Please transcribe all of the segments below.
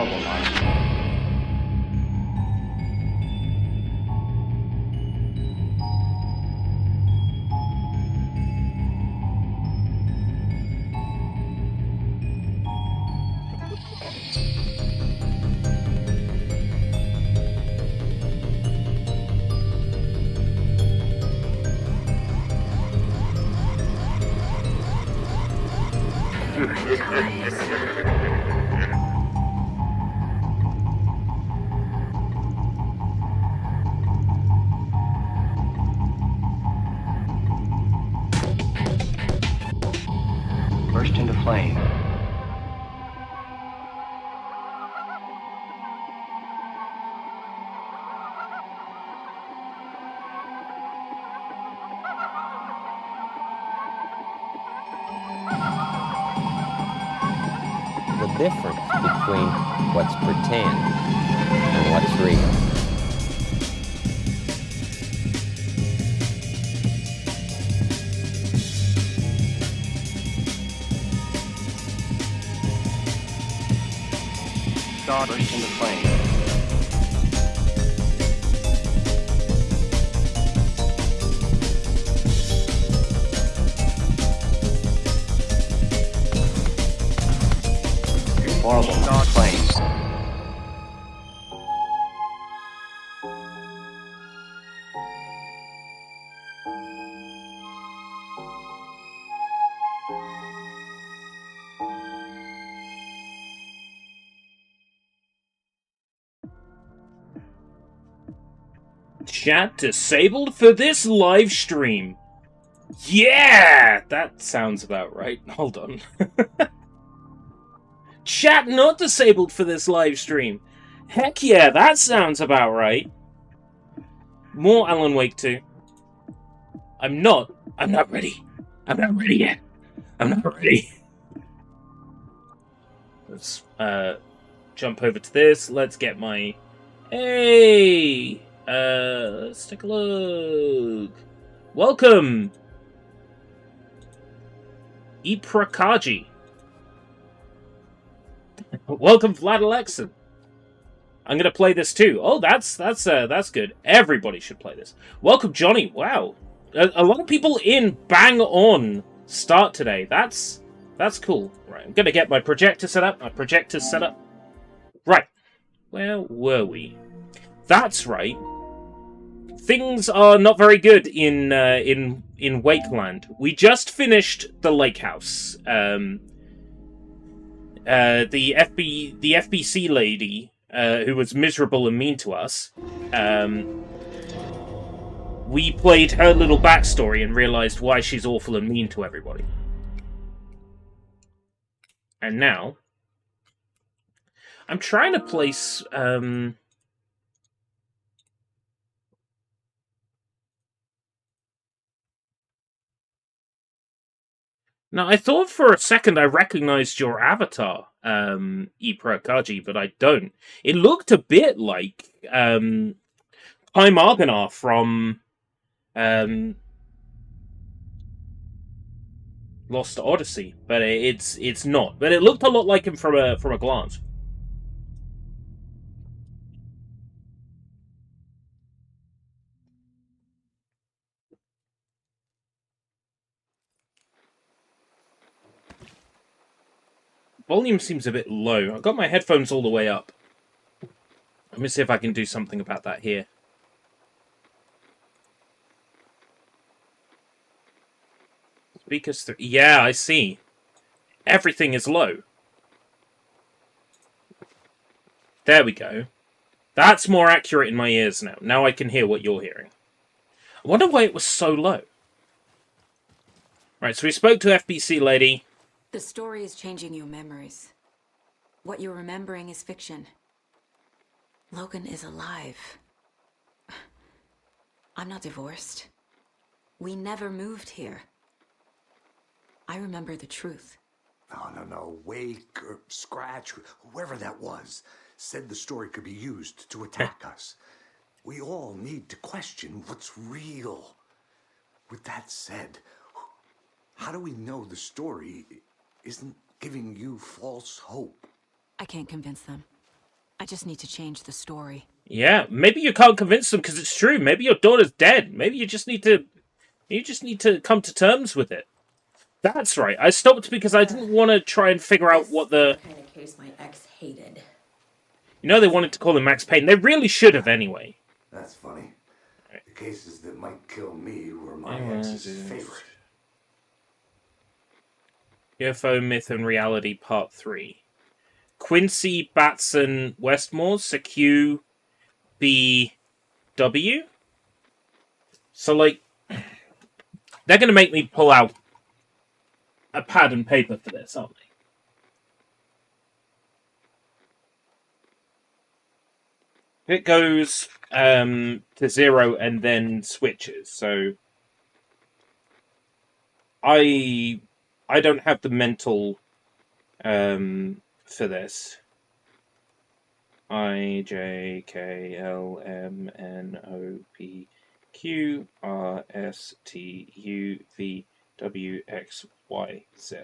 horrible, honestly. Burst into flame. The difference between what's pretend and what's real. God burst into flame. Horrible, God flames. Chat disabled for this live stream. Yeah! That sounds about right. Hold on. Chat not disabled for this live stream. Heck yeah, that sounds about right. More Alan Wake 2. I'm not ready. I'm not ready yet. I'm not ready. Let's jump over to this. Let's get my... Hey! Let's take a look. Welcome! Iprakaji. Welcome, Vlad Alexan. I'm gonna play this too. Oh, that's good. Everybody should play this. Welcome, Johnny. Wow, a lot of people in bang on start today. That's cool. Right, I'm gonna get my projector set up. Right, where were we? That's right. Things are not very good in Wakeland. We just finished the lake house. The FBC lady, who was miserable and mean to us, we played her little backstory and realized why she's awful and mean to everybody. And now, I'm trying to place, Now, I thought for a second I recognized your avatar, Iprakaji, but I don't. It looked a bit like Time Argonar from Lost Odyssey, but it's not. But it looked a lot like him from a glance. Volume seems a bit low. I've got my headphones all the way up. Let me see if I can do something about that here. Speakers 3. Yeah, I see. Everything is low. There we go. That's more accurate in my ears now. Now I can hear what you're hearing. I wonder why it was so low. Right, so we spoke to FBC lady. The story is changing your memories. What you're remembering is fiction. Logan is alive. I'm not divorced. We never moved here. I remember the truth. No. Wake or Scratch, whoever that was, said the story could be used to attack us. We all need to question what's real. With that said, how do we know the story isn't giving you false hope? I can't convince them. I just need to change the story. Yeah, maybe you can't convince them because it's true. Maybe your daughter's dead. Maybe you just need to come to terms with it. That's right. I stopped because I didn't want to try and figure out what the... kind of case my ex hated. You know, they wanted to call him Max Payne. They really should have anyway. That's funny. The cases that might kill me were my ex's favorite. UFO Myth and Reality Part 3. Quincy Batson Westmore's a QBW. So, like, they're going to make me pull out a pad and paper for this, aren't they? It goes to 0 and then switches, so I don't have the mental for this. I J K L M N O P Q R S T U V W X Y Z,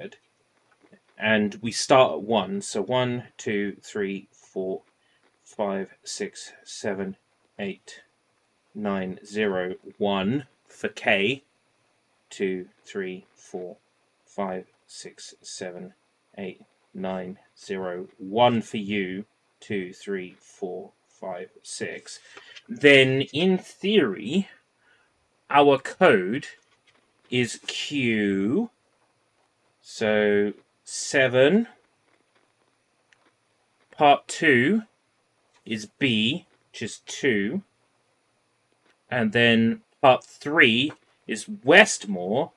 and we start at 1. So 1, 2, 3, 4, 5, 6, 7, 8, 9, 0, 1 for K. 2, 3, 4, 5, 6, 7, 8, 9, 0, 1 for you. 2, 3, 4, 5, 6. Then, in theory, our code is Q. So 7. Part 2 is B, which is 2. And then part 3 is Westmore,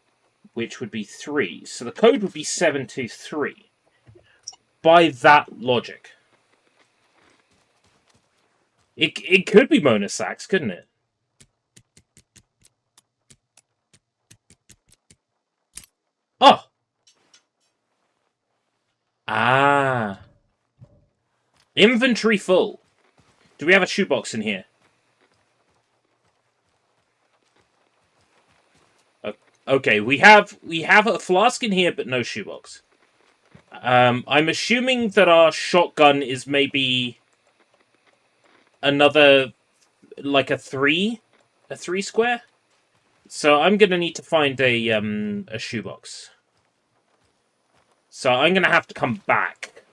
which would be 3. So the code would be 723. By that logic. It could be Mona Sachs, couldn't it? Oh! Ah. Inventory full. Do we have a shoebox in here? Okay, we have a flask in here, but no shoebox. I'm assuming that our shotgun is maybe another, like a 3 square. So I'm gonna need to find a shoebox. So I'm gonna have to come back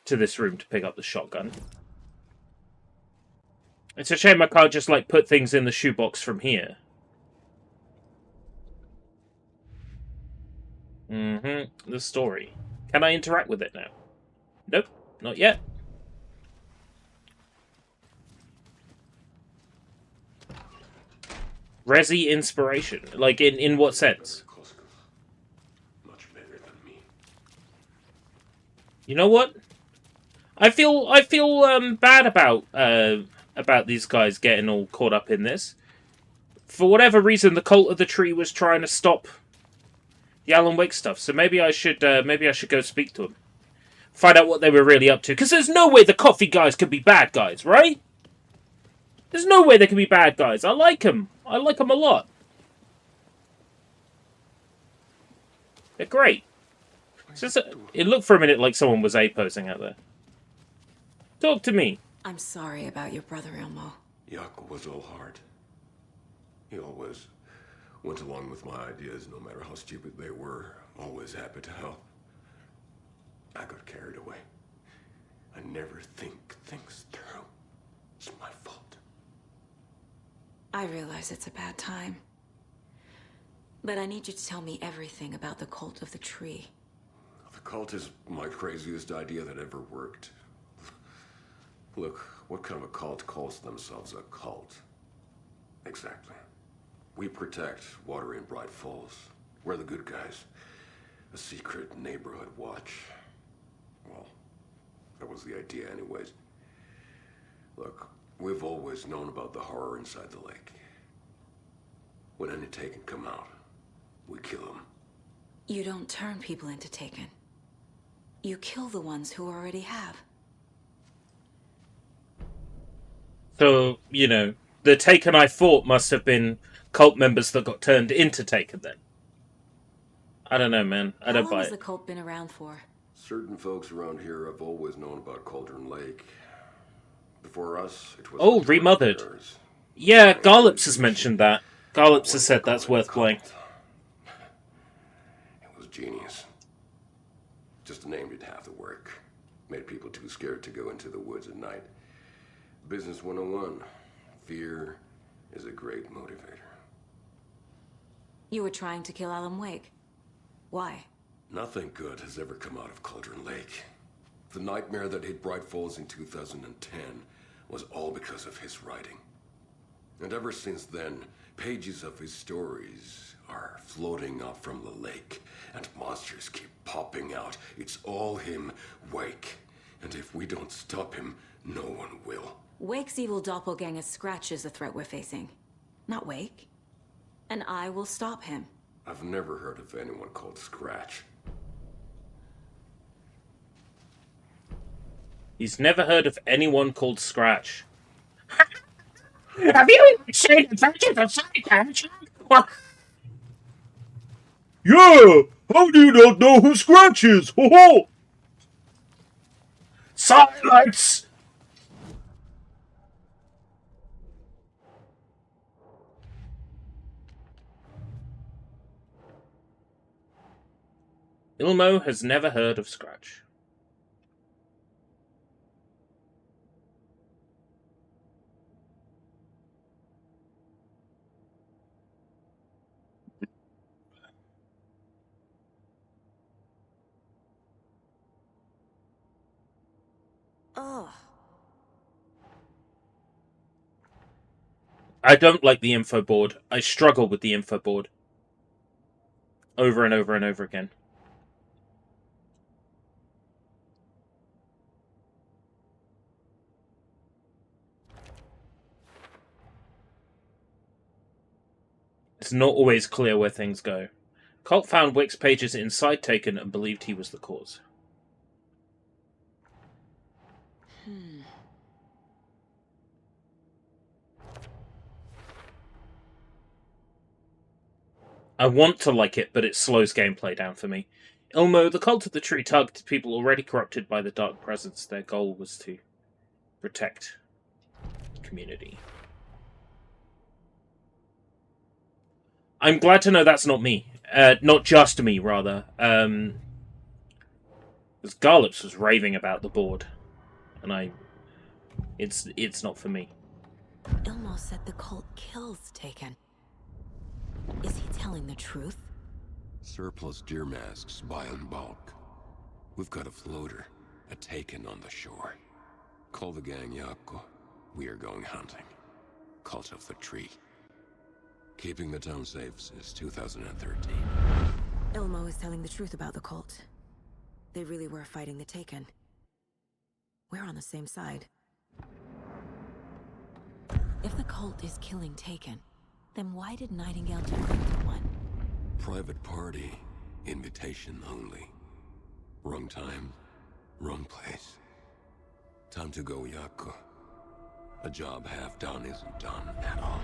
to this room to pick up the shotgun. It's a shame I can't just like put things in the shoebox from here. The story. Can I interact with it now? Nope, not yet. Resi inspiration. Like, in what sense? Much better than me. You know what? I feel bad about these guys getting all caught up in this. For whatever reason, the Cult of the Tree was trying to stop the Alan Wake stuff. So maybe I should go speak to them, find out what they were really up to. Because there's no way the coffee guys could be bad guys, right? There's no way they can be bad guys. I like them. I like them a lot. They're great. It looked for a minute like someone was A-posing out there. Talk to me. I'm sorry about your brother, Ilmo. Jaakko was all heart. He always went along with my ideas, no matter how stupid they were. Always happy to help. I got carried away. I never think things through. It's my fault. I realize it's a bad time. But I need you to tell me everything about the Cult of the Tree. The cult is my craziest idea that ever worked. Look, what kind of a cult calls themselves a cult? Exactly. We protect water in Bright Falls. We're the good guys. A secret neighborhood watch. Well, that was the idea anyways. Look, we've always known about the horror inside the lake. When any Taken come out, we kill them. You don't turn people into Taken. You kill the ones who already have. So, you know, the Taken I fought must have been cult members that got turned into Taken then. I don't know, man. I don't How long buy has it. the cult been around for? Certain folks around here have always known about Cauldron Lake. Before us, it was Oh, the remothered. Torchbearers. Yeah, Garlips has mentioned that. Garlips has said that's worth playing. It was genius. Just named it half the work. Made people too scared to go into the woods at night. Business 101. Fear is a great motivator. You were trying to kill Alan Wake. Why? Nothing good has ever come out of Cauldron Lake. The nightmare that hit Bright Falls in 2010 was all because of his writing. And ever since then, pages of his stories are floating up from the lake, and monsters keep popping out. It's all him, Wake. And if we don't stop him, no one will. Wake's evil doppelganger Scratch is the threat we're facing, not Wake. And I will stop him. I've never heard of anyone called Scratch. He's never heard of anyone called Scratch. Have you seen Adventures of Sonic the Hedgehog? Yeah! How do you not know who Scratch is? Ho ho! Silence! Ilmo has never heard of Scratch. Ugh. I don't like the info board. I struggle with the info board. Over and over and over again. It's not always clear where things go. Colt found Wick's pages inside Taken and believed he was the cause. I want to like it, but it slows gameplay down for me. Ilmo, the cult of the tree tugged people already corrupted by the dark presence. Their goal was to protect the community. I'm glad to know that's not me. Not just me, rather. Because Garlips was raving about the board. And it's not for me. Ilmo said the cult kills Taken. Is he telling the truth? Surplus deer masks buy in bulk. We've got a floater, a Taken on the shore. Call the gang Yako. We are going hunting. Cult of the tree. Keeping the town safe since 2013. Ilmo is telling the truth about the cult. They really were fighting the Taken. We're on the same side. If the cult is killing Taken, then why did Nightingale turn into one? Private party. Invitation only. Wrong time. Wrong place. Time to go, Yako. A job half done isn't done at all.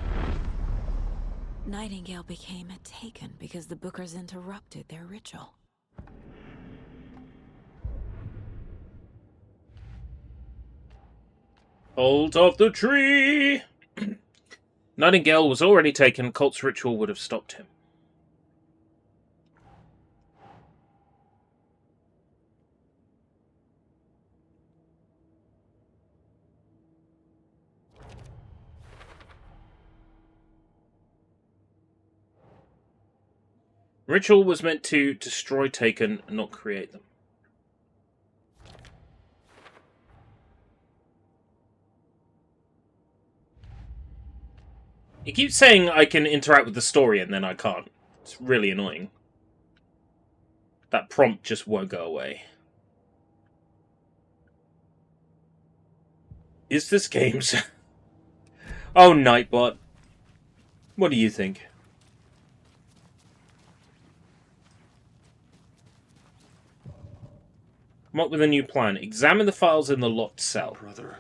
Nightingale became a Taken because the Bookers interrupted their ritual. Hold of the tree! Nightingale was already taken. Cult's ritual would have stopped him. Ritual was meant to destroy Taken, not create them. It keeps saying I can interact with the story and then I can't. It's really annoying. That prompt just won't go away. Is this game's... Oh, Nightbot. What do you think? Come up with a new plan. Examine the files in the locked cell. Brother.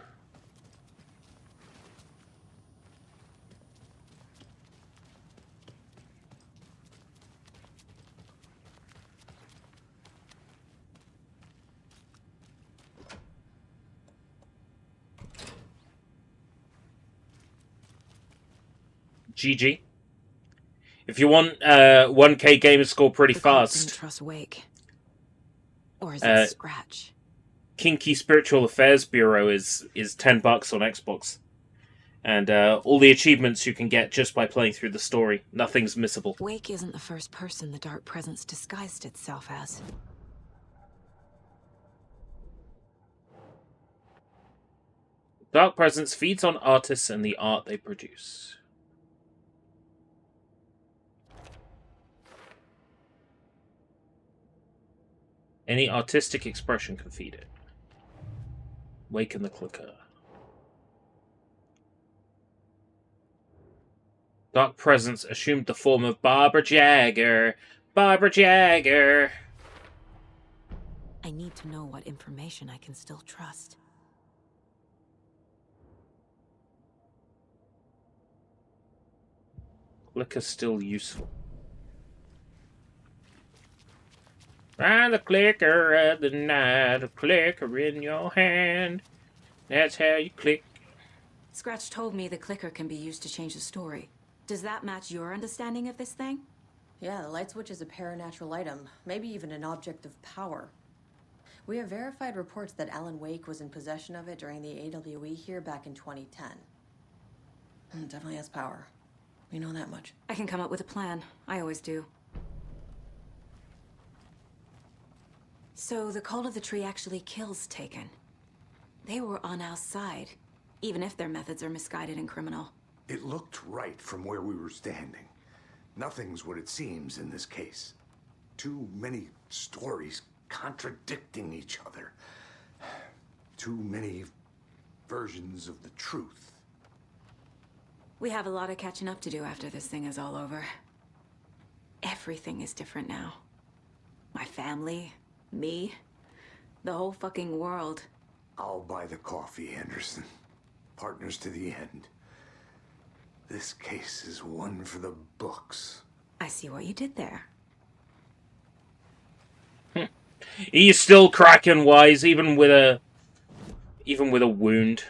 GG. If you want 1K gamer score pretty The cult didn't fast, trust Wake. Or is it Scratch? Kinky Spiritual Affairs Bureau is $10 on Xbox. And all the achievements you can get just by playing through the story. Nothing's missable. Wake isn't the first person the Dark Presence disguised itself as. Dark Presence feeds on artists and the art they produce. Any artistic expression can feed it. Waken the Clicker. Dark Presence assumed the form of Barbara Jagger. Barbara Jagger. I need to know what information I can still trust. Clicker's still useful. Find the clicker of the night, a clicker in your hand. That's how you click. Scratch told me the clicker can be used to change the story. Does that match your understanding of this thing? Yeah, the light switch is a paranatural item, maybe even an object of power. We have verified reports that Alan Wake was in possession of it during the AWE here back in 2010. Definitely has power. We know that much. I can come up with a plan. I always do. So the Cult of the Tree actually kills Taken. They were on our side, even if their methods are misguided and criminal. It looked right from where we were standing. Nothing's what it seems in this case. Too many stories contradicting each other. Too many versions of the truth. We have a lot of catching up to do after this thing is all over. Everything is different now. My family, me, the whole fucking world. I'll buy the coffee, Anderson. Partners to the end. This case is one for the books. I see what you did there. He's still Kraken wise, even with a wound.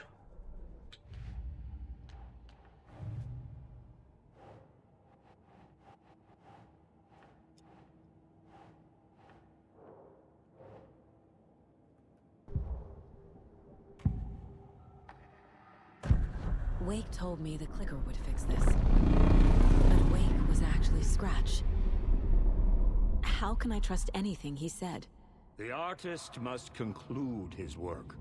Wake told me the clicker would fix this. But Wake was actually Scratch. How can I trust anything he said? The artist must conclude his work.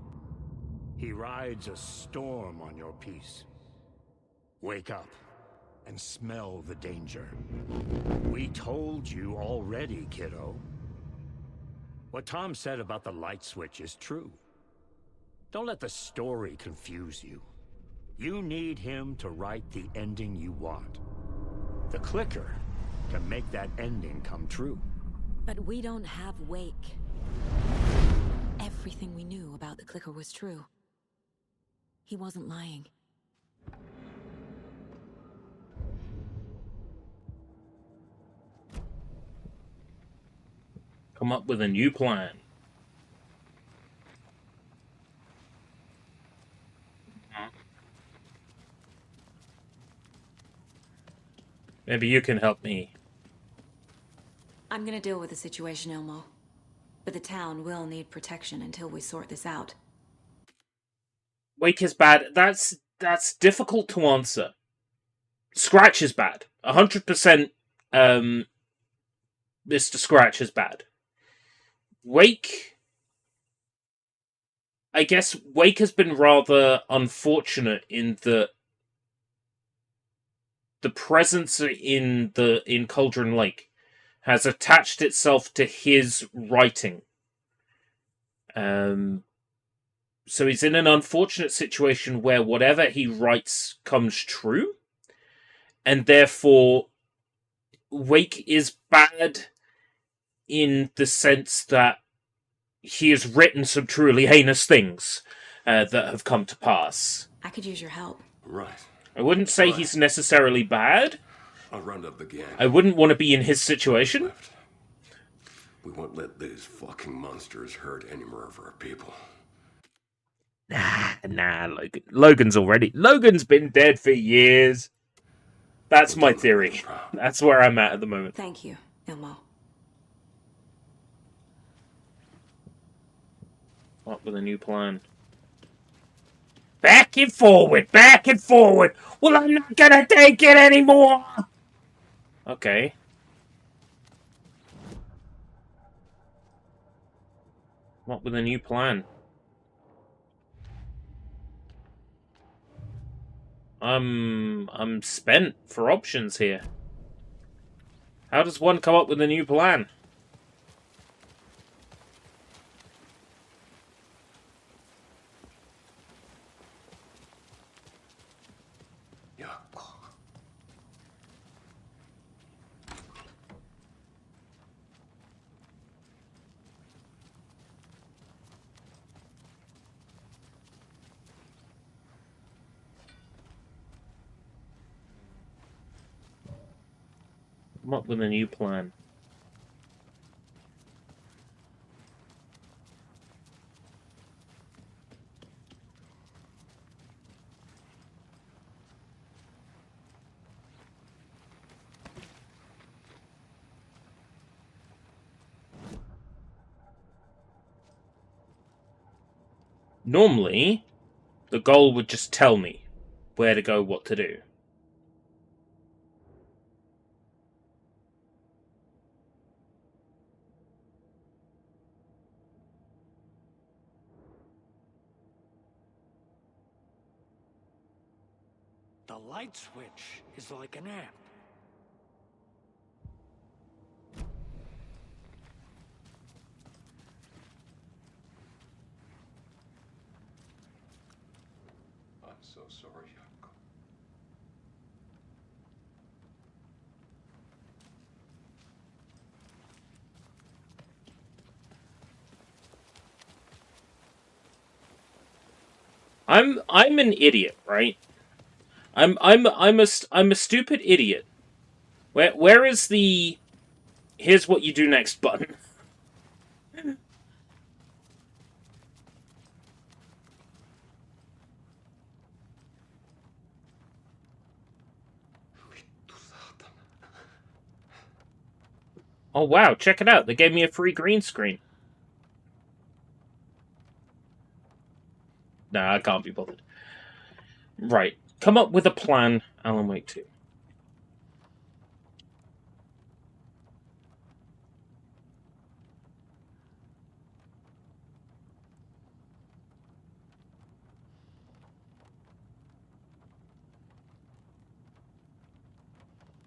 He rides a storm on your piece. Wake up and smell the danger. We told you already, kiddo. What Tom said about the light switch is true. Don't let the story confuse you. You need him to write the ending you want. The clicker can make that ending come true. But we don't have Wake. Everything we knew about the clicker was true. He wasn't lying. Come up with a new plan. Maybe you can help me. I'm gonna deal with the situation, Ilmo. But the town will need protection until we sort this out. Wake is bad. That's difficult to answer. Scratch is bad. 100%. Mr. Scratch is bad. Wake. I guess Wake has been rather unfortunate in the presence in Cauldron Lake has attached itself to his writing. So he's in an unfortunate situation where whatever he writes comes true, and therefore Wake is bad in the sense that he has written some truly heinous things that have come to pass. I could use your help. Right. I wouldn't say he's necessarily bad. I'll round up the gang. I wouldn't want to be in his situation. Left. We won't let these fucking monsters hurt any more of our people. Nah, Logan. Logan's been dead for years. That's my theory. That's where I'm at the moment. Thank you, Ilmo. Up with a new plan. Back and forward, back and forward. Well, I'm not gonna take it anymore. Okay. What with a new plan? I'm spent for options here. How does one come up with a new plan? Come up with a new plan. Normally, the goal would just tell me where to go, what to do. The light switch is like an amp. I'm so sorry, Yako. I'm an idiot, right? I'm a stupid idiot. Where is the here's what you do next button? Oh wow, check it out. They gave me a free green screen. Nah, I can't be bothered. Right. Come up with a plan, Alan Wake 2.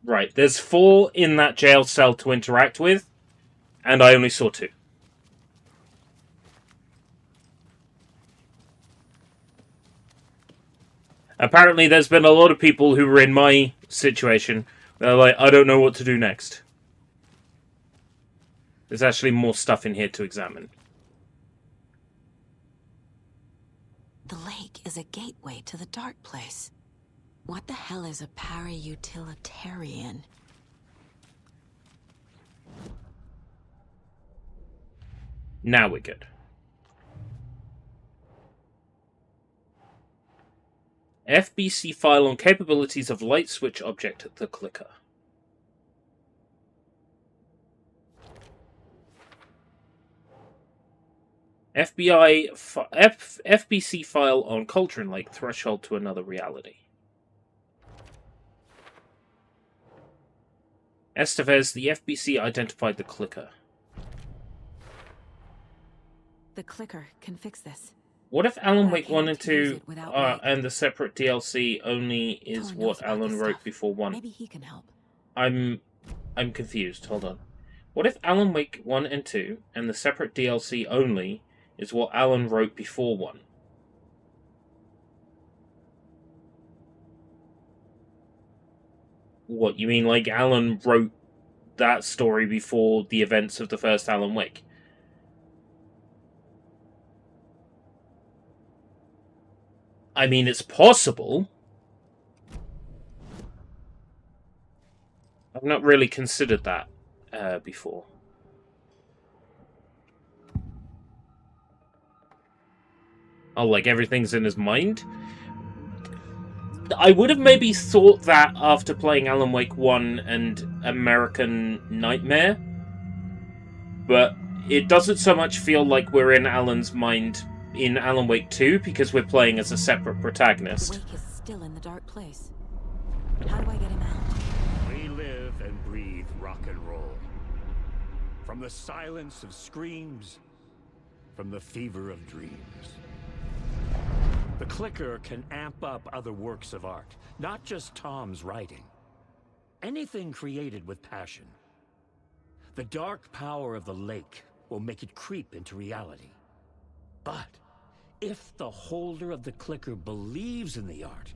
Right, there's 4 in that jail cell to interact with, and I only saw 2. Apparently there's been a lot of people who were in my situation. They're like, I don't know what to do next. There's actually more stuff in here to examine. The lake is a gateway to the dark place. What the hell is a para-utilitarian? Now we're good. FBC file on capabilities of light switch object at the clicker. FBC file on Cauldron Lake threshold to another reality. Estevez, the FBC identified the clicker. The clicker can fix this. What if Alan But I Wake 1 and can't use 2 it without Wake. and the separate DLC only is Dylan knows what about Alan this wrote stuff. before 1? Maybe he can help. I'm confused. Hold on. What if Alan Wake 1 and 2 and the separate DLC only is what Alan wrote before 1? What, you mean like Alan wrote that story before the events of the first Alan Wake? I mean, it's possible. I've not really considered that before. Oh, like everything's in his mind? I would have maybe thought that after playing Alan Wake 1 and American Nightmare, but it doesn't so much feel like we're in Alan's mind in Alan Wake 2 because we're playing as a separate protagonist. Wake is still in the dark place. How do I get him out? We live and breathe rock and roll. From the silence of screams, from the fever of dreams. The clicker can amp up other works of art, not just Tom's writing. Anything created with passion. The dark power of the lake will make it creep into reality. But if the holder of the clicker believes in the art,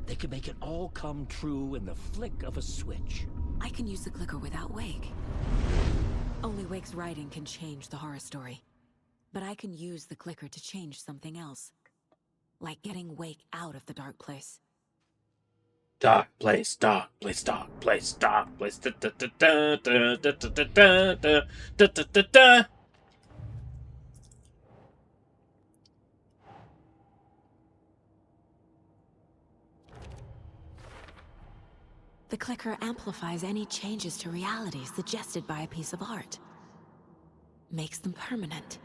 they can make it all come true in the flick of a switch. I can use the clicker without Wake. Only Wake's writing can change the horror story. But I can use the clicker to change something else. Like getting Wake out of the dark place. Dark place, dark place, dark place, dark place. Da, da, da, da, da, da, da, da, da, da, da, da, da. The clicker amplifies any changes to reality suggested by a piece of art. Makes them permanent.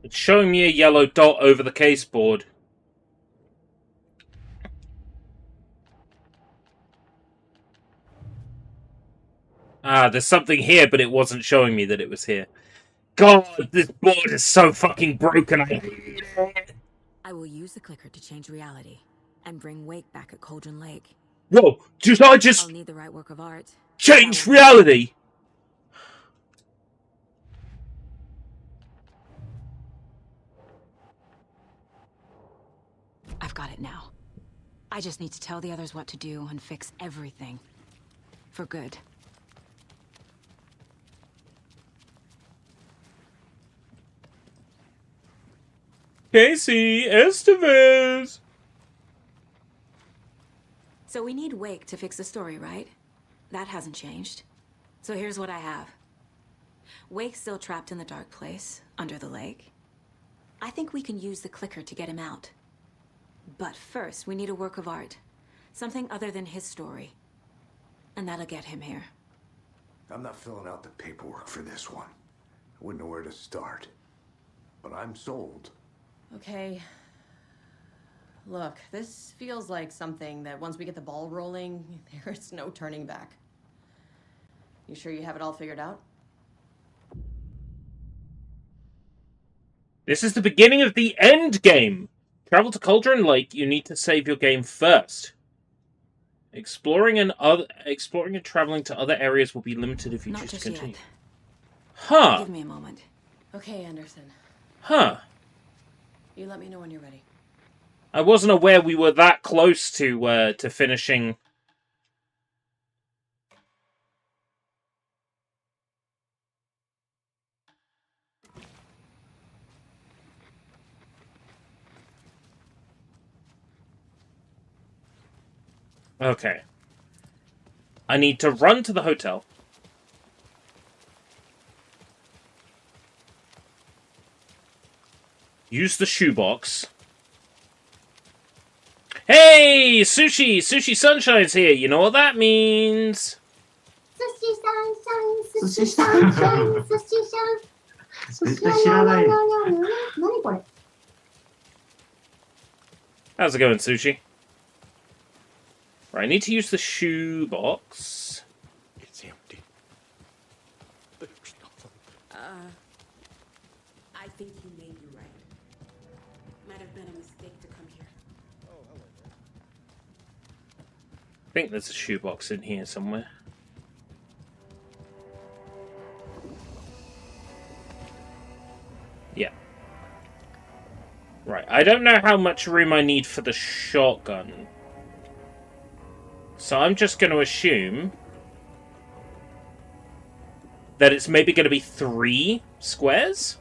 It's showing me a yellow dot over the caseboard. Ah, there's something here, but it wasn't showing me that it was here. God, this board is so fucking broken. I hate it. I will use the clicker to change reality and bring Wake back at Cauldron Lake. Whoa, I just I'll need the right work of art. changed reality. I've got it now. I just need to tell the others what to do and fix everything. For good. Casey Estevez. So we need Wake to fix the story, right? That hasn't changed. So here's what I have. Wake's still trapped in the dark place, under the lake. I think we can use the clicker to get him out. But first, we need a work of art. Something other than his story. And that'll get him here. I'm not filling out the paperwork for this one. I wouldn't know where to start. But I'm sold. Okay. Look, this feels like something that once we get the ball rolling, there's no turning back. You sure you have it all figured out? This is the beginning of the end game. Travel to Cauldron Lake, you need to save your game first. Exploring and traveling to other areas will be limited if you Not choose to just continue. yet. Huh. Give me a moment. Okay, Anderson. Huh. You let me know when you're ready. I wasn't aware we were that close to finishing. Okay. I need to run to the hotel. Use the shoebox. Hey, Sushi! Sushi Sunshine's here. You know what that means. Sushi sunshine, sushi sunshine, sushi sunshine. 絶対知らない。何これ? How's it going, Sushi? Right, I need to use the shoebox. It's empty. There's nothing. I think you may be right. Might have been a mistake to come here. I think there's a shoebox in here somewhere. Yeah. Right, I don't know how much room I need for the shotgun. So I'm just going to assume that it's maybe going to be 3 squares?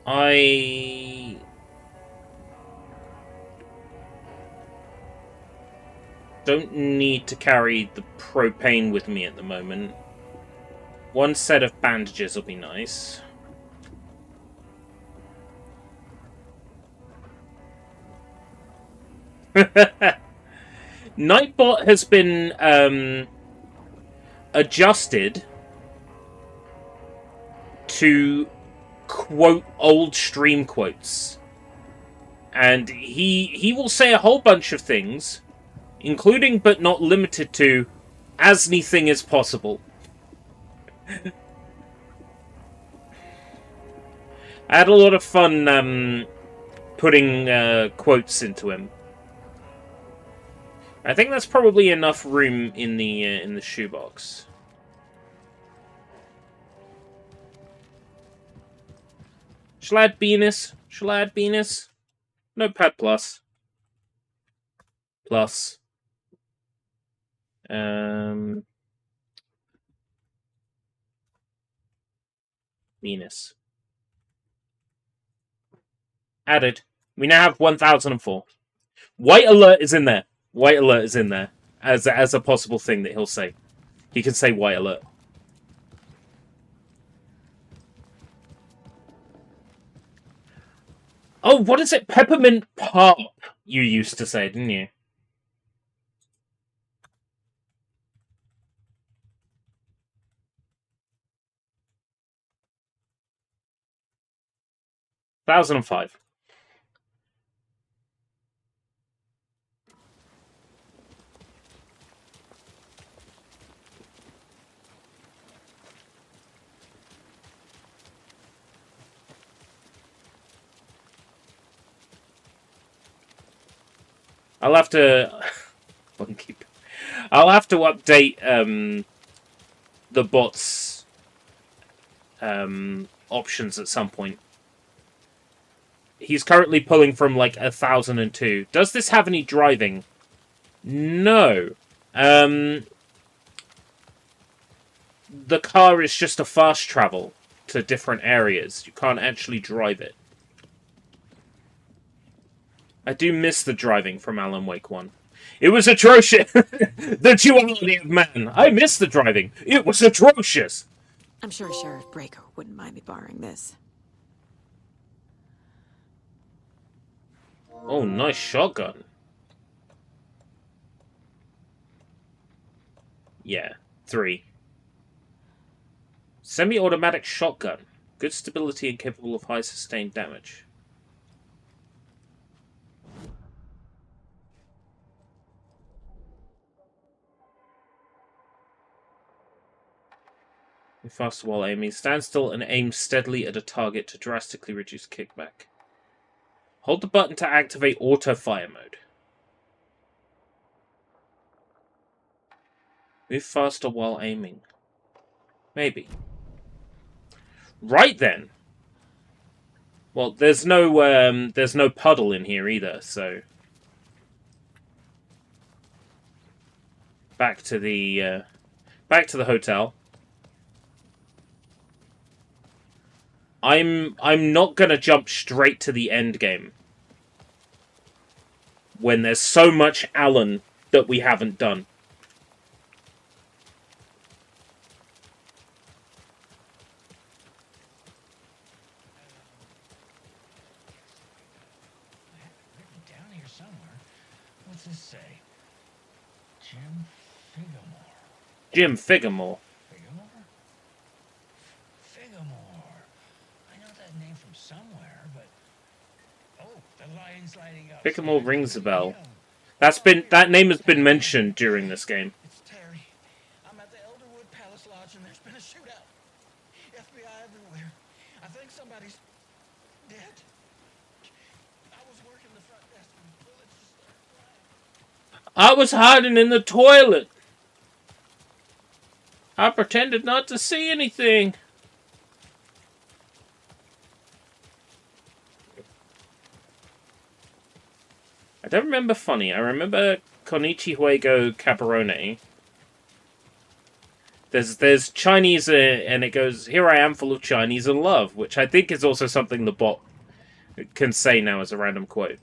I don't need to carry the propane with me at the moment. One set of bandages will be nice. Nightbot has been adjusted to quote old stream quotes, and he will say a whole bunch of things, including but not limited to as anything is possible. I had a lot of fun putting quotes into him. I think that's probably enough room in the shoebox. Shall I add Venus? Shall I add Venus? Notepad plus. Plus. Venus. Added. We now have 1004. White alert is in there. White alert is in there as a possible thing that he'll say. He can say white alert. Oh, what is it? Peppermint pop, you used to say, didn't you? $1,005. I'll have to I'll have to update the bot's options at some point. He's currently pulling from like 1,002. Does this have any driving? No. The car is just a fast travel to different areas. You can't actually drive it. I do miss the driving from Alan Wake 1. It was atrocious! The duality of man! I miss the driving! It was atrocious! I'm sure Sheriff Breaker wouldn't mind me borrowing this. Oh, nice shotgun. Yeah, 3. Semi-automatic shotgun. Good stability and capable of high sustained damage. Faster while aiming. Stand still and aim steadily at a target to drastically reduce kickback. Hold the button to activate auto fire mode. Move faster while aiming. Maybe. Right then. Well, there's no puddle in here either, so back to the hotel. I'm not gonna jump straight to the end game when there's so much Alan that we haven't done. Down here somewhere. What's this say? Jim Figamore. Jim Figamore. Figamore rings a bell. That name has been mentioned during this game. It's Terry. I'm at the Elderwood Palace Lodge and there's been a shootout. FBI everywhere. I think somebody's dead. I was working the front desk when bullets just started flying. I was hiding in the toilet. I pretended not to see anything. I don't remember funny. I remember Konichihuego Caparone. There's Chinese and it goes, here I am full of Chinese and love, which I think is also something the bot can say now as a random quote.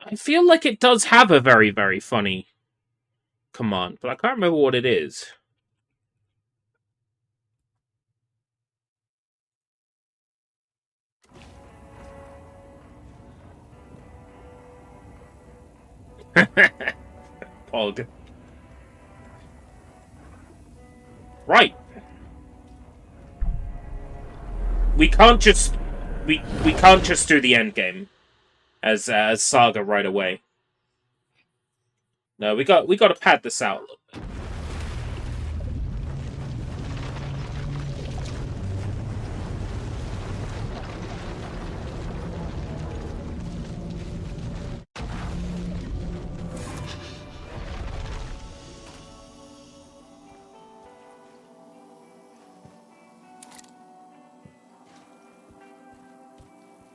I feel like it does have a very, very funny command, but I can't remember what it is. Pog. Right. We can't just we can't just do the end game as Saga right away. No, we got to pad this out a little bit.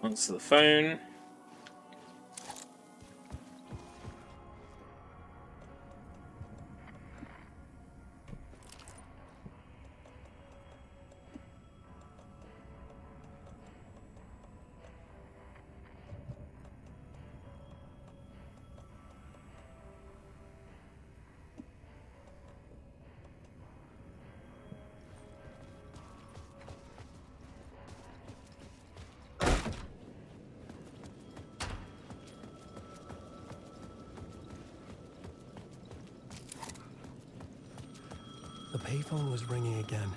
Answer the phone. The payphone was ringing again.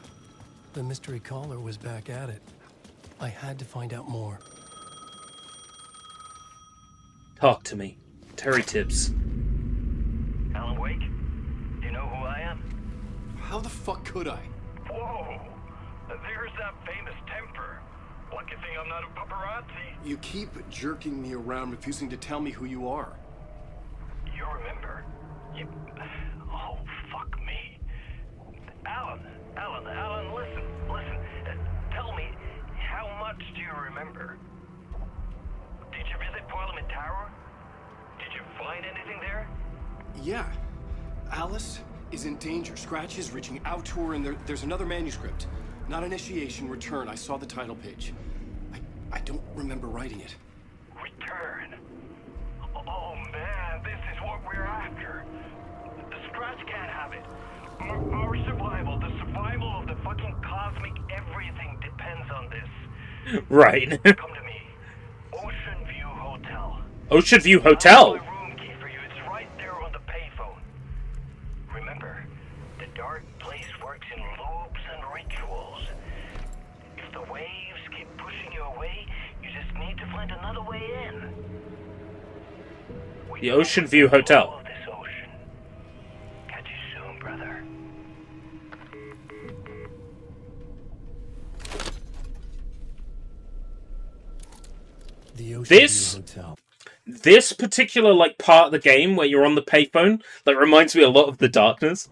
The mystery caller was back at it. I had to find out more. Talk to me. Terry Tibbs. Alan Wake? Do you know who I am? How the fuck could I? Whoa! There's that famous temper. Lucky thing I'm not a paparazzi. You keep jerking me around, refusing to tell me who you are. You remember? You... Oh, fuck me. Alan, listen. Tell me, how much do you remember? Did you visit Parliament Tower? Did you find anything there? Yeah. Alice is in danger. Scratch is reaching out to her, and there's another manuscript. Not initiation, return. I saw the title page. I don't remember writing it. Return? Oh man, this is what we're after. The Scratch can't have it. Our survival, the survival of the fucking cosmic everything depends on this. Right. Come to me. Ocean View Hotel. Ocean View Hotel? I have my room key for you. It's right there on the payphone. Remember, the dark place works in loops and rituals. If the waves keep pushing you away, you just need to find another way in. The Ocean View Hotel. Catch you soon, brother. The Ocean View Hotel. This particular part of the game where you're on the payphone reminds me a lot of The Darkness.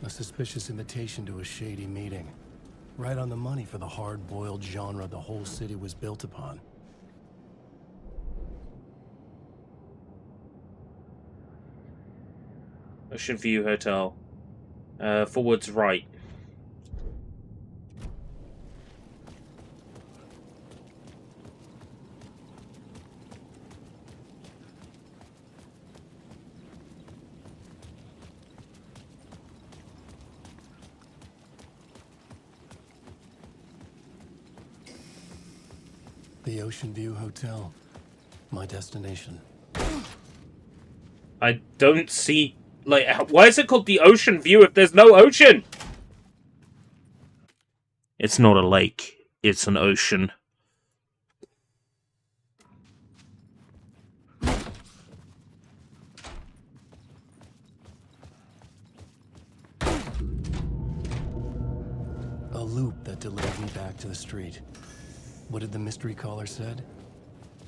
A suspicious invitation to a shady meeting. Right on the money for the hard-boiled genre the whole city was built upon. Ocean View Hotel. Forwards right. The Ocean View Hotel. My destination. I don't see... why is it called the Ocean View if there's no ocean? It's not a lake. It's an ocean. A loop that delivered me back to the street. What did the mystery caller said?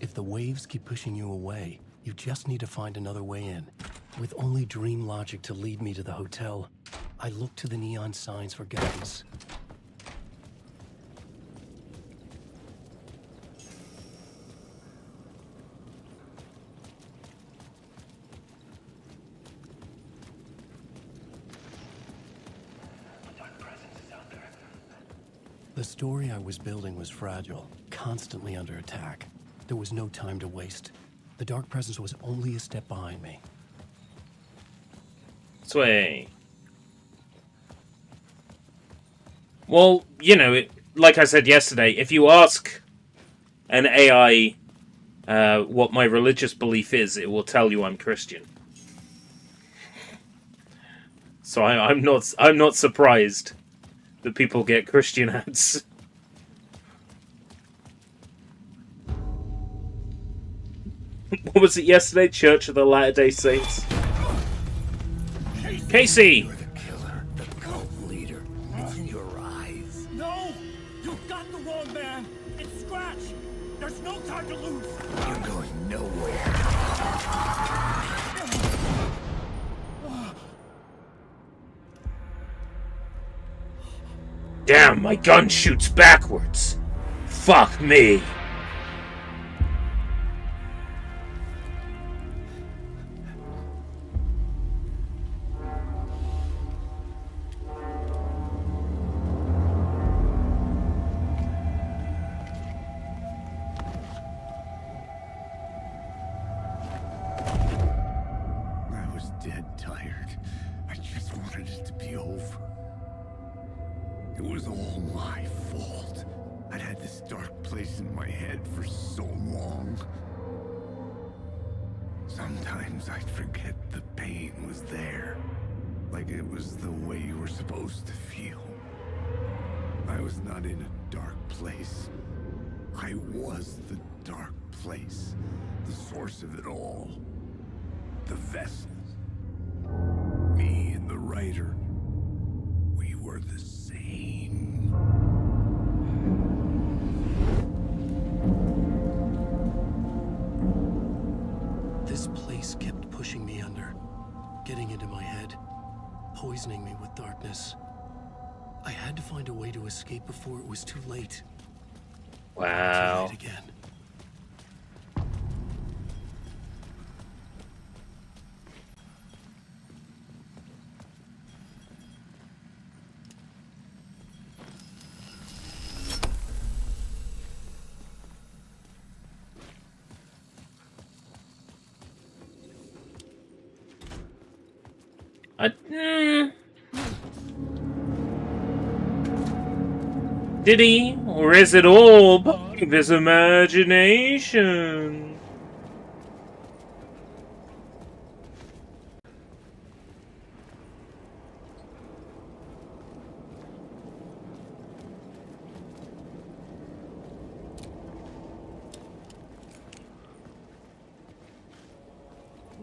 If the waves keep pushing you away, you just need to find another way in. With only dream logic to lead me to the hotel, I looked to the neon signs for guidance. The story I was building was fragile, constantly under attack. There was no time to waste. The Dark Presence was only a step behind me. Sway. Well, you know, like I said yesterday, if you ask an AI what my religious belief is, it will tell you I'm Christian. So I'm not surprised that people get Christian ads. What was it yesterday? Church of the Latter-day Saints. Casey! You're the killer, the cult leader. It's in your eyes. No! You've got the wrong man! It's Scratch! There's no time to lose! You're going nowhere. Damn, my gun shoots backwards. Fuck me. I was dead tired. I just wanted it to be over. It was all my fault. I'd had this dark place in my head for so long. Sometimes I'd forget the pain was there. Like it was the way you were supposed to feel. I was not in a dark place. I was the dark place. The source of it all. The vessels. Me and the writer. We were the same. This place kept pushing me under, getting into my head, poisoning me with darkness. I had to find a way to escape before it was too late. Wow. Too late again. Did he? Or is it all part of his imagination?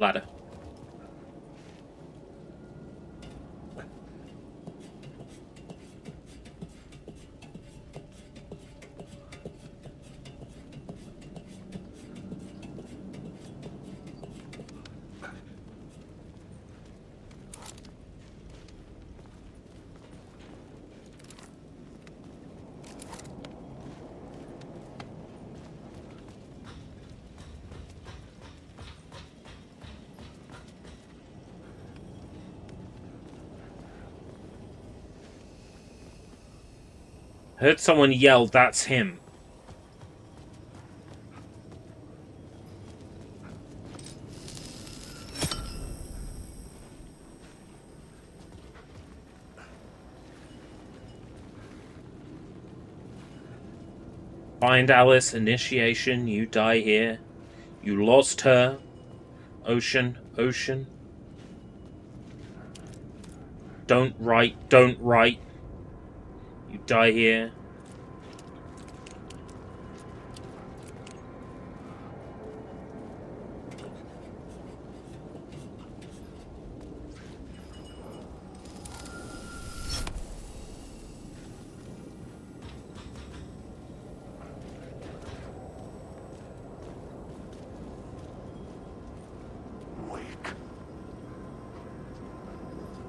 Ladder. Heard someone yell, "That's him." Find Alice, initiation, you die here. You lost her. Ocean, ocean. Don't write, don't write. You die here.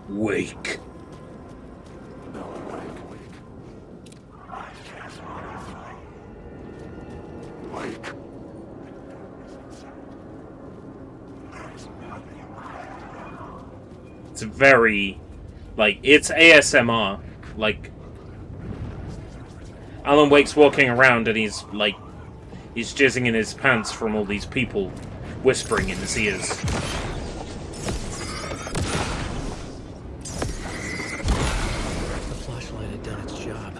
Wake. It's very, like, it's ASMR. Like, Alan Wake's walking around and he's, like, he's jizzing in his pants from all these people whispering in his ears. The flashlight had done its job.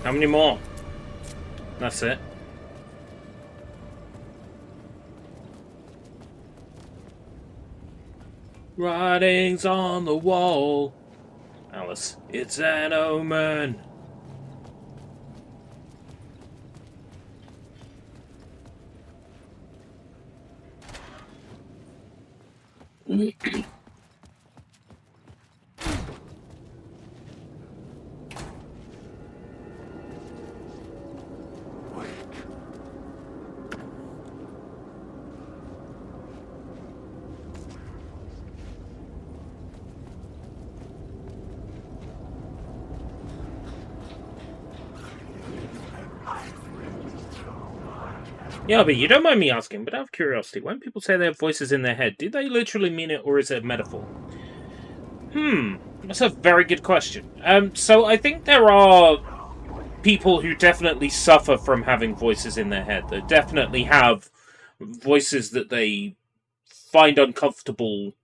How many more? That's it. Writings on the wall. Alice, it's an omen. Yeah, but you don't mind me asking, but out of curiosity, when people say they have voices in their head, do they literally mean it, or is it a metaphor? That's a very good question. So I think there are people who definitely suffer from having voices in their head. They definitely have voices that they find uncomfortable,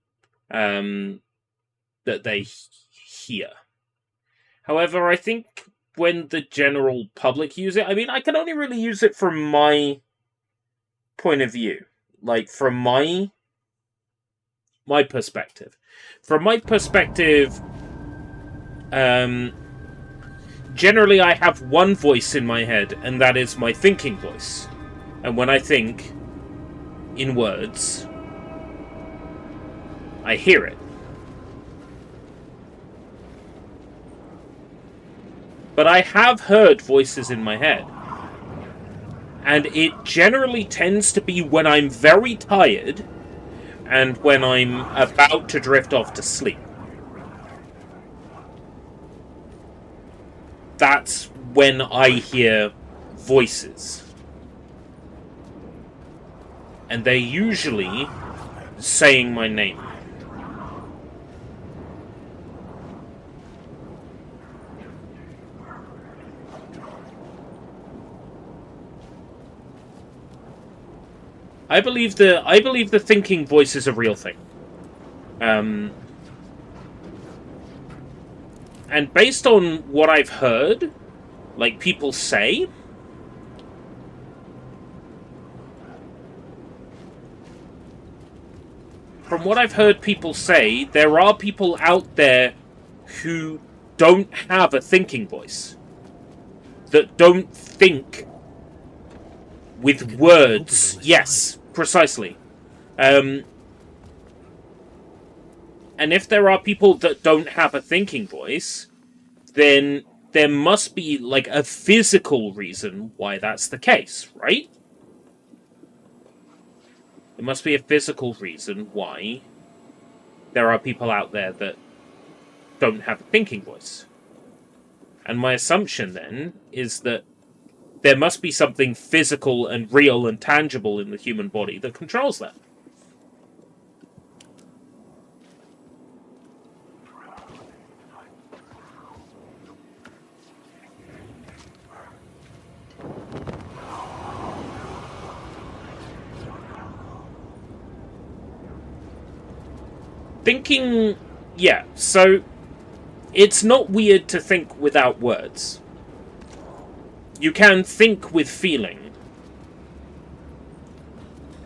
that they hear. However, I think when the general public use it, I mean, I can only really use it from my point of view, like from my perspective. From my perspective, generally I have one voice in my head, and that is my thinking voice. And when I think in words, I hear it. But I have heard voices in my head. And it generally tends to be when I'm very tired and when I'm about to drift off to sleep. That's when I hear voices. And they're usually saying my name. I believe the thinking voice is a real thing. And based on what I've heard, like people say, from what I've heard people say, there are people out there who don't have a thinking voice. That don't think with words. Yes, precisely. And if there are people that don't have a thinking voice, then there must be, like, a physical reason why that's the case, right? There must be a physical reason why there are people out there that don't have a thinking voice. And my assumption, then, is that there must be something physical and real and tangible in the human body that controls that. Thinking, yeah, so it's not weird to think without words. You can think with feeling.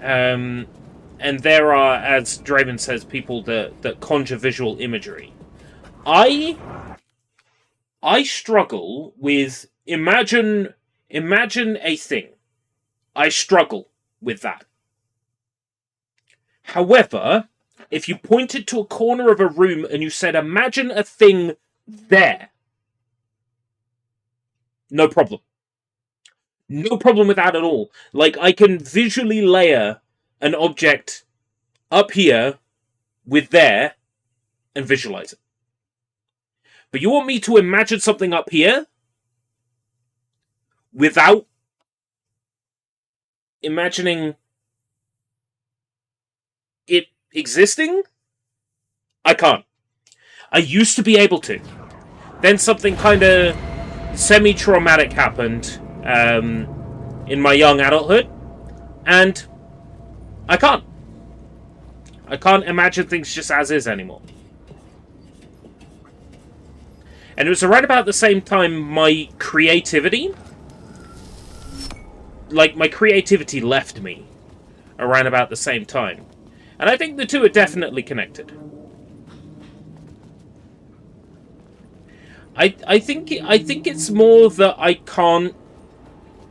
And there are, as Draven says, people that conjure visual imagery. I struggle with imagine a thing. I struggle with that. However, if you pointed to a corner of a room and you said, imagine a thing there, no problem. No problem with that at all. Like, I can visually layer an object up here with there and visualize it. But you want me to imagine something up here without imagining it existing? I can't. I used to be able to. Then something kind of semi-traumatic happened in my young adulthood, and I can't. I can't imagine things just as is anymore. And it was around about the same time my creativity left me. Around about the same time. And I think the two are definitely connected. I think it's more that I can't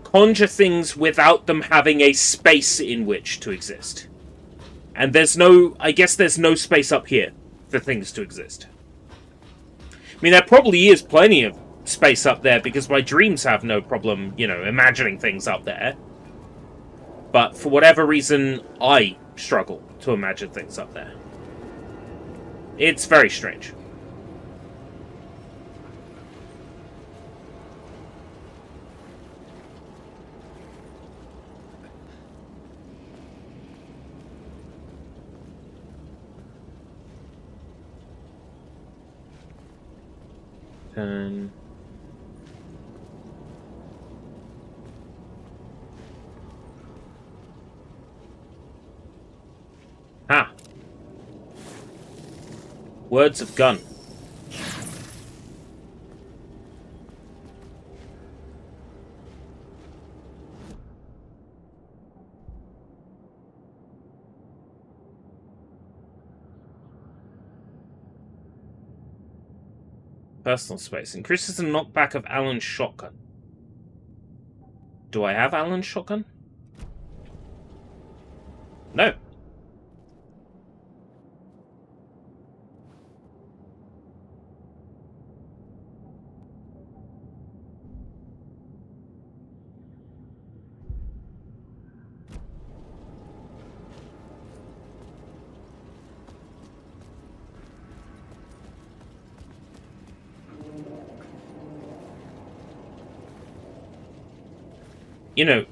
conjure things without them having a space in which to exist. And I guess there's no space up here for things to exist. I mean, there probably is plenty of space up there because my dreams have no problem, imagining things up there. But for whatever reason, I struggle to imagine things up there. It's very strange. And words of gun. Personal space. Increases the knockback of Alan's shotgun. Do I have Alan's shotgun? No.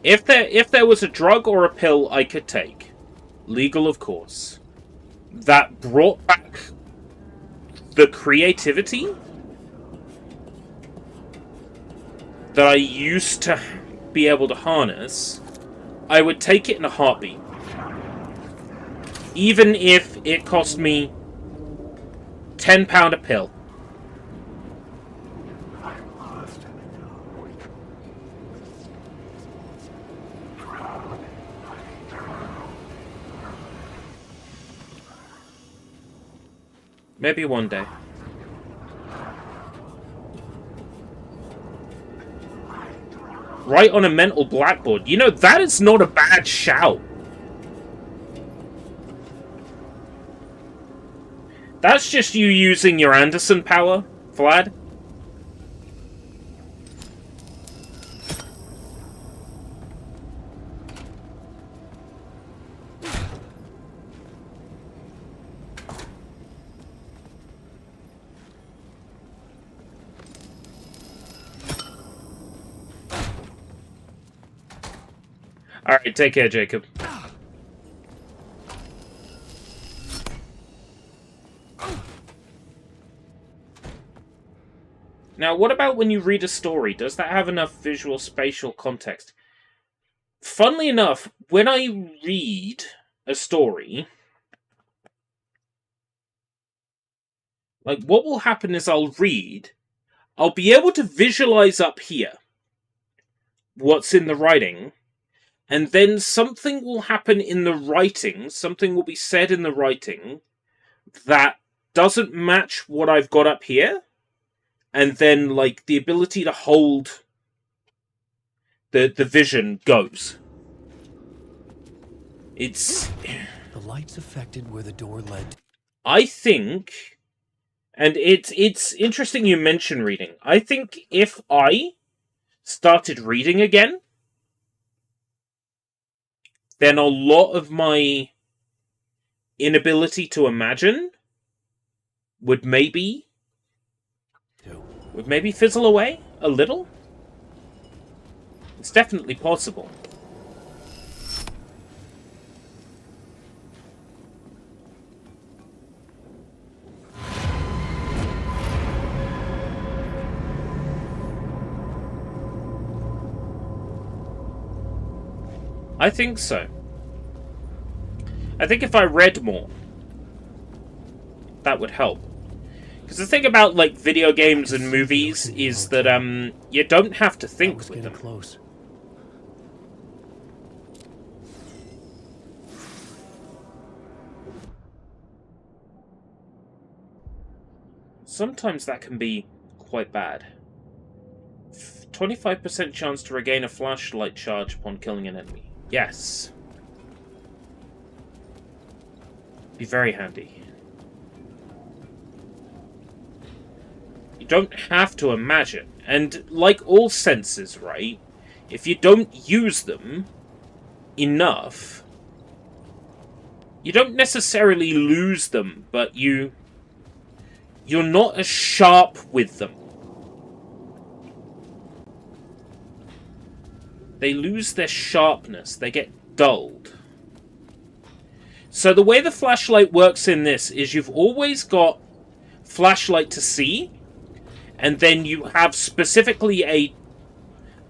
If there was a drug or a pill I could take, legal of course, that brought back the creativity that I used to be able to harness, I would take it in a heartbeat. Even if it cost me £10 a pill. Maybe one day. Write on a mental blackboard. That is not a bad shout. That's just you using your Anderson power, Vlad. Alright, take care, Jacob. Now, what about when you read a story? Does that have enough visual spatial context? Funnily enough, when I read a story, what will happen is I'll be able to visualize up here what's in the writing, and then something will happen in the writing, something will be said in the writing that doesn't match what I've got up here, and then, like, the ability to hold the vision goes. It's... The lights affected where the door led. I think, and it's interesting you mention reading. I think if I started reading again, then a lot of my inability to imagine would maybe fizzle away a little. It's definitely possible. I think so. I think if I read more, that would help. Because the thing about, like, video games and movies is that you don't have to think with them. Close. Sometimes that can be quite bad. 25% chance to regain a flashlight charge upon killing an enemy. Yes. Be very handy. You don't have to imagine. And like all senses, right? If you don't use them enough, you don't necessarily lose them, but you're not as sharp with them. They lose their sharpness. They get dulled. So the way the flashlight works in this is you've always got flashlight to see, and then you have specifically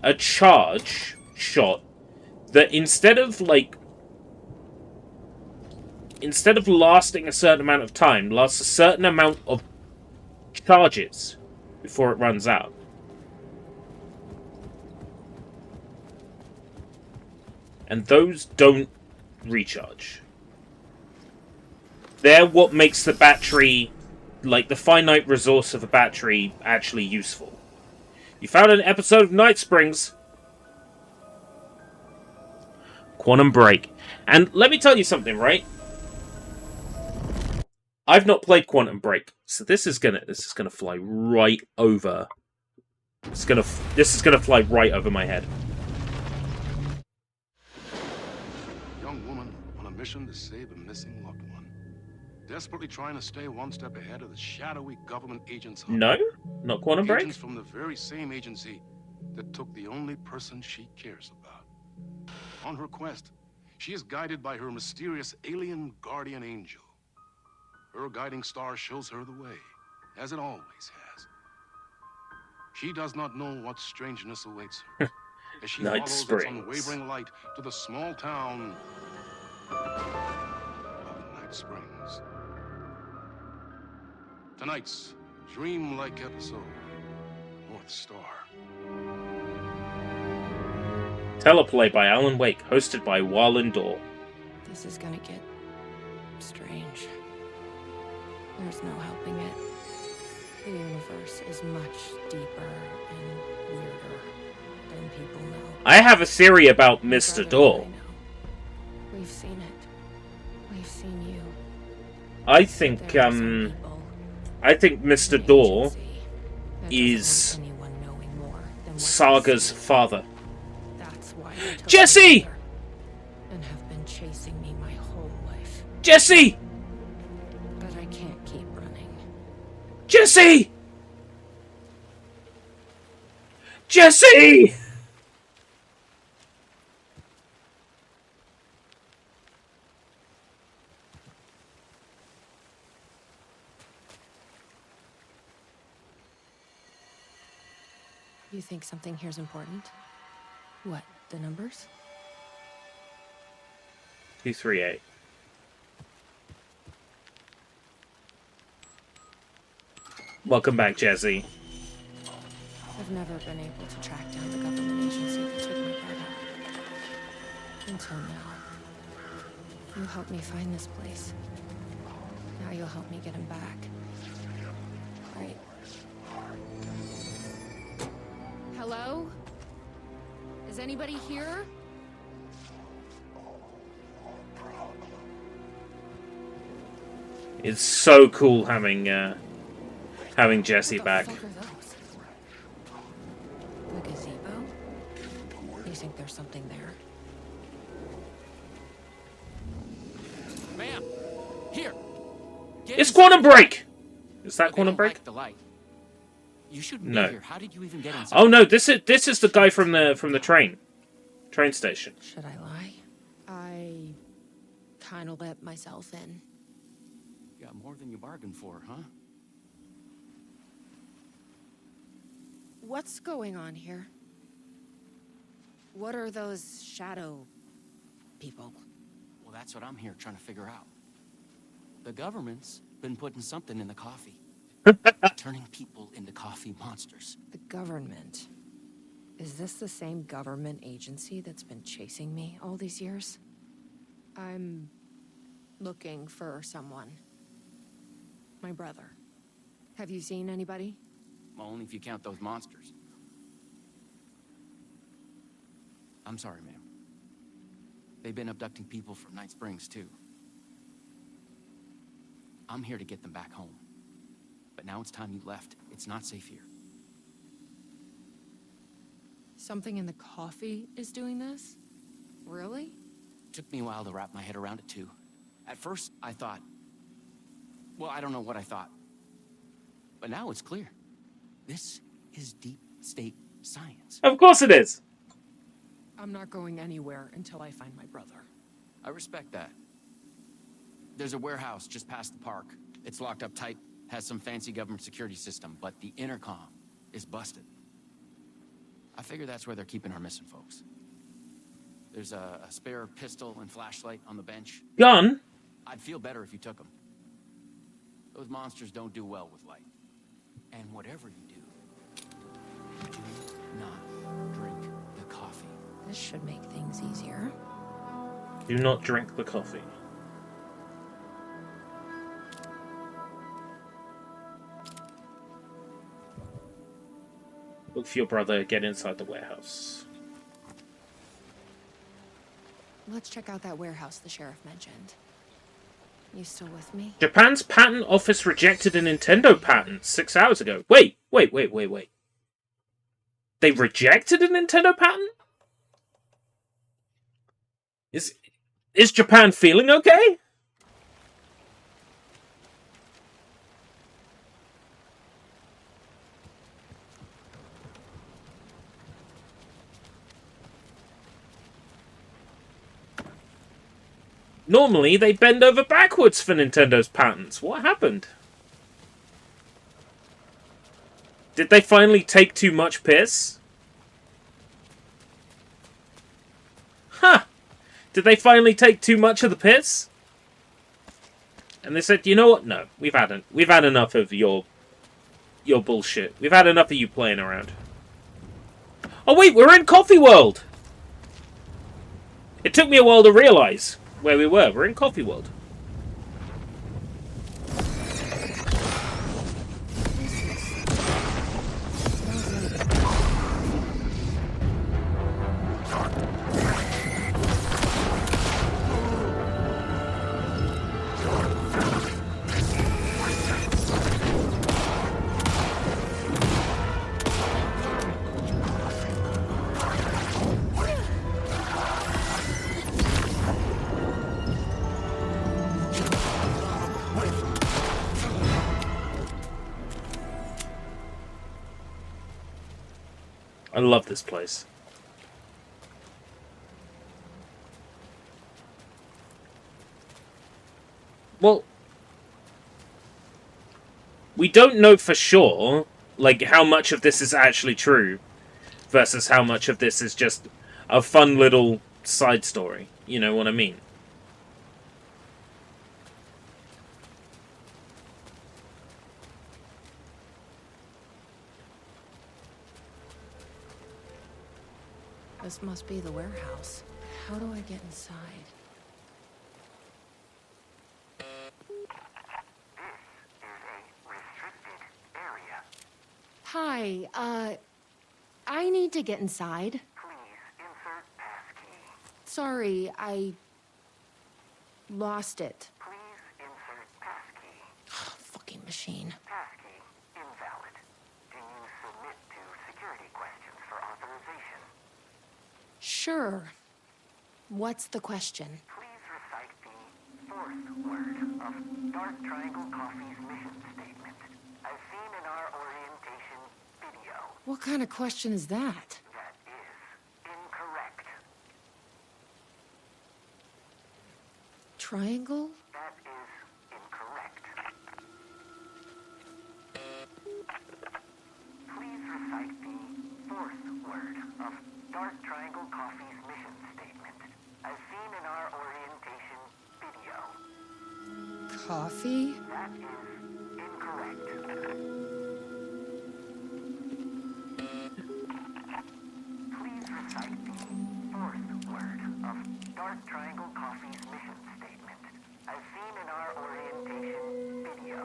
a charge shot that instead of lasting a certain amount of time, lasts a certain amount of charges before it runs out. And those don't recharge. They're what makes the battery, like the finite resource of a battery, actually useful. You found an episode of Night Springs. Quantum Break. And let me tell you something, right? I've not played Quantum Break, so this is gonna fly right over. This is gonna fly right over my head. Young woman on a mission to save a missing loved one, desperately trying to stay one step ahead of the shadowy government agents. No, not Quantum Break. Agents from the very same agency that took the only person she cares about. On her quest, she is guided by her mysterious alien guardian angel. Her guiding star shows her the way, as it always has. She does not know what strangeness awaits her as she Night follows its Springs. unwavering light to the small town of Night Springs. Tonight's dreamlike episode, North Star. Teleplay by Alan Wake, hosted by Warlin Daw. This is gonna get strange. There's no helping it. The universe is much deeper and weirder than people know. I have a theory about Mr. Daw. We've seen it. We've seen you. I think Mr. Daw is Saga's father. Jesse! And have been chasing me my whole life. Jesse! But I can't keep running. Jesse! Jesse! You think something here's important? What, the numbers? 238. Welcome back, Jesse. I've never been able to track down the government agency that took until now. You helped me find this place. Now you'll help me get him back. Right. Hello? Is anybody here? It's so cool having Jesse back. What the fuck are those? The gazebo? You think there's something there? Ma'am, here. It's Quantum Break. Is that Quantum Break? Like the light. You shouldn't No. be here. How did you even get inside? Oh no, this is the guy from the train station. Should I lie? I kind of let myself in. Got more than you bargained for, huh? What's going on here? What are those shadow people? Well, that's what I'm here trying to figure out. The government's been putting something in the coffee. Turning people into coffee monsters. The government. Is this the same government agency that's been chasing me all these years? I'm looking for someone. My brother. Have you seen anybody? Well, only if you count those monsters. I'm sorry, ma'am. They've been abducting people from Night Springs, too. I'm here to get them back home. But now it's time you left. It's not safe here. Something in the coffee is doing this? Really? Took me a while to wrap my head around it, too. At first, I thought... Well, I don't know what I thought. But now it's clear. This is deep state science. Of course it is. I'm not going anywhere until I find my brother. I respect that. There's a warehouse just past the park. It's locked up tight, has some fancy government security system, but the intercom is busted. I figure that's where they're keeping our missing folks. There's a spare pistol and flashlight on the bench. Gun? I'd feel better if you took them. Those monsters don't do well with light. And whatever you do not drink the coffee. This should make things easier. Do not drink the coffee. Look for your brother, get inside the warehouse. Let's check out that warehouse the sheriff mentioned. You still with me? Japan's patent office rejected a Nintendo patent 6 hours ago. Wait. They rejected a Nintendo patent? Is Japan feeling okay? Normally, they bend over backwards for Nintendo's patents. What happened? Did they finally take too much piss? Huh. Did they finally take too much of the piss? And they said, you know what? No, we've had enough of your bullshit. We've had enough of you playing around. Oh wait, we're in Coffee World! It took me a while to realise where we were. We're in Coffee World. I love this place. Well, we don't know for sure, like, how much of this is actually true versus how much of this is just a fun little side story. You know what I mean? This must be the warehouse. How do I get inside? Hi, I need to get inside. Sorry, I lost it. Fucking machine. Sure. What's the question? Fourth word of Dark Triangle Coffee's mission statement, as seen in our orientation video. What kind of question is that? That is incorrect. Triangle? That is incorrect. Please recite the fourth word of Dark Triangle Coffee's mission statement, as seen in our orientation video. Coffee? That is incorrect. Please recite the fourth word of Dark Triangle Coffee's mission statement, as seen in our orientation video.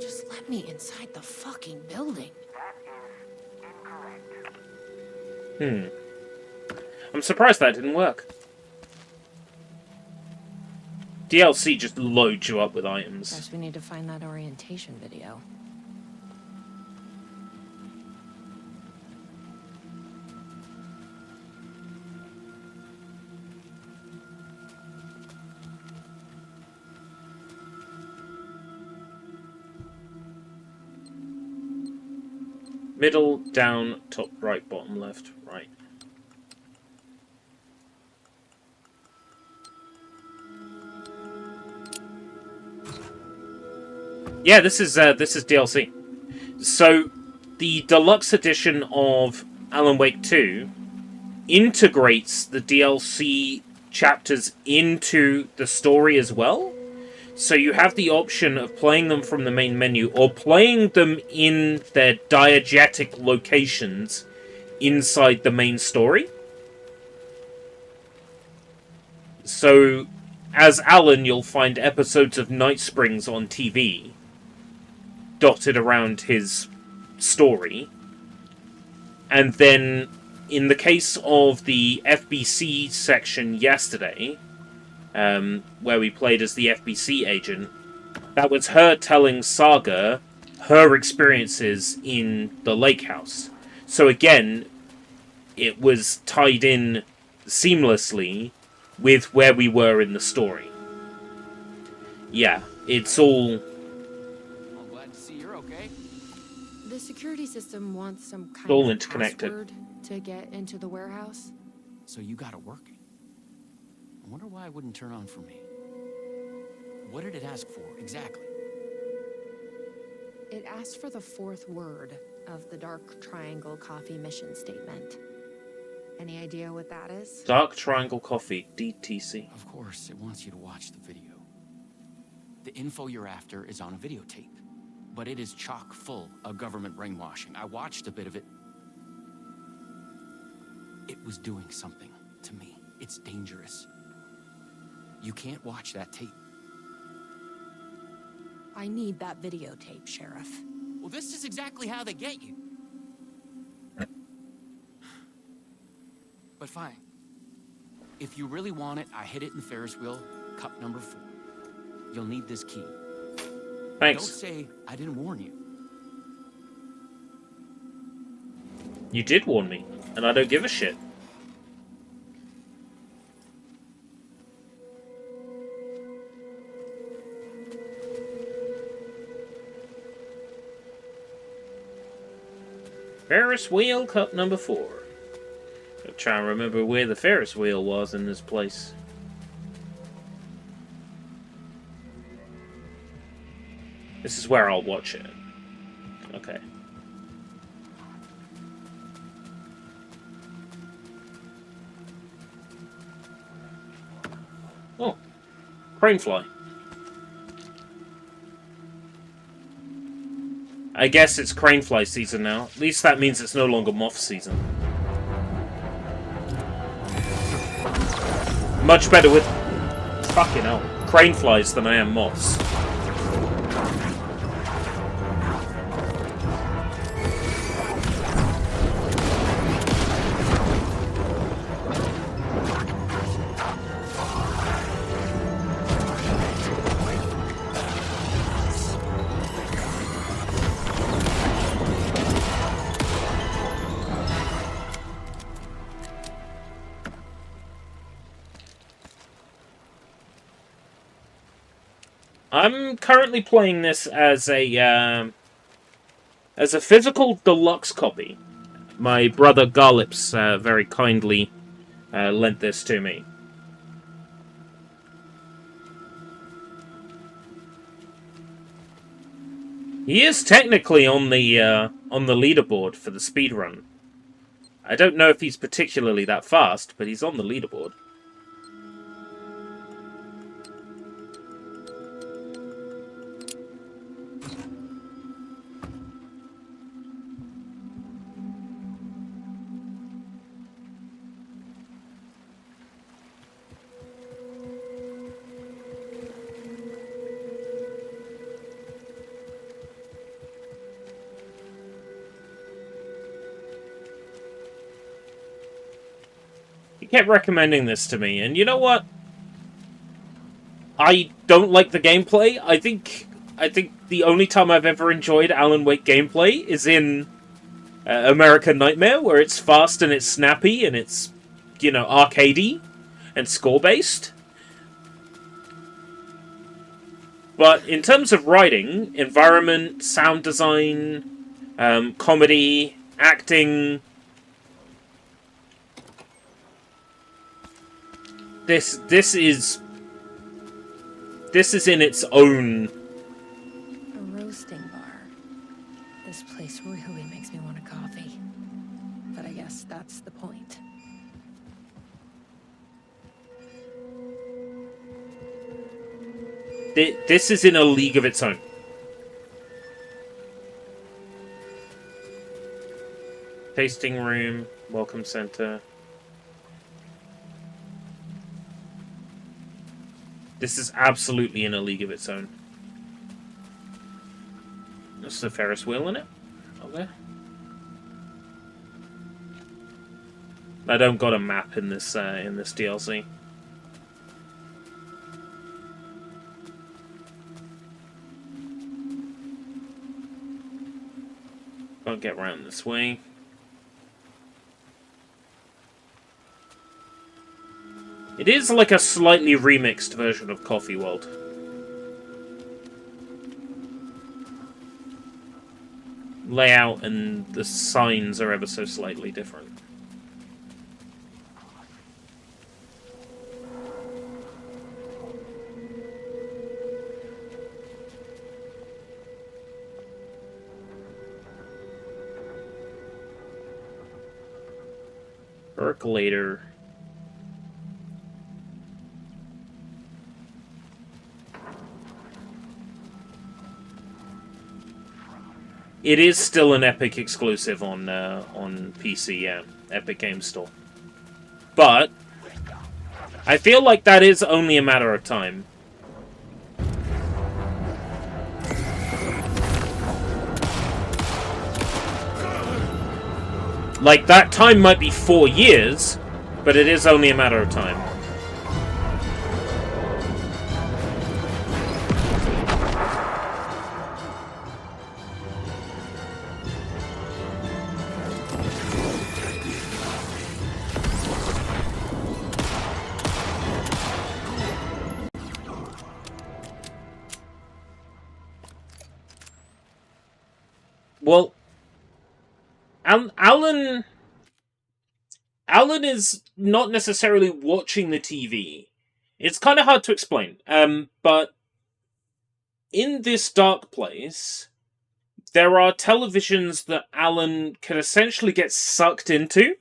Just let me inside the fucking building. That is incorrect. I'm surprised that didn't work. DLC just loads you up with items. Guess we need to find that orientation video. Middle, down, top, right, bottom, left, right. Yeah, this is DLC. So, the deluxe edition of Alan Wake 2 integrates the DLC chapters into the story as well. So you have the option of playing them from the main menu or playing them in their diegetic locations inside the main story. So, as Alan, you'll find episodes of Night Springs on TV dotted around his story. And then, in the case of the FBC section yesterday, where we played as the FBC agent, that was her telling Saga her experiences in the lake house. So again, it was tied in seamlessly with where we were in the story. Yeah, it's all... I'm glad to see you're okay. The security system wants some kind all of interconnected. password to get into the warehouse. So you got it working. I wonder why it wouldn't turn on for me. What did it ask for, exactly? It asked for the fourth word of the Dark Triangle Coffee mission statement. Any idea what that is? Dark Triangle Coffee, DTC. Of course, it wants you to watch the video. The info you're after is on a videotape, but it is chock full of government brainwashing. I watched a bit of it. It was doing something to me. It's dangerous. You can't watch that tape. I need that videotape, Sheriff. Well, this is exactly how they get you. But fine. If you really want it, I hid it in the Ferris wheel, cup number 4. You'll need this key. Thanks. Don't say I didn't warn you. You did warn me, and I don't give a shit. Ferris wheel cup number 4. I'm trying to remember where the Ferris wheel was in this place. This is where I'll watch it. Okay. Oh. Cranefly. I guess it's cranefly season now. At least that means it's no longer moth season. much better with fucking hell crane flies than I am moths. I'm currently playing this as a physical deluxe copy. My brother Garlips very kindly lent this to me. He is technically on the leaderboard for the speedrun. I don't know if he's particularly that fast, but he's on the leaderboard. Kept recommending this to me, and you know what? I don't like the gameplay. I think the only time I've ever enjoyed Alan Wake gameplay is in American Nightmare, where it's fast and it's snappy and it's, you know, arcadey and score-based. But in terms of writing, environment, sound design, comedy, acting, this is in its own. A roasting bar. This place really makes me want a coffee. But I guess that's the point. This is in a league of its own. Tasting room, welcome center. This is absolutely in a league of its own. There's the Ferris wheel in it. Okay. I don't got a map in this DLC. Can't get around this way. It is like a slightly remixed version of Coffee World. Layout and the signs are ever so slightly different. Percolator. It is still an Epic exclusive on PC, yeah. Epic Games Store. But I feel like that is only a matter of time. Like, that time might be 4 years, but it is only a matter of time. Well, Alan is not necessarily watching the TV. It's kind of hard to explain. But in this dark place, there are televisions that Alan can essentially get sucked into.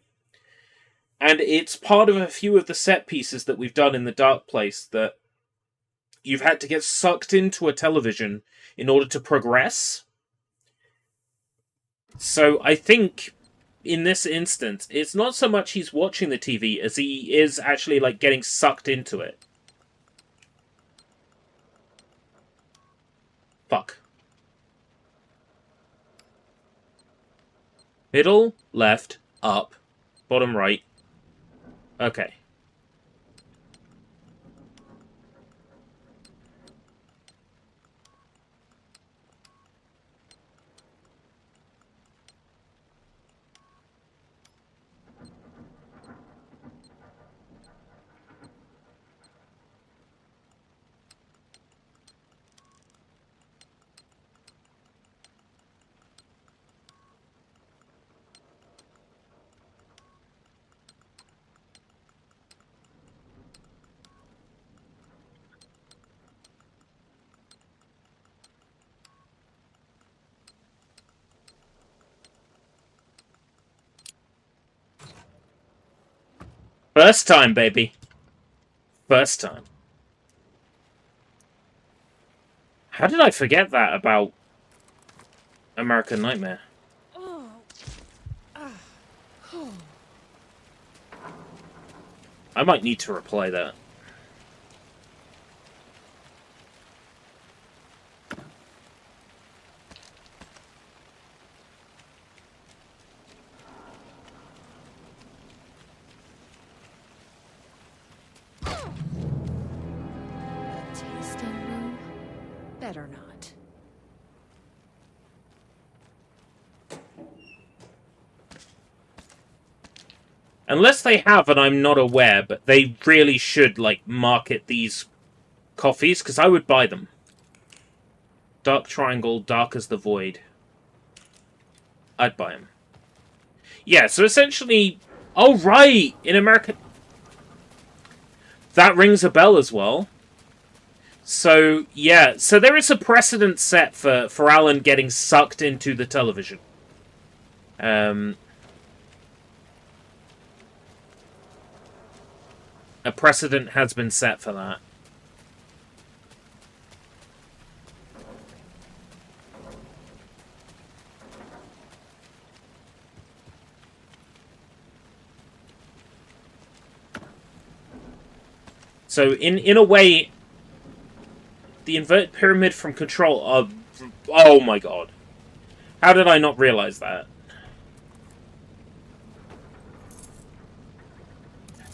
And it's part of a few of the set pieces that we've done in the dark place that you've had to get sucked into a television in order to progress. So I think in this instance, it's not so much he's watching the TV as he is actually, like, getting sucked into it. Fuck. Middle, left, up, bottom right. Okay. First time, baby. First time. How did I forget that about American Nightmare? I might need to replay that. Better not. Unless they have and I'm not aware, but they really should, like, market these coffees, because I would buy them. Dark Triangle, Dark as the Void. I'd buy them. Yeah, so essentially... Oh, right! In America... That rings a bell as well. So, yeah. So there is a precedent set for Alan getting sucked into the television. A precedent has been set for that. So, in a way... The inverted pyramid from Control of... Oh my god. How did I not realize that?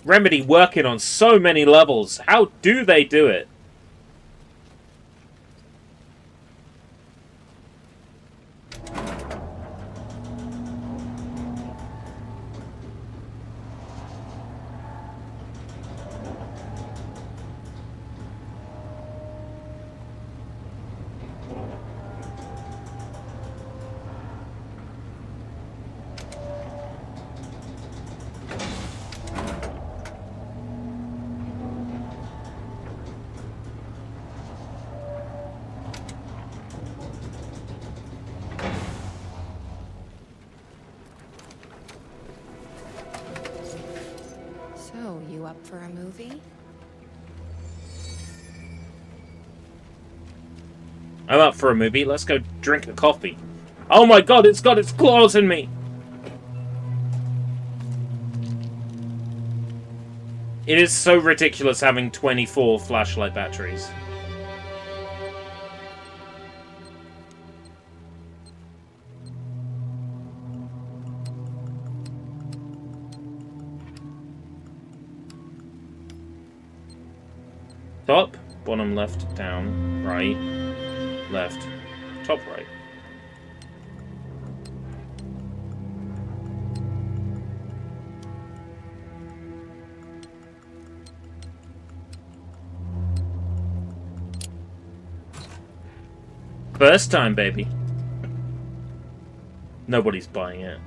Remedy working on so many levels. How do they do it? So, you up for a movie? I'm up for a movie. Let's go drink a coffee. Oh my god, it's got its claws in me! It is so ridiculous having 24 flashlight batteries. Top, bottom left, down, right, left, top right. First time, baby. Nobody's buying it.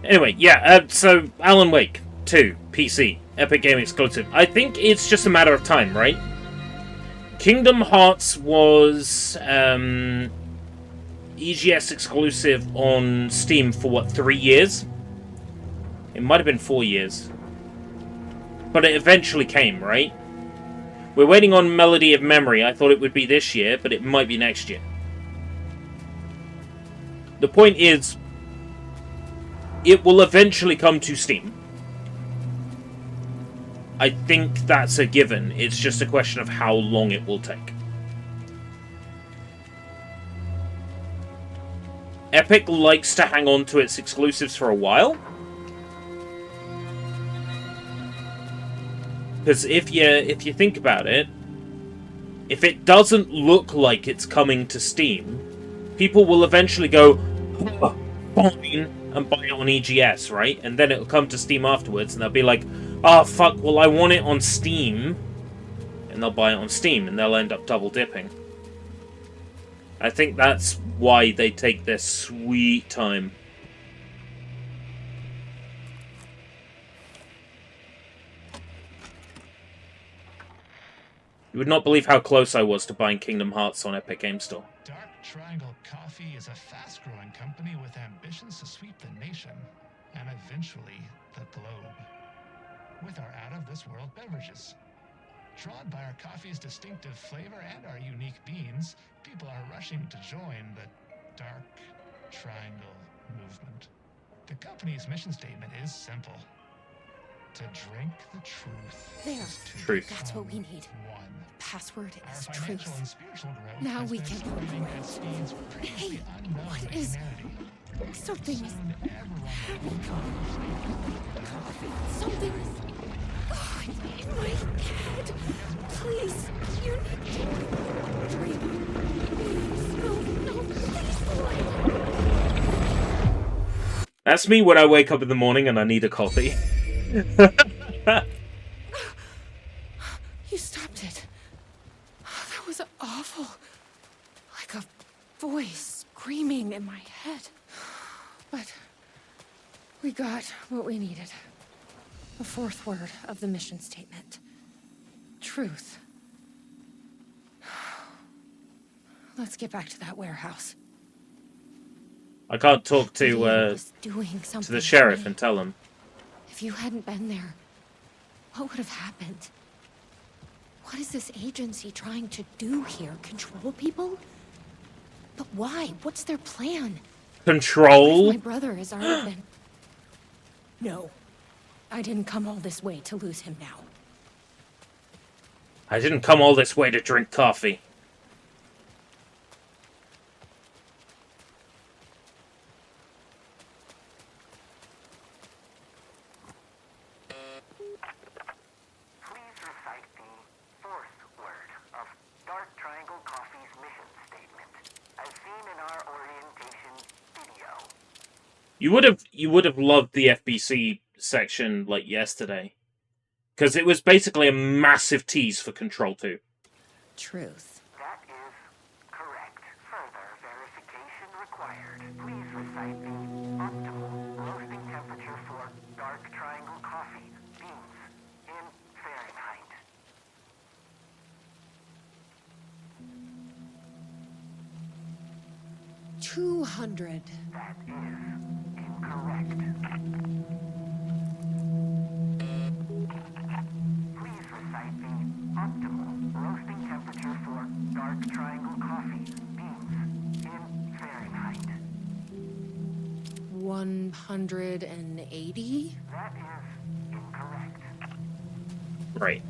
Anyway, yeah, so Alan Wake 2, PC, Epic Game exclusive. I think it's just a matter of time, right? Kingdom Hearts was EGS exclusive on Steam for, what, 3 years? It might have been 4 years. But it eventually came, right? We're waiting on Melody of Memory. I thought it would be this year, but it might be next year. The point is, it will eventually come to Steam. I think that's a given. It's just a question of how long it will take. Epic likes to hang on to its exclusives for a while. Because if you think about it, if it doesn't look like it's coming to Steam, people will eventually go, fine, and buy it on EGS, right? And then it'll come to Steam afterwards, and they'll be like, oh, fuck, well, I want it on Steam. And they'll buy it on Steam, and they'll end up double dipping. I think that's why they take their sweet time. You would not believe how close I was to buying Kingdom Hearts on Epic Game Store. Dark Triangle Coffee is a fast-growing company with ambitions to sweep the nation and eventually the globe with our out-of-this-world beverages. Drawn by our coffee's distinctive flavor and our unique beans, people are rushing to join the Dark Triangle movement. The company's mission statement is simple: to drink the truth. There. Truth. That's what we need. One. Password is Our financial and truth. spiritual growth Now has we been can accelerating at speeds previously unknown what to is- humanity. Something. Soon everyone will Something. Oh, it's in my head. Please, you need to dream. Please, no, please. That's me when I wake up in the morning and I need a coffee. You stopped it. That was awful. Like a voice screaming in my head. But we got what we needed. The fourth word of the mission statement. Truth. Let's get back to that warehouse. I can't talk Gideon to was doing something the sheriff to me. and tell him. If you hadn't been there, what would have happened? What is this agency trying to do here? Control people? But why? What's their plan? Control? What if my brother has already been... No. I didn't come all this way to lose him now. I didn't come all this way to drink coffee. Please recite the fourth word of Dark Triangle Coffee's mission statement, as seen in our orientation video. You would have loved the FBC section like yesterday, because it was basically a massive tease for Control 2. Truth. That is correct. Further verification required. Please recite the optimal roasting temperature for Dark Triangle Coffee beans in Fahrenheit. $200. That is incorrect. Please recite the optimal roasting temperature for Dark Triangle Coffee beans in Fahrenheit. 180? That is incorrect. Right.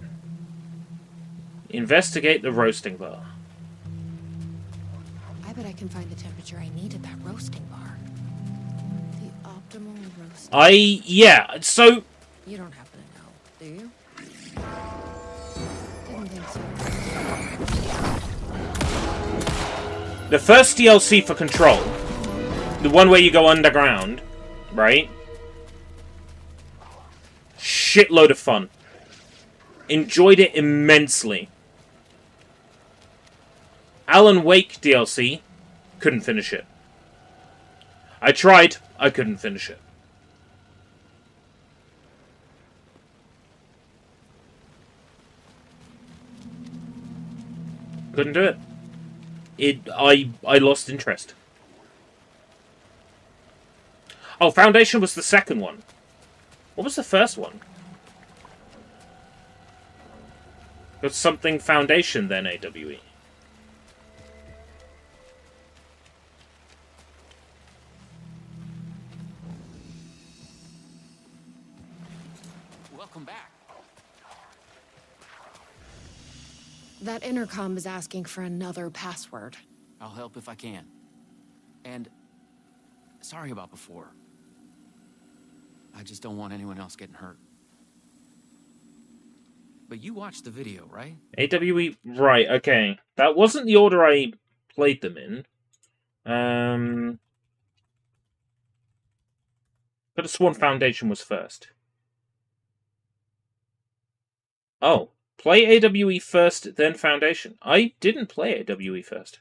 Investigate the roasting bar. I bet I can find the temperature I need at that roasting bar. The optimal roasting... Yeah, so... You don't happen to know, do you? Didn't think so. The first DLC for Control, the one where you go underground, right? Shitload of fun. Enjoyed it immensely. Alan Wake DLC, couldn't finish it. I tried, I couldn't finish it. Couldn't do it. I lost interest. Oh, Foundation was the second one. What was the first one? Got something Foundation then, AWE. intercom is asking for another password. I'll help if I can. And sorry about before. I just don't want anyone else getting hurt. But you watched the video, right? AWE, right, okay. That wasn't the order I played them in. Could have sworn Foundation was first. Oh, play AWE first, then Foundation. I didn't play AWE first.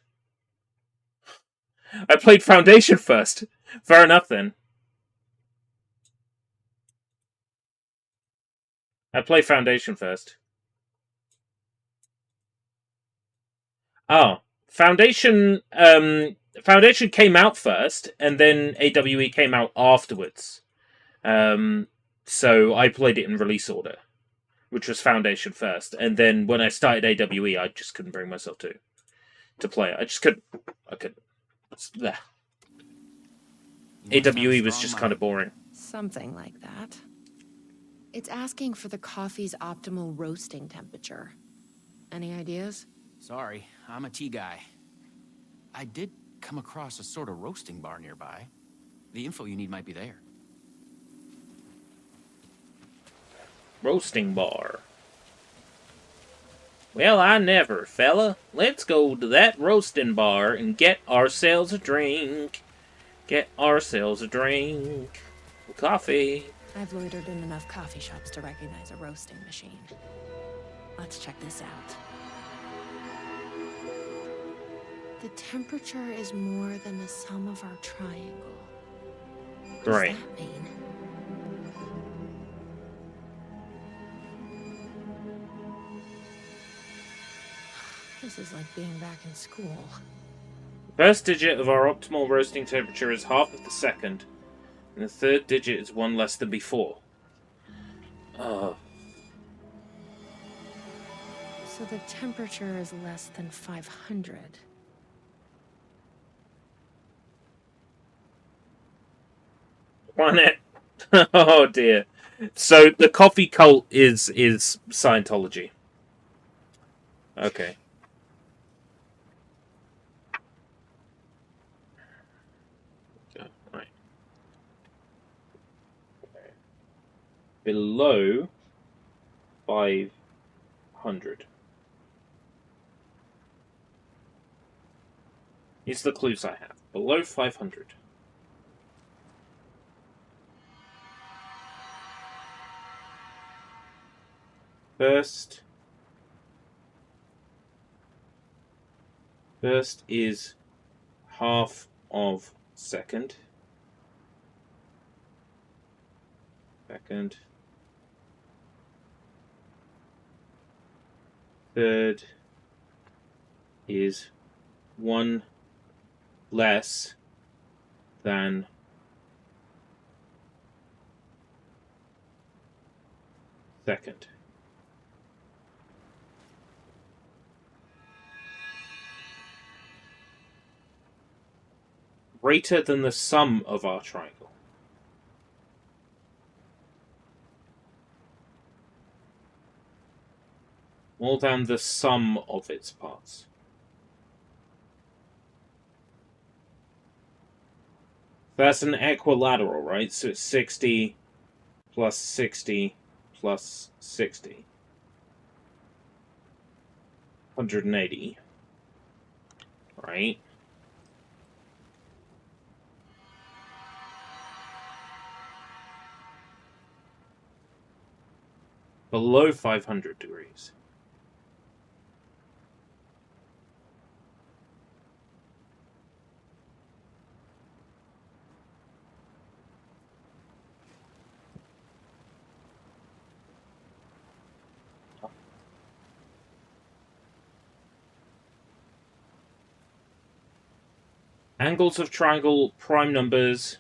I played Foundation first. Fair enough, then. I played Foundation first. Oh, Foundation Foundation came out first, and then AWE came out afterwards. So I played it in release order, which was Foundation first, and then when I started AWE, I just couldn't bring myself to play it. I just couldn't. I couldn't. There. AWE was just kind of boring. Something like that. It's asking for the coffee's optimal roasting temperature. Any ideas? Sorry, I'm a tea guy. I did come across a sort of roasting bar nearby. The info you need might be there. Roasting bar. Well, I never, fella. Let's go to that roasting bar and get ourselves a drink. Get ourselves a drink. Coffee. I've loitered in enough coffee shops to recognize a roasting machine. Let's check this out. The temperature is more than the sum of our triangle. What does Right. that mean? This is like being back in school. First digit of our optimal roasting temperature is half of the second, and the third digit is one less than before. So the temperature is less than 500. Planet. Oh dear. So the coffee cult is Scientology. Okay. Right. Below 500. These are the clues I have. Below 500. First is half of second. Second. Third is one less than second. Greater than the sum of our triangle. More than the sum of its parts. That's an equilateral, right? So it's 60 plus 60 plus 60. 180. Right? Below 500 degrees. Angles of triangle prime numbers.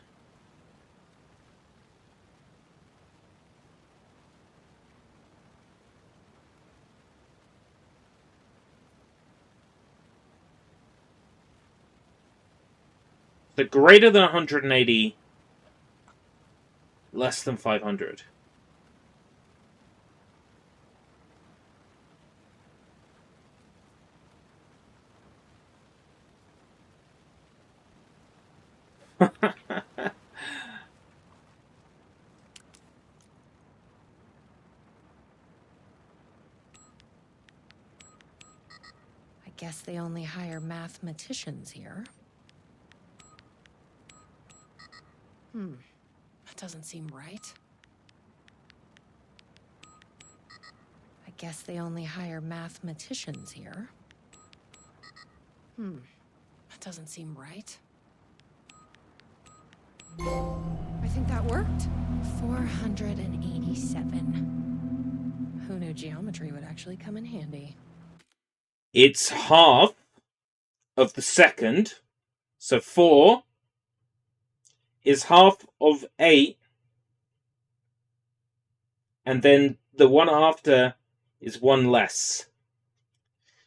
The greater than 180, less than 500. guess they only hire mathematicians here. That doesn't seem right. I guess they only hire mathematicians here. That doesn't seem right. I think that worked. 487. Who knew geometry would actually come in handy? It's half of the second. So 4 is half of 8. And then the one after is 1 less.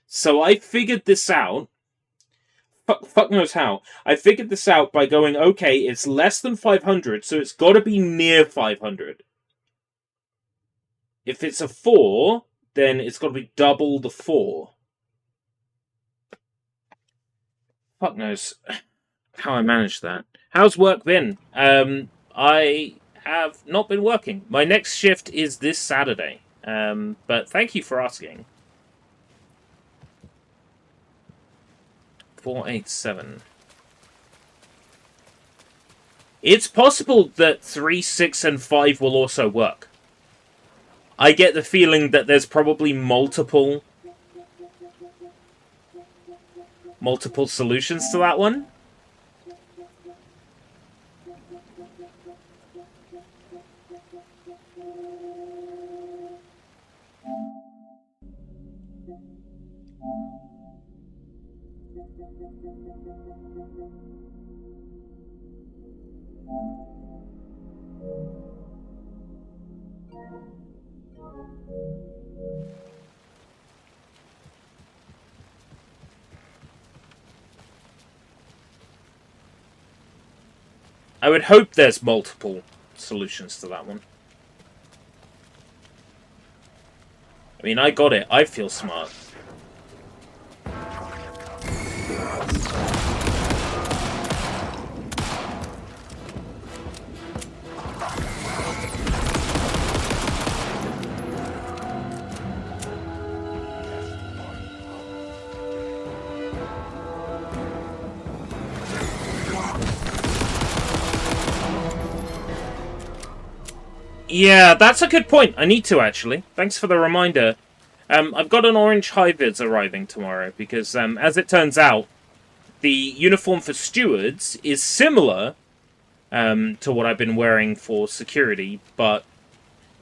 So I figured this out. Fuck knows how. I figured this out by going, okay, it's less than 500, so it's got to be near 500. If it's a 4, then it's got to be double the 4. Fuck knows how I managed that. How's work been? I have not been working. My next shift is this Saturday. But thank you for asking. 487. It's possible that 3, 6, and 5 will also work. I get the feeling that there's probably multiple solutions to that one. I would hope there's multiple solutions to that one. I mean, I got it. I feel smart. Yeah, that's a good point. I need to, actually. Thanks for the reminder. I've got an orange high-vis arriving tomorrow, because, as it turns out, the uniform for stewards is similar to what I've been wearing for security, but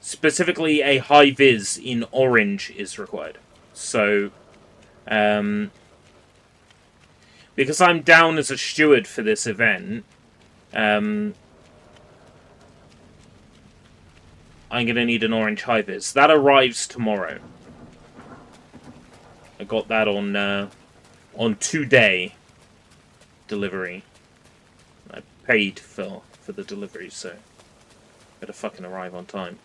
specifically a high-vis in orange is required. So, because I'm down as a steward for this event, I'm going to need an orange high-vis. That arrives tomorrow. I got that on 2-day delivery. I paid for the delivery, so better fucking arrive on time.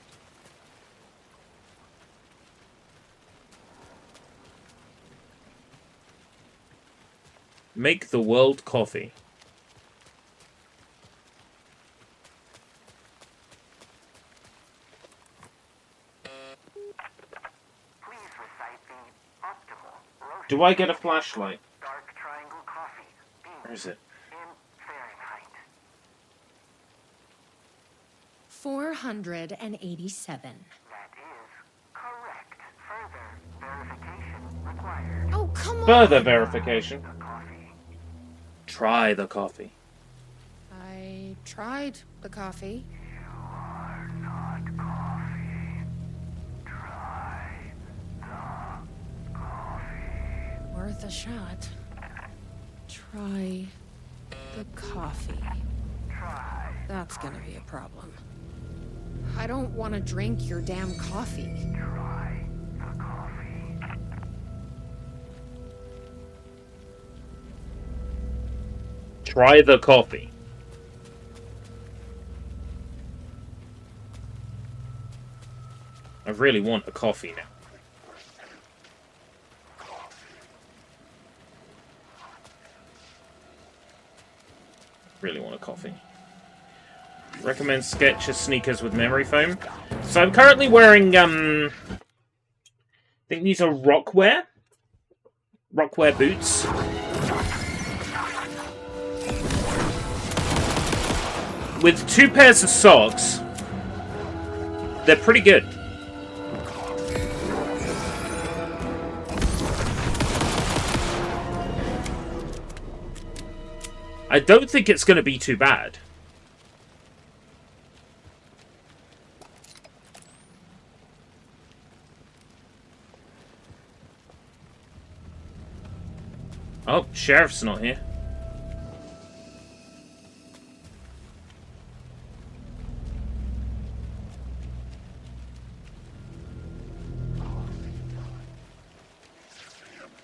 Make the world coffee. Do I get a flashlight? Dark Triangle Coffee. Where is it? In Fahrenheit. 487. That is correct. Further verification required. Oh, come on! Further verification. The coffee. Try the coffee. I tried the coffee. You are not coffee. Try the coffee. Worth a shot. Try the coffee. Try. That's gonna be a problem. I don't want to drink your damn coffee. Try the coffee. Try the coffee. I really want a coffee now. Really want a coffee. Recommend Skechers sneakers with memory foam. So I'm currently wearing, I think these are Rockwear Rockwear boots. With 2 pairs of socks, they're pretty good. I don't think it's going to be too bad. Oh, Sheriff's not here.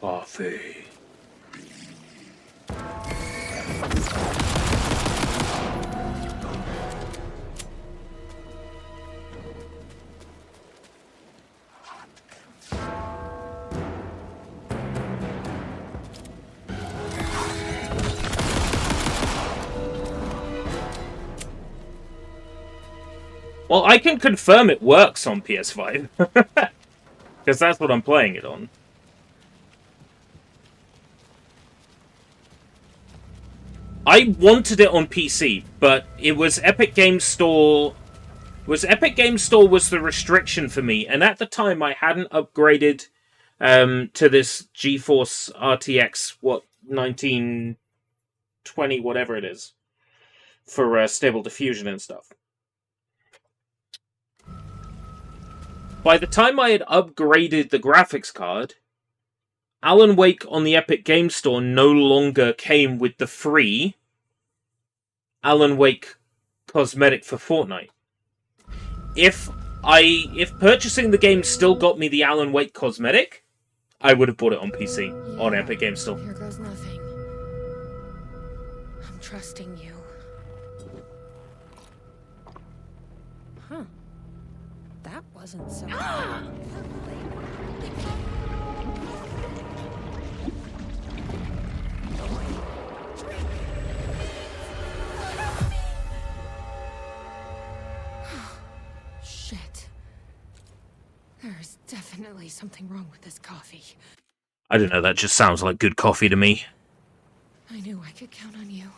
Coffee. Well, I can confirm it works on PS5. Because that's what I'm playing it on. I wanted it on PC, but it was Epic Games Store... Epic Games Store was the restriction for me, and at the time I hadn't upgraded to this GeForce RTX, 1920, whatever it is, for Stable Diffusion and stuff. By the time I had upgraded the graphics card, Alan Wake on the Epic Games Store no longer came with the free Alan Wake cosmetic for Fortnite. If purchasing the game still got me the Alan Wake cosmetic, I would have bought it on PC, on Epic Games Store. Here goes nothing. I'm trusting you. Huh. That wasn't so... Shit. There's definitely something wrong with this coffee. I don't know, that just sounds like good coffee to me. I knew I could count on you.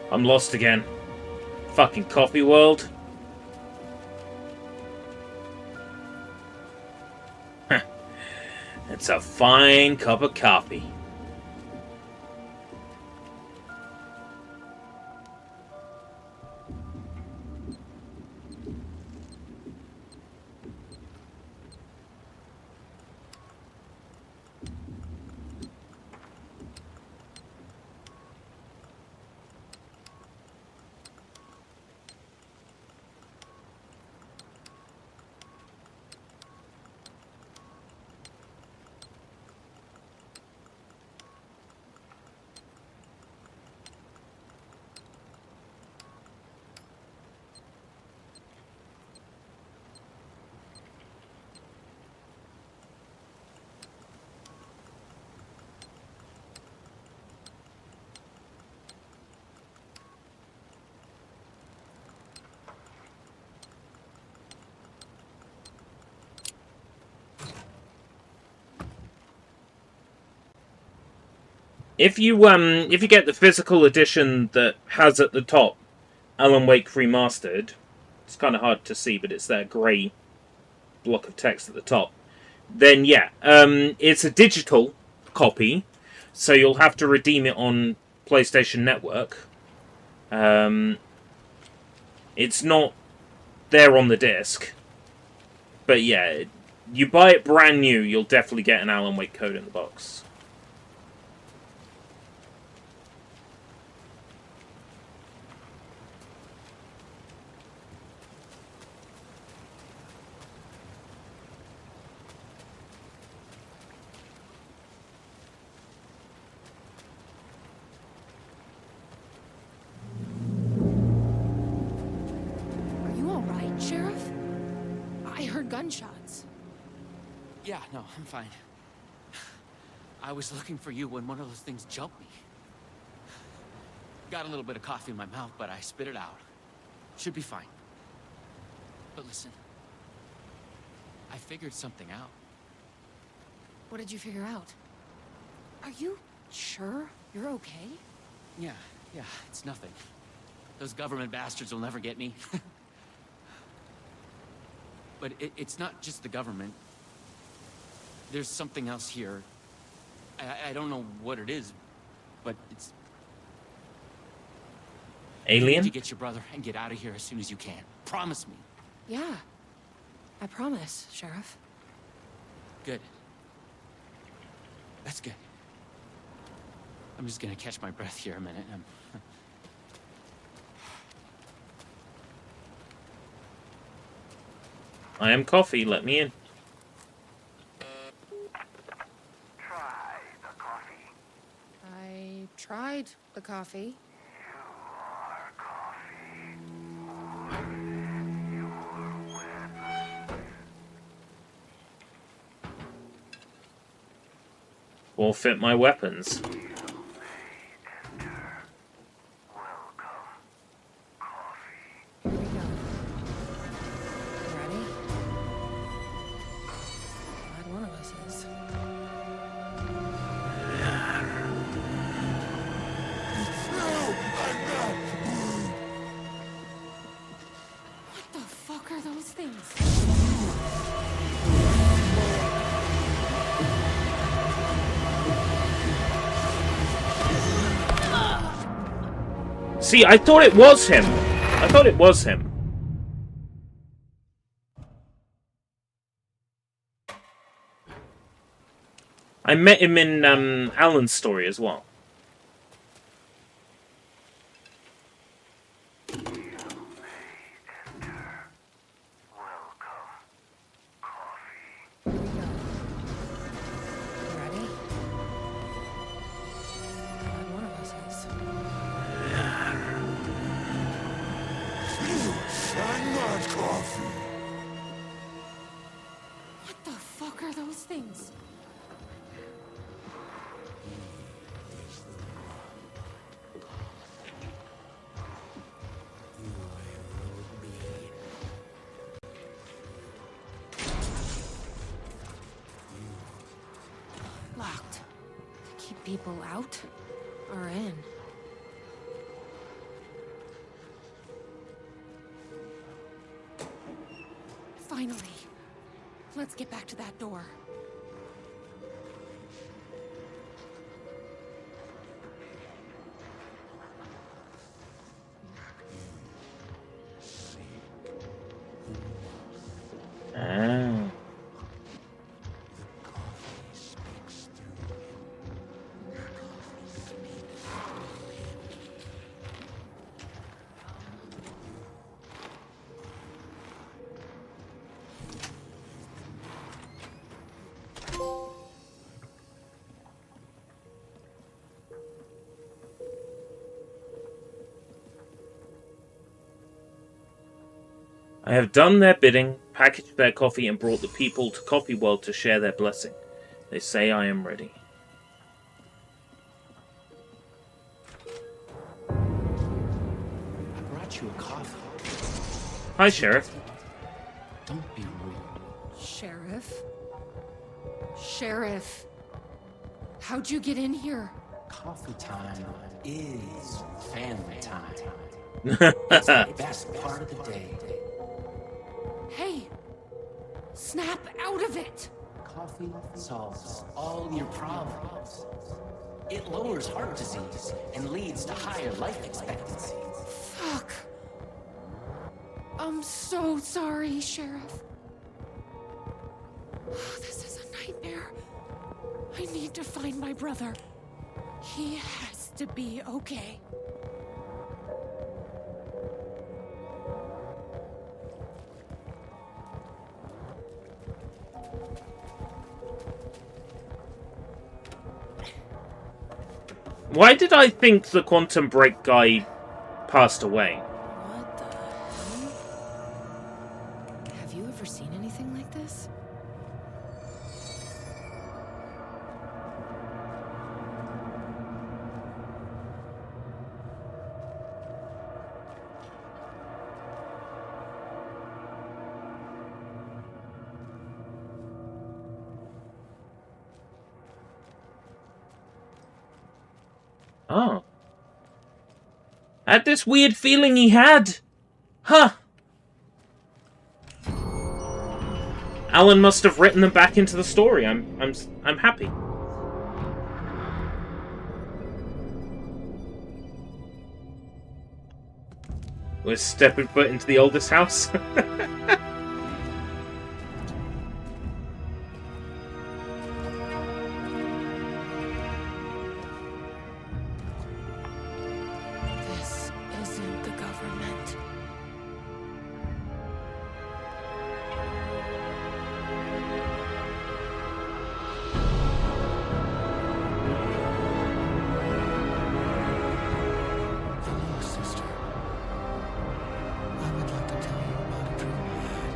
I'm lost again. Fucking coffee world. It's a fine cup of coffee. If you get the physical edition that has at the top Alan Wake Remastered, it's kind of hard to see, but it's that grey block of text at the top. Then yeah, it's a digital copy, so you'll have to redeem it on PlayStation Network. It's not there on the disc, but yeah, you buy it brand new, you'll definitely get an Alan Wake code in the box. gunshots. Yeah, no, I'm fine. I was looking for you when one of those things jumped me. Got a little bit of coffee in my mouth, but I spit it out. Should be fine. But listen, I figured something out. What did you figure out? Are you sure you're okay? Yeah, it's nothing. Those government bastards will never get me. But it's not just the government. There's something else here. I don't know what it is, but it's... Alien? You need to get your brother and get out of here as soon as you can. Promise me. Yeah. I promise, Sheriff. Good. That's good. I'm just gonna catch my breath here a minute. I am coffee, let me in. Try the coffee. I tried the coffee. Or fit my weapons. See, I thought it was him. I thought it was him. I met him in Alan's story as well. What the fuck are those things? Locked. To keep people out or in? Finally. Let's get back to that door. Ah. I have done their bidding, packaged their coffee, and brought the people to Coffee World to share their blessing. They say I am ready. I brought you a coffee. Hi, Sheriff. Don't be rude. Sheriff? Sheriff! How'd you get in here? Coffee time is family time. It's the best part of the day. Hey! Snap out of it! Coffee solves all your problems. It lowers heart disease and leads to higher life expectancy. Fuck. I'm so sorry, Sheriff. This is a nightmare. I need to find my brother. He has to be okay. Why did I think the Quantum Break guy passed away? What the hell? Have you ever seen anything like Oh. I had this weird feeling he had. Huh. Alan must have written them back into the story. I'm happy. We're stepping foot into the oldest house. This isn't the government. Hello, sister. I would like to tell you about a dream I had.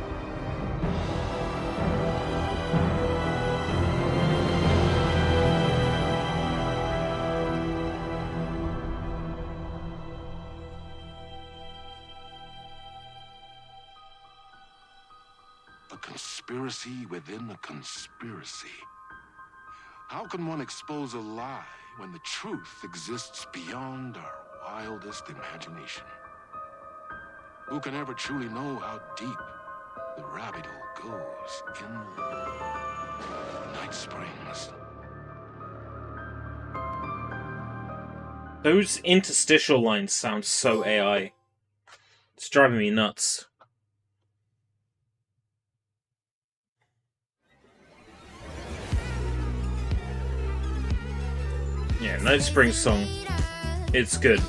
A conspiracy within a conspiracy. How can one expose a lie when the truth exists beyond our wildest imagination? Who can ever truly know how deep the rabbit hole goes in Night Springs? Those interstitial lines sound so AI. It's driving me nuts. Yeah, Night Springs song. It's good.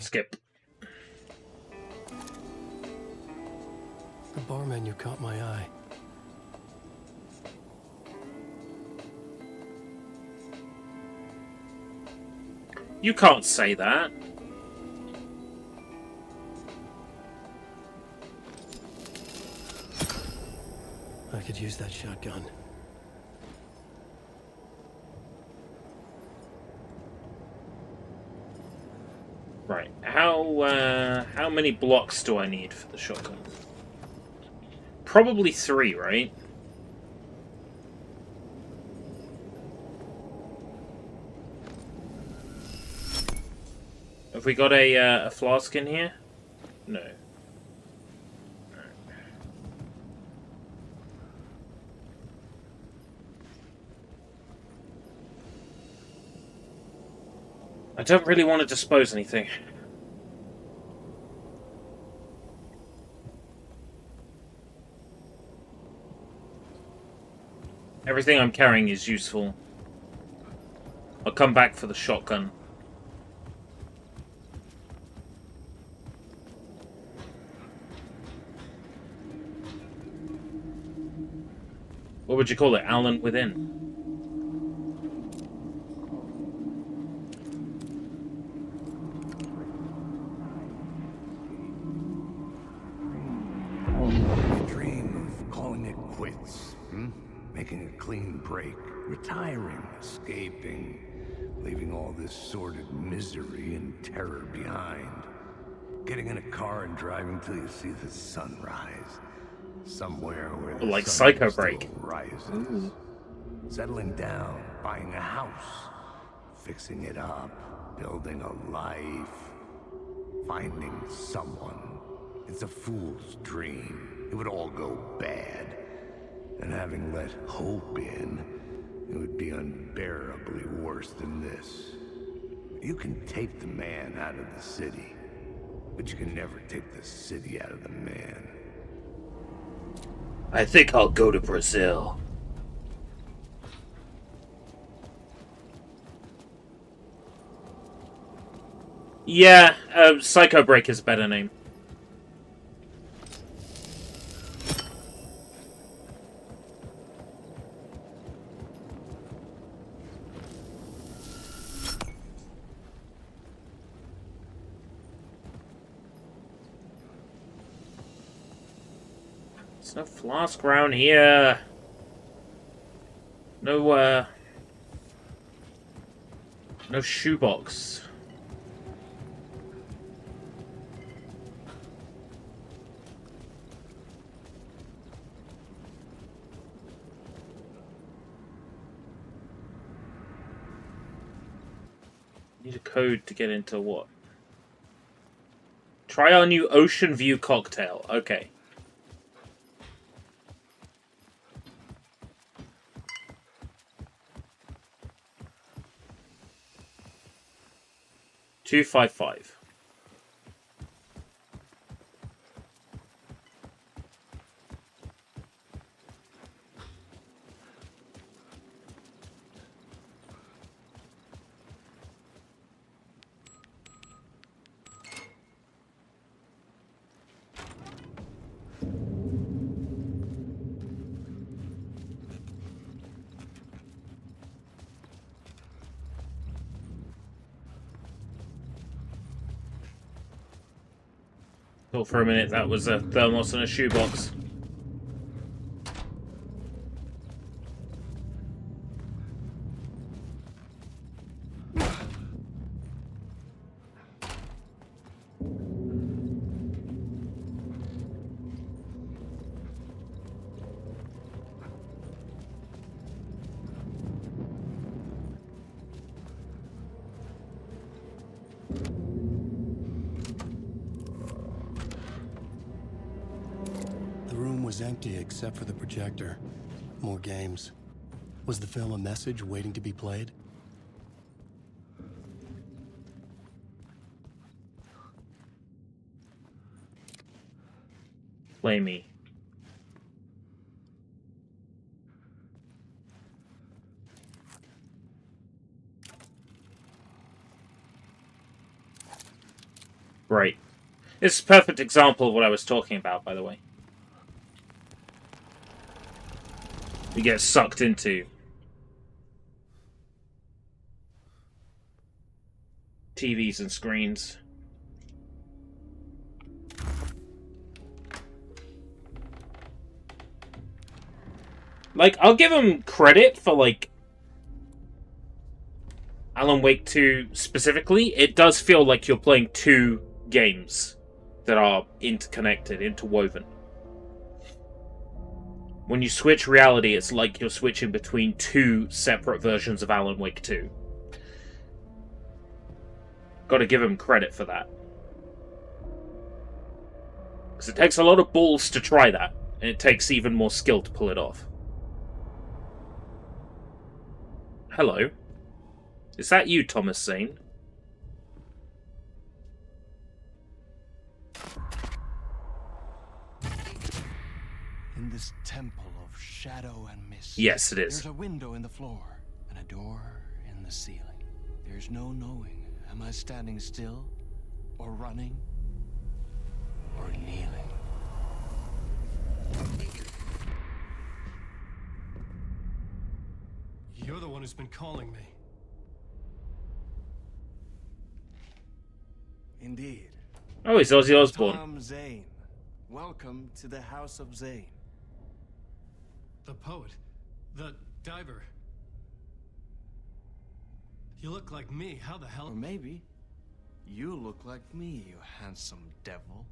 Skip. The bar menu caught my eye. You can't say that. I could use that shotgun. Right. How many blocks do I need for the shotgun? Probably 3, right? Have we got a flask in here? No. I don't really want to dispose anything. Everything I'm carrying is useful. I'll come back for the shotgun. What would you call it? Alan Within? You dream of calling it quits, making a clean break, retiring, escaping, leaving all this sordid misery and terror behind. Getting in a car and driving till you see the sun rise. Somewhere where the Like sun Psycho still Break. rises. Settling down, buying a house, fixing it up, building a life, finding someone. It's a fool's dream. It would all go bad. And having let hope in, it would be unbearably worse than this. You can take the man out of the city, but you can never take the city out of the man. I think I'll go to Brazil. Yeah, Psycho Break is a better name. There's no flask around here. No, no shoebox. Need a code to get into what? Try our new Ocean View cocktail. Okay. $255. Thought for a minute that was a thermos and a shoebox. Empty except for the projector. More games. Was the film a message waiting to be played? Play me. Right. This is a perfect example of what I was talking about, by the way. You get sucked into TVs and screens. Like, I'll give them credit for, like, Alan Wake 2 specifically. It does feel like you're playing two games that are interconnected, interwoven. When you switch reality, it's like you're switching between two separate versions of Alan Wake 2. Gotta give him credit for that. Because it takes a lot of balls to try that, and it takes even more skill to pull it off. Hello. Is that you, Thomas Zane? In this temple of shadow and mist. Yes, it is. There's a window in the floor and a door in the ceiling. There's no knowing. Am I standing still, or running, or kneeling? You're the one who's been calling me. Indeed. Oh, it's Ozzy Osbourne. Tom Zane. Welcome to the House of Zane. The poet. The diver. You look like me. How the hell? Or maybe you look like me, you handsome devil.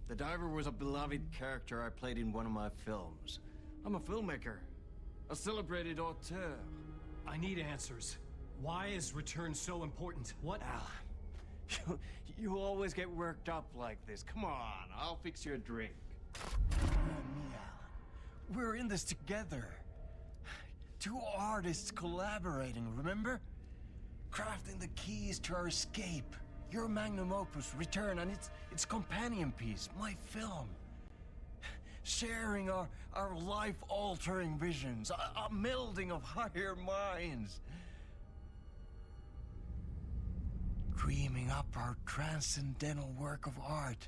The diver was a beloved character I played in one of my films. I'm a filmmaker. A celebrated auteur. I need answers. Why is Return so important? What? Alan, you always get worked up like this. Come on, I'll fix you a drink. You and me, Alan. We're in this together. Two artists collaborating, remember? Crafting the keys to our escape. Your magnum opus, Return, and its companion piece, my film. Sharing our life-altering visions, a melding of higher minds. Dreaming up our transcendental work of art.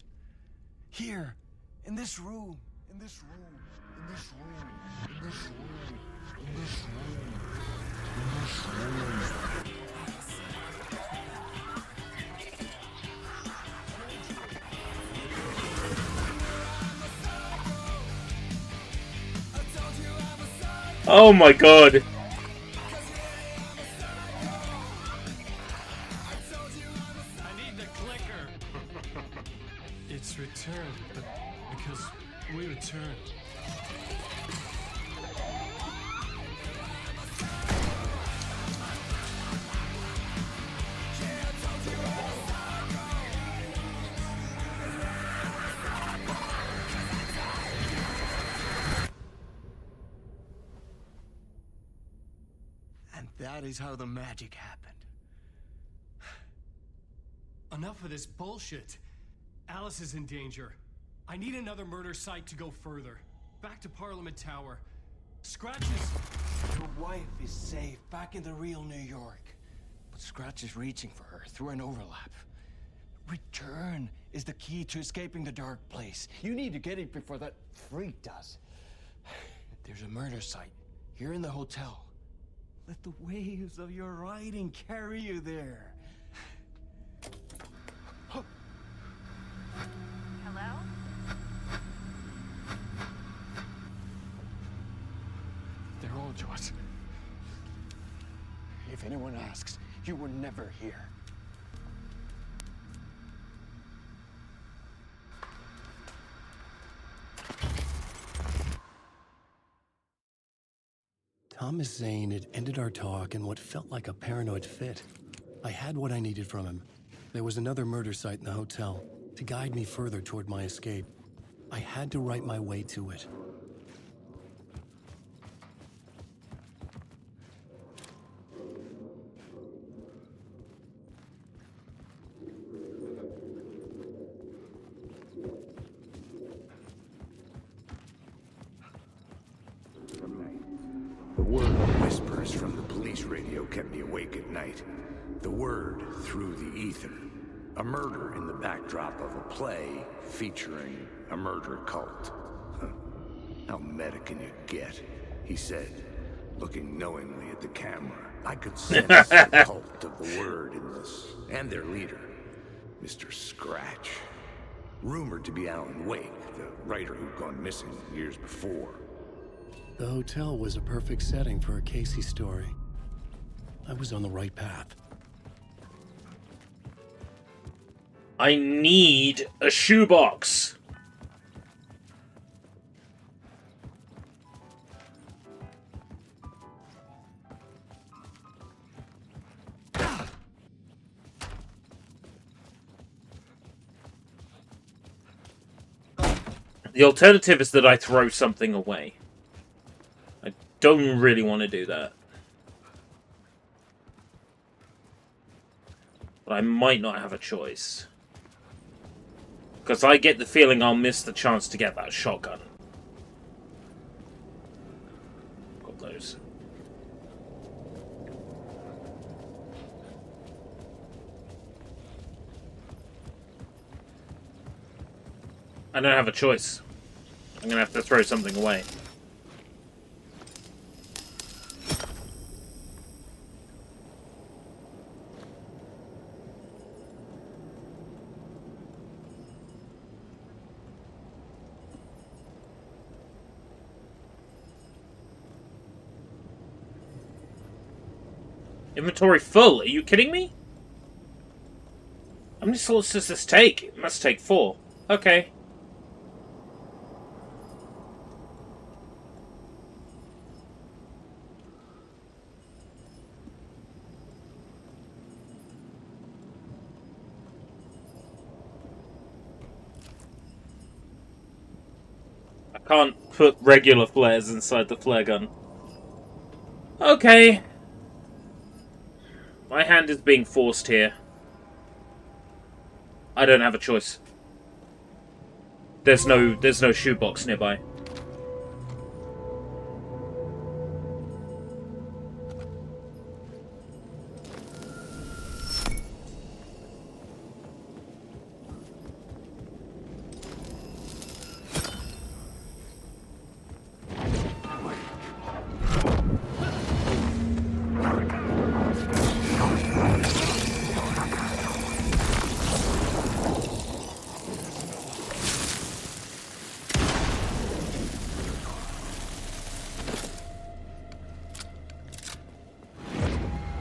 Here, in this room, in this room, in this room, in this room, in this room, in this room. Oh my god. It's Return, but because we return. That is how the magic happened. Enough of this bullshit. Alice is in danger. I need another murder site to go further. Back to Parliament Tower. Scratch is... Your wife is safe, back in the real New York. But Scratch is reaching for her through an overlap. Return is the key to escaping the dark place. You need to get it before that freak does. There's a murder site here in the hotel. Let the waves of your writing carry you there. Hello? They're all yours. If anyone asks, you were never here. Thomas Zane had ended our talk in what felt like a paranoid fit. I had what I needed from him. There was another murder site in the hotel to guide me further toward my escape. I had to write my way to it. The word whispers from the police radio kept me awake at night. The word through the ether. A murder in the backdrop of a play featuring a murder cult. Huh. How meta can you get? He said, looking knowingly at the camera. I could sense the cult of the word in this, and their leader, Mr. Scratch. Rumored to be Alan Wake, the writer who'd gone missing years before. The hotel was a perfect setting for a Casey story. I was on the right path. I need a shoebox. The alternative is that I throw something away. I don't really want to do that. But I might not have a choice. Because I get the feeling I'll miss the chance to get that shotgun. Got those. I don't have a choice. I'm gonna have to throw something away. Inventory full. Are you kidding me? How many slots does this take? It must take 4. Okay. I can't put regular flares inside the flare gun. Okay. My hand is being forced here. I don't have a choice. There's no shoebox nearby.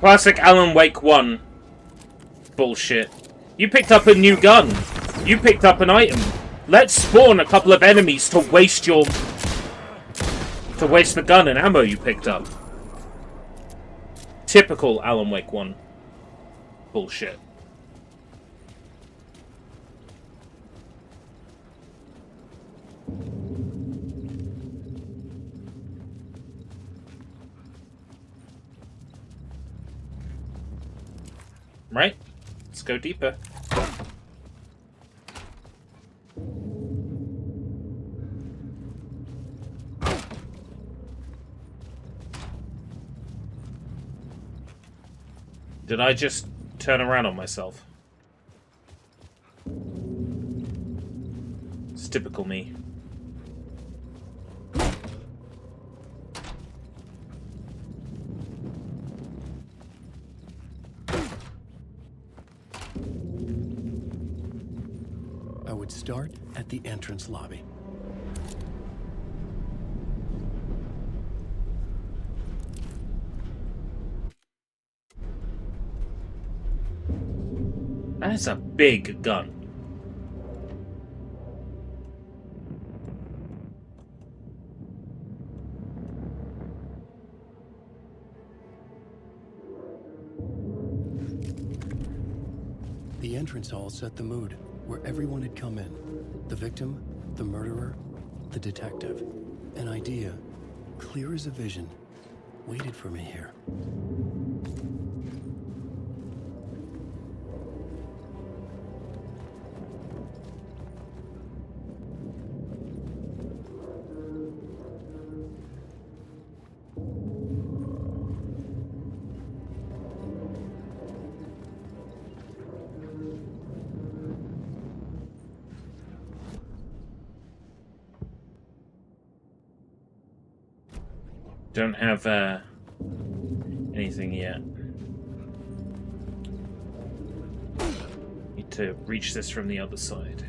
Classic Alan Wake 1. Bullshit. You picked up a new gun. You picked up an item. Let's spawn a couple of enemies to waste the gun and ammo you picked up. Typical Alan Wake 1. Bullshit. Right? Let's go deeper. Did I just turn around on myself? It's typical me. I would start at the entrance lobby. That's a big gun. The entrance hall set the mood, where everyone had come in. The victim, the murderer, the detective. An idea, clear as a vision, waited for me here. Don't have anything yet. Need to reach this from the other side.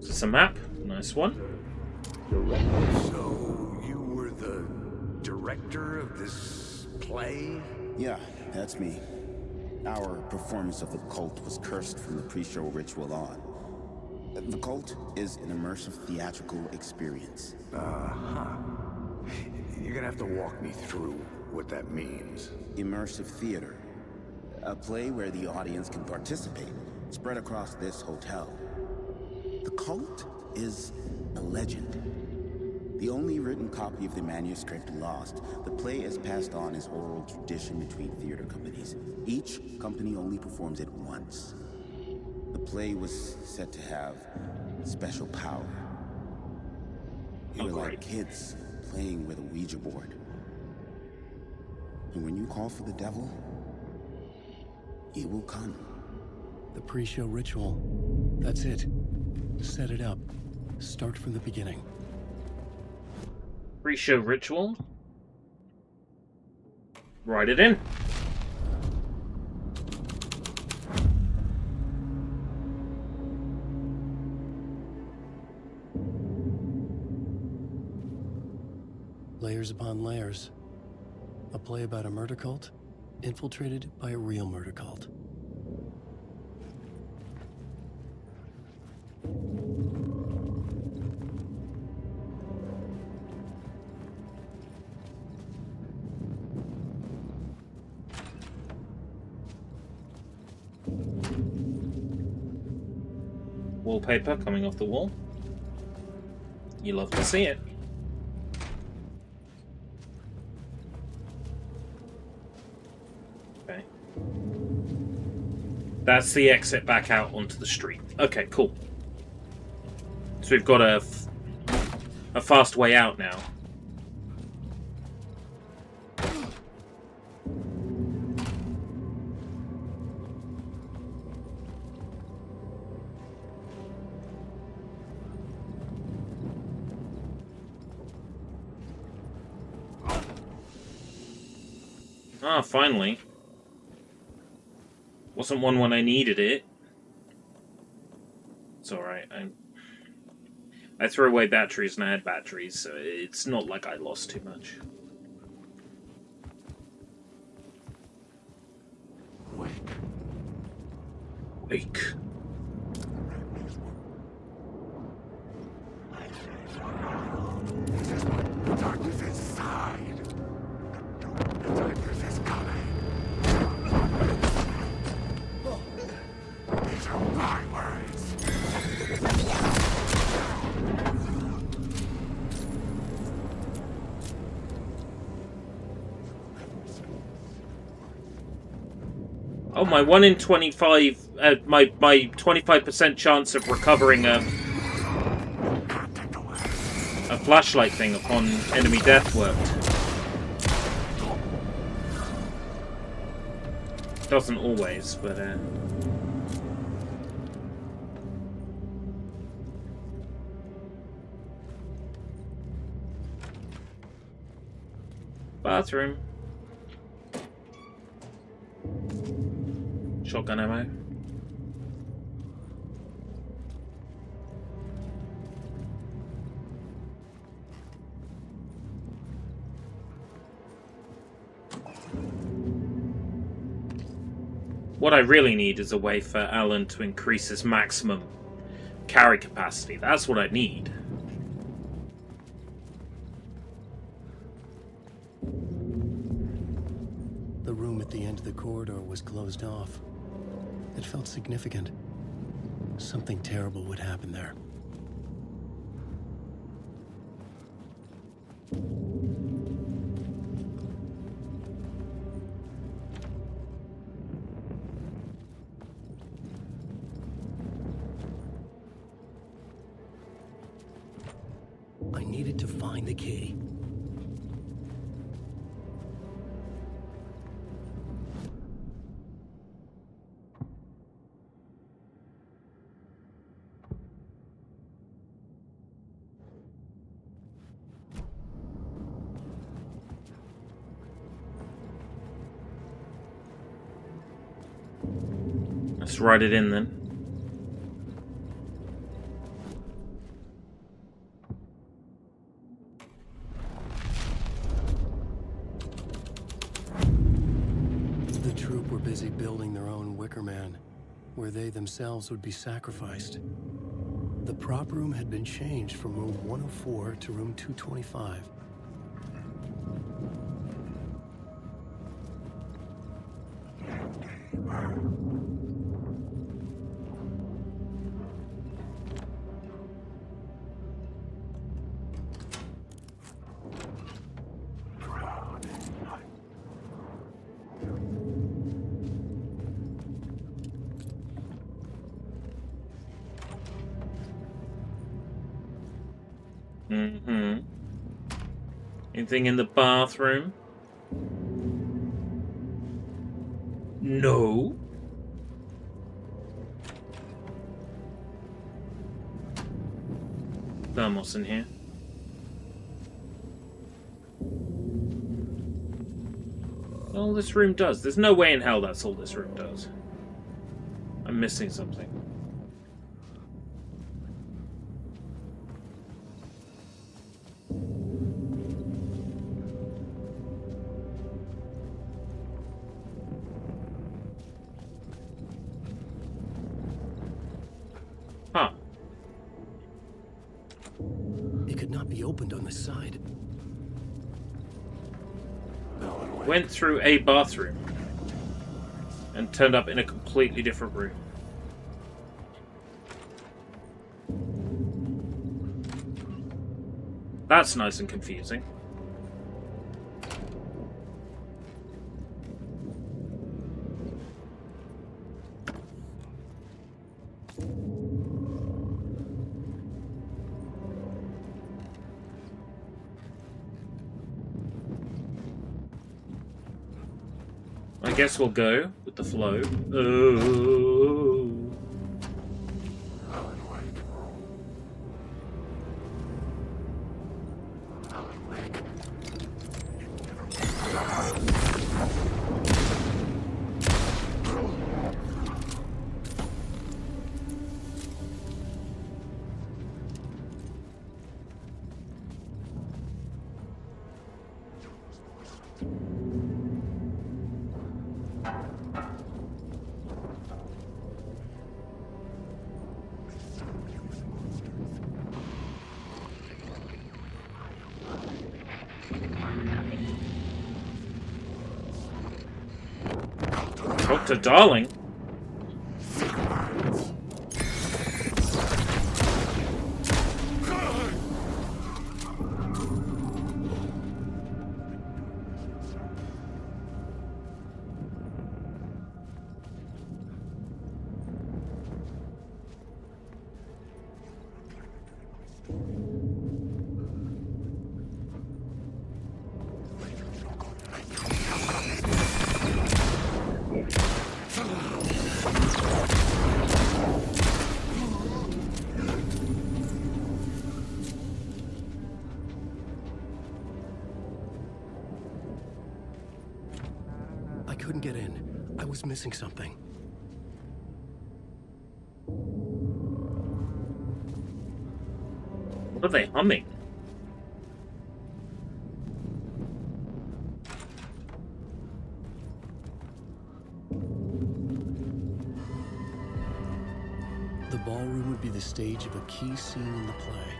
Is this a map? Nice one. So, you were the director of this play? Yeah, that's me. Our performance of The Cult was cursed from the pre-show ritual on. The Cult is an immersive theatrical experience. Uh-huh. You're gonna have to walk me through what that means. Immersive theater. A play where the audience can participate, spread across this hotel. The Cult is a legend. The only written copy of the manuscript lost, the play is passed on as oral tradition between theater companies. Each company only performs it once. The play was said to have special power. You were like kids playing with a Ouija board. And when you call for the devil, he will come. The pre-show ritual. That's it. Set it up. Start from the beginning. Pre-show ritual. Write it in. Layers upon layers. A play about a murder cult, infiltrated by a real murder cult. Wallpaper coming off the wall. You love to see it. Okay. That's the exit back out onto the street. Okay, cool. So we've got a fast way out now. Ah, finally. Wasn't one when I needed it. It's alright. I threw away batteries and I had batteries, so it's not like I lost too much. Wake. The darkness inside. The darkness is coming. These are my words. Oh, my 1 in 25, my 25% chance of recovering a flashlight thing upon enemy death worked. Doesn't always, but bathroom. Shotgun ammo. What I really need is a way for Alan to increase his maximum carry capacity. That's what I need. The room at the end of the corridor was closed off. It felt significant. Something terrible would happen there. I needed to find the key. Let's write it in then. The troop were busy building their own Wicker Man, where they themselves would be sacrificed. The prop room had been changed from room 104 to room 225. Anything in the bathroom? No. Thermos in here. All this room does. There's no way in hell that's all this room does. I'm missing something. Huh. It could not be opened on this side. Went through a bathroom and turned up in a completely different room. That's nice and confusing. I guess we'll go with the flow. Oh. Dr. Darling? couldn't get in. I was missing something. What are they humming? The ballroom would be the stage of a key scene in the play.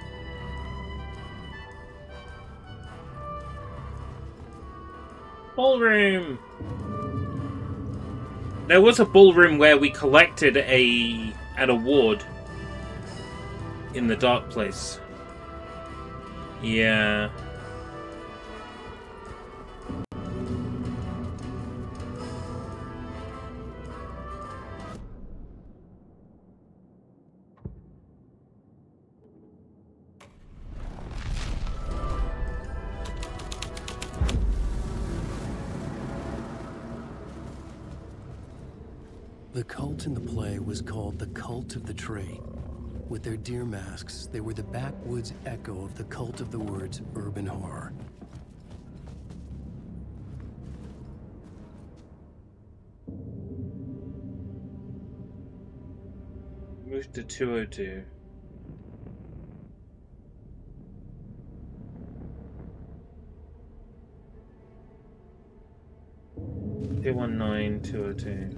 Ballroom! There was a ballroom where we collected an award in the dark place. Yeah. The cult in the play was called the Cult of the Tree. With their deer masks, they were the backwoods echo of the cult of the words urban horror. Move to 202. Two 19, 202.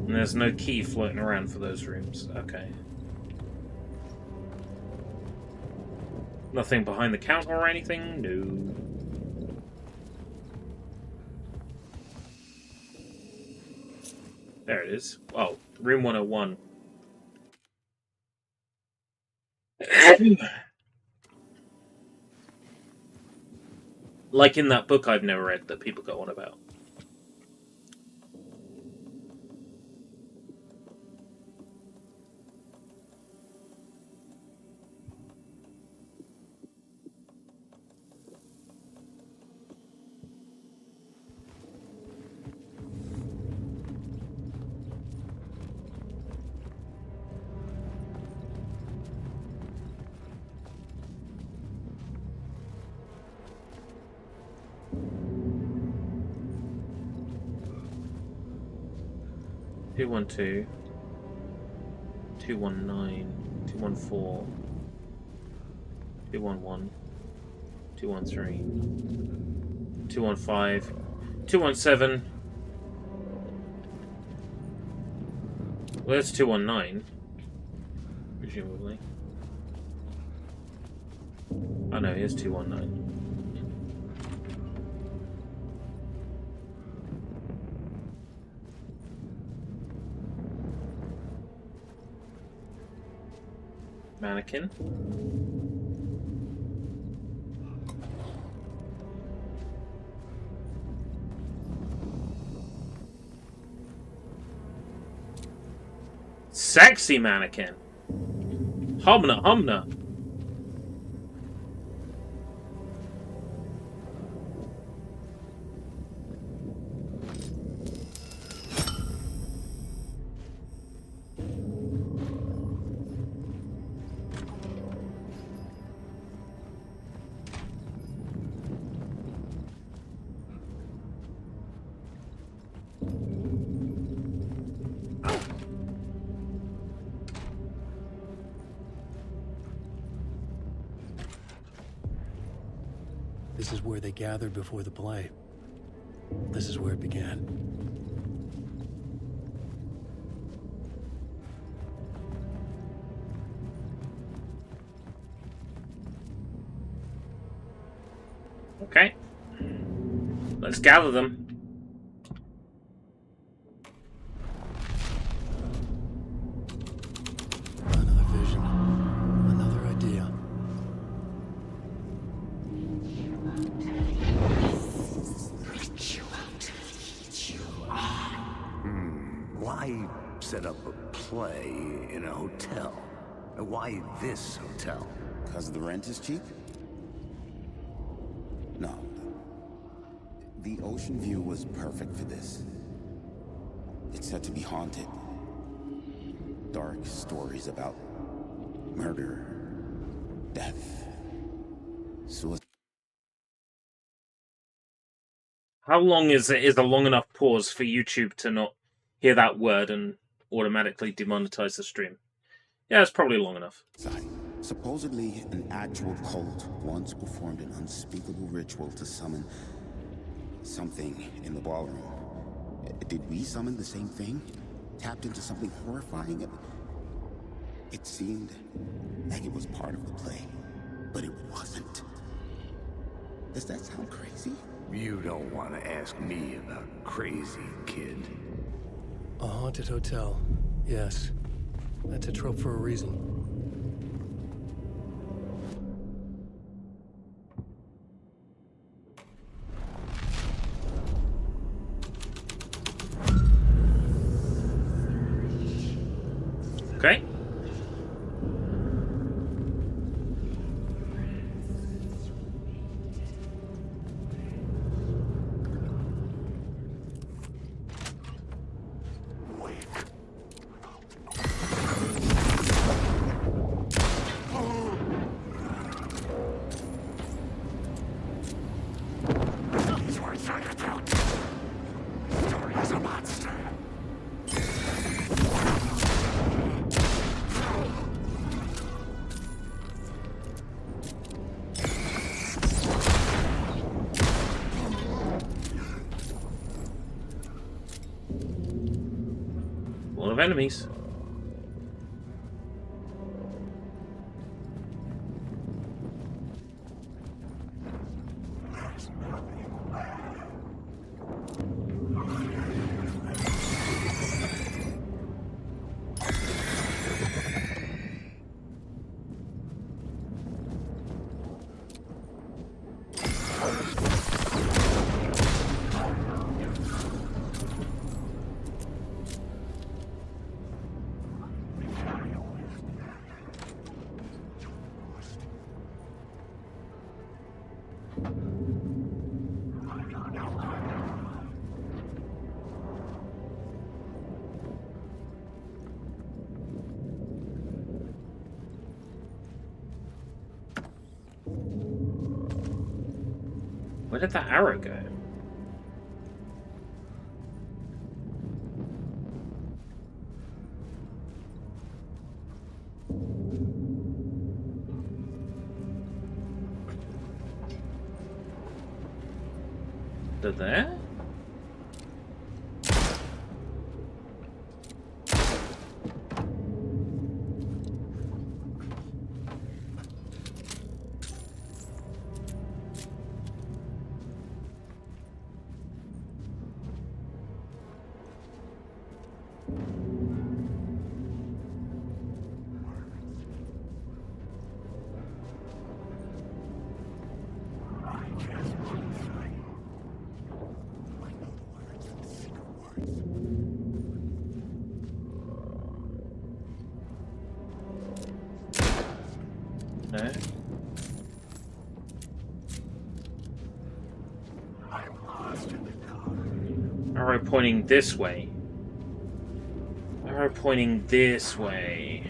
And there's no key floating around for those rooms. Okay. Nothing behind the counter or anything? No. There it is. Oh, room 101. Like in that book I've never read that people go on about. Two 212, 219, 214, 211, 213, 215, 217. Well, that's 219, presumably. Oh no, here's 219. Mannequin. Sexy mannequin. Humna, humna. This is where they gathered before the play. This is where it began. Okay. Let's gather them. Another vision. Another idea. Why set up a play in a hotel? Why this hotel? Because the rent is cheap? No. The ocean view was perfect for this. It's said to be haunted. dark stories about murder, death, suicide. How long is a long enough pause for YouTube to not hear that word and automatically demonetize the stream? Yeah, it's probably long enough. Supposedly, an actual cult once performed an unspeakable ritual to summon something in the ballroom. Did we summon the same thing? Tapped into something horrifying? It seemed like it was part of the play, but it wasn't. Does that sound crazy? You don't want to ask me about crazy, kid. A haunted hotel. Yes. That's a trope for a reason. Okay. A lot of enemies. Where did that arrow go? To there? No. Arrow pointing this way. Arrow pointing this way.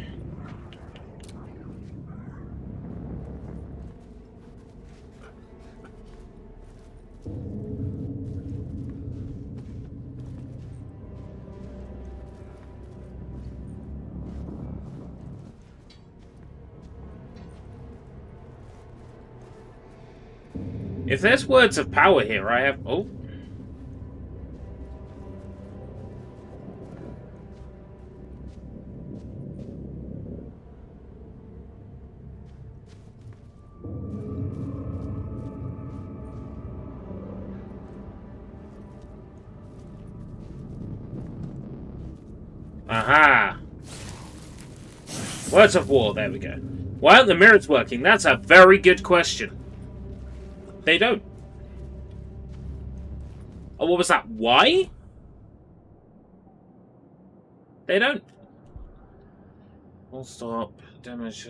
If there's words of power here, I have... Oh. Aha! Words of war, there we go. Why aren't the mirrors working? That's a very good question. They don't. Oh, what was that? Why? They don't. Full stop. Damage.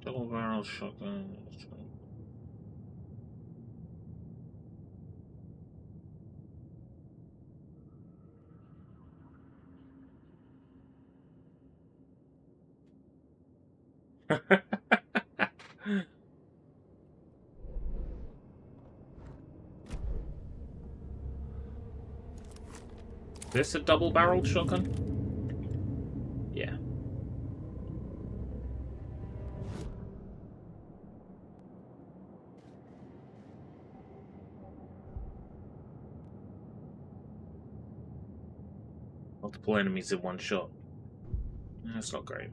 Double barrel shotgun. This a double-barreled shotgun? Yeah. Multiple enemies in one shot. That's not great.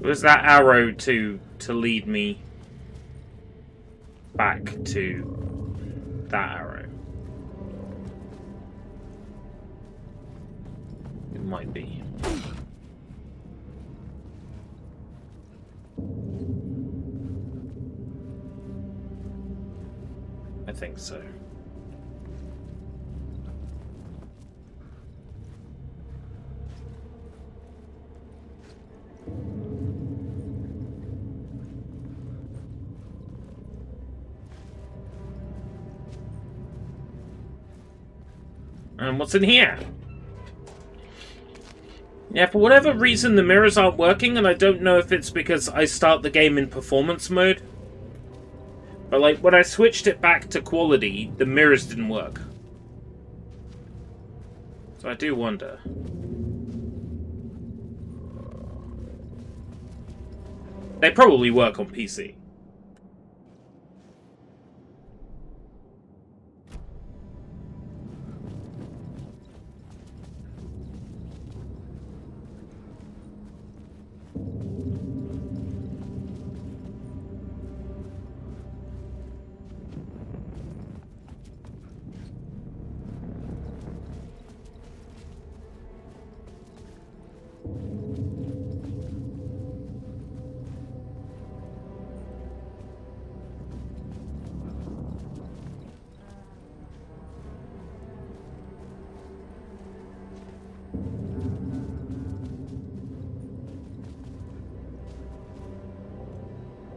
Was that arrow to lead me back to that arrow? It might be. I think so. And what's in here? Yeah, for whatever reason the mirrors aren't working, and I don't know if it's because I start the game in performance mode. But like, when I switched it back to quality, the mirrors didn't work. So I do wonder. They probably work on PC.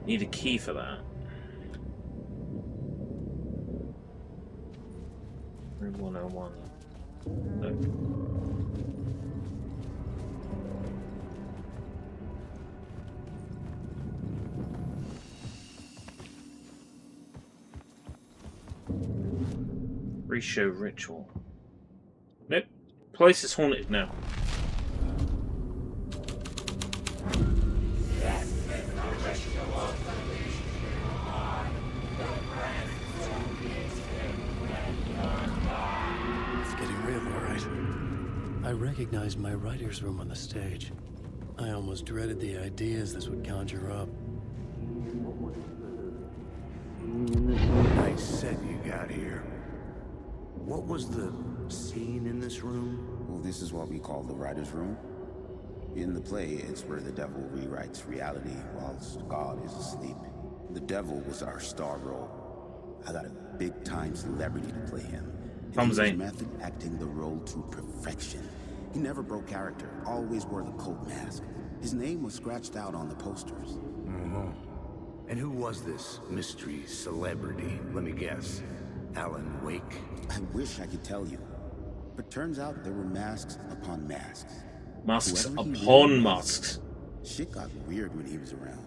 Need a key for that. Room 101. Look. Re-show ritual. Nope. Place is haunted now. I recognized my writer's room on the stage. I almost dreaded the ideas this would conjure up. Nice set you got here. What was the scene in this room? Well, this is what we call the writer's room. In the play, it's where the devil rewrites reality whilst God is asleep. The devil was our star role. I got a big-time celebrity to play him. And his method acting the role to perfection. He never broke character, always wore the cult mask. His name was scratched out on the posters. Mm-hmm. And who was this mystery celebrity? Let me guess. Alan Wake? I wish I could tell you. But turns out there were masks upon masks. Masks Whoever he upon really was, masks. Shit got weird when he was around.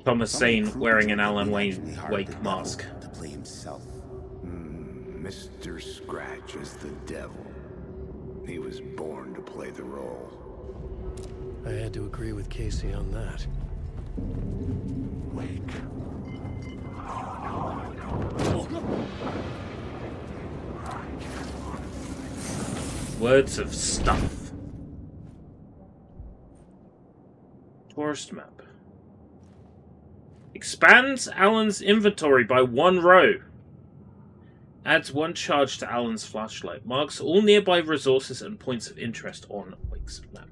Thomas Some of the Zane crew wearing an told me Alan he Wake actually hired the devil mask. to play himself. Mr. Scratch is the devil. He was born to play the role. I had to agree with Casey on that. Wake. Words of stuff. Tourist map. Expands Alan's inventory by 1 row. Adds 1 charge to Alan's flashlight. Marks all nearby resources and points of interest on Wake's map.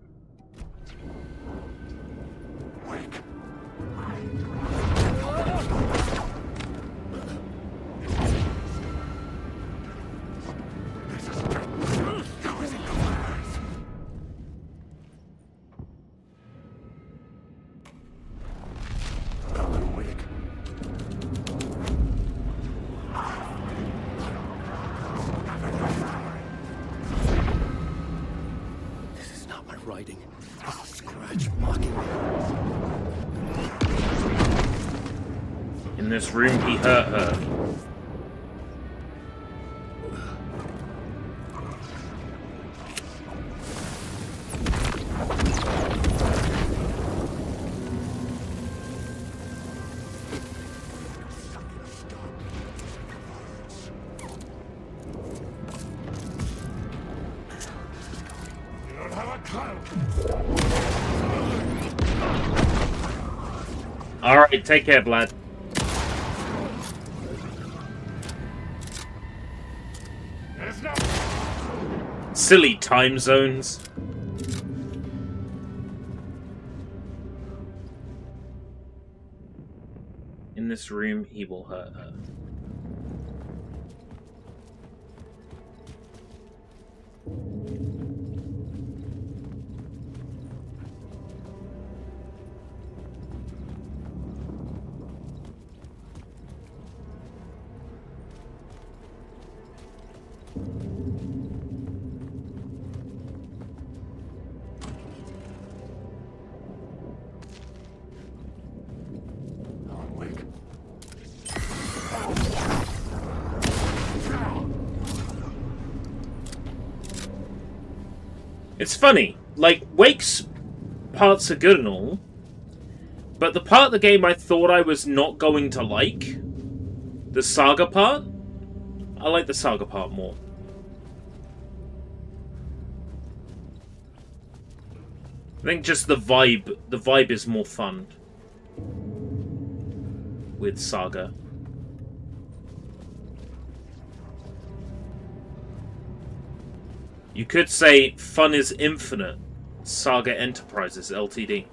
Wake. Alan Wake. This is not my writing. This is Scratch mocking me. In this room, he hurt her. Alright, take care, Vlad. Silly time zones. In this room, he will hurt her. Alan Wake. It's funny, like, Wake's parts are good and all, but the part of the game I thought I was not going to like, the Saga part, I like the Saga part more. I think just the vibe is more fun with Saga. You could say fun is infinite, Saga Enterprises Ltd.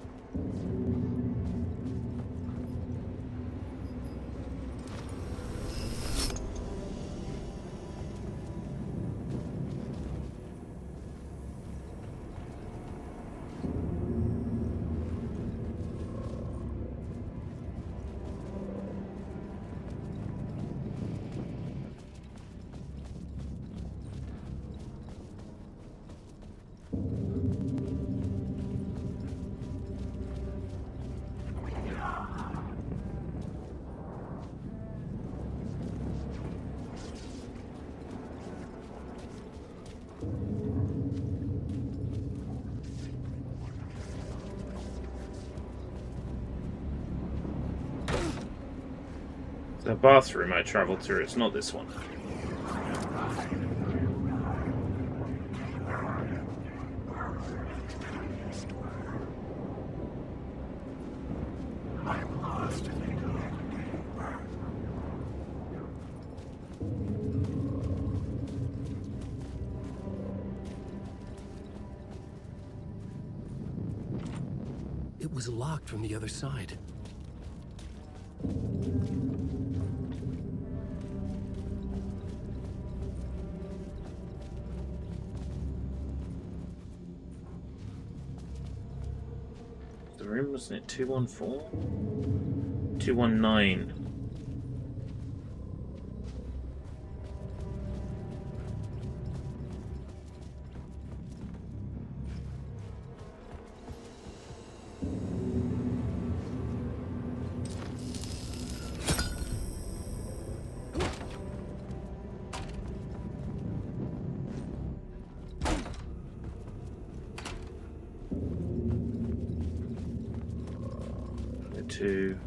The bathroom I traveled through, it's not this one. I'm lost. It was locked from the other side. The room, wasn't it 214? 219. 2,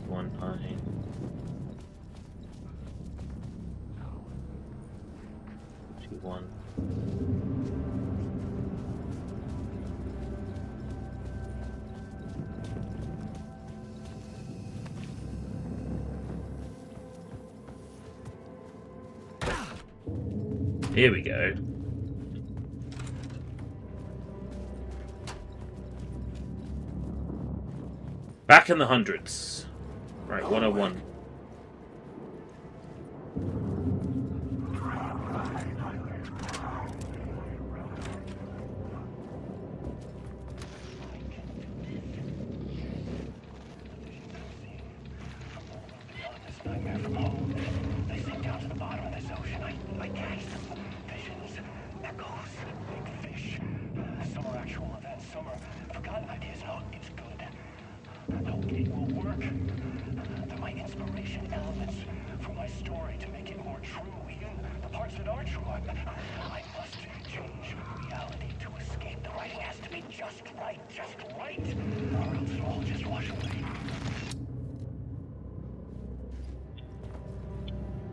219. One. Here we go. Back in the hundreds. Right, 101.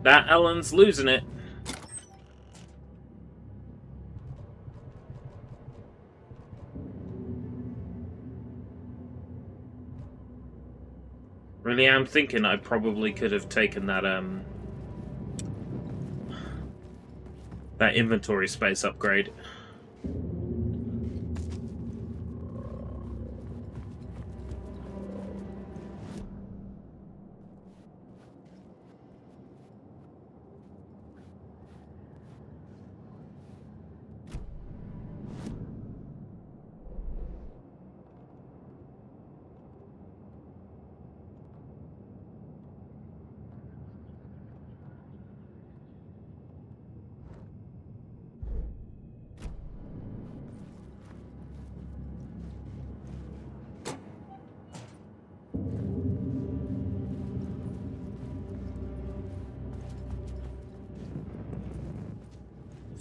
That Ellen's losing it. Really am thinking I probably could have taken that that inventory space upgrade.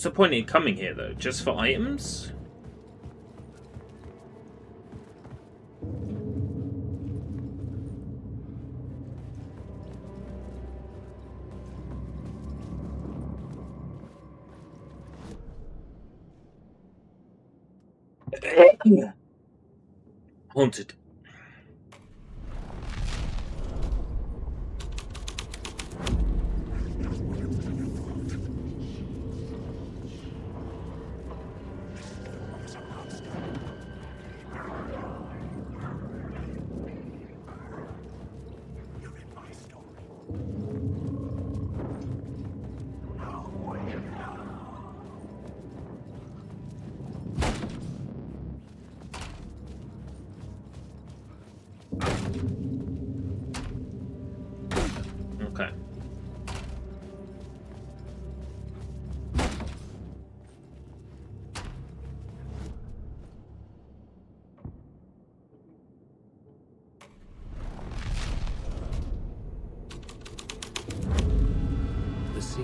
What's the point in coming here, though? Just for items? Haunted. Okay.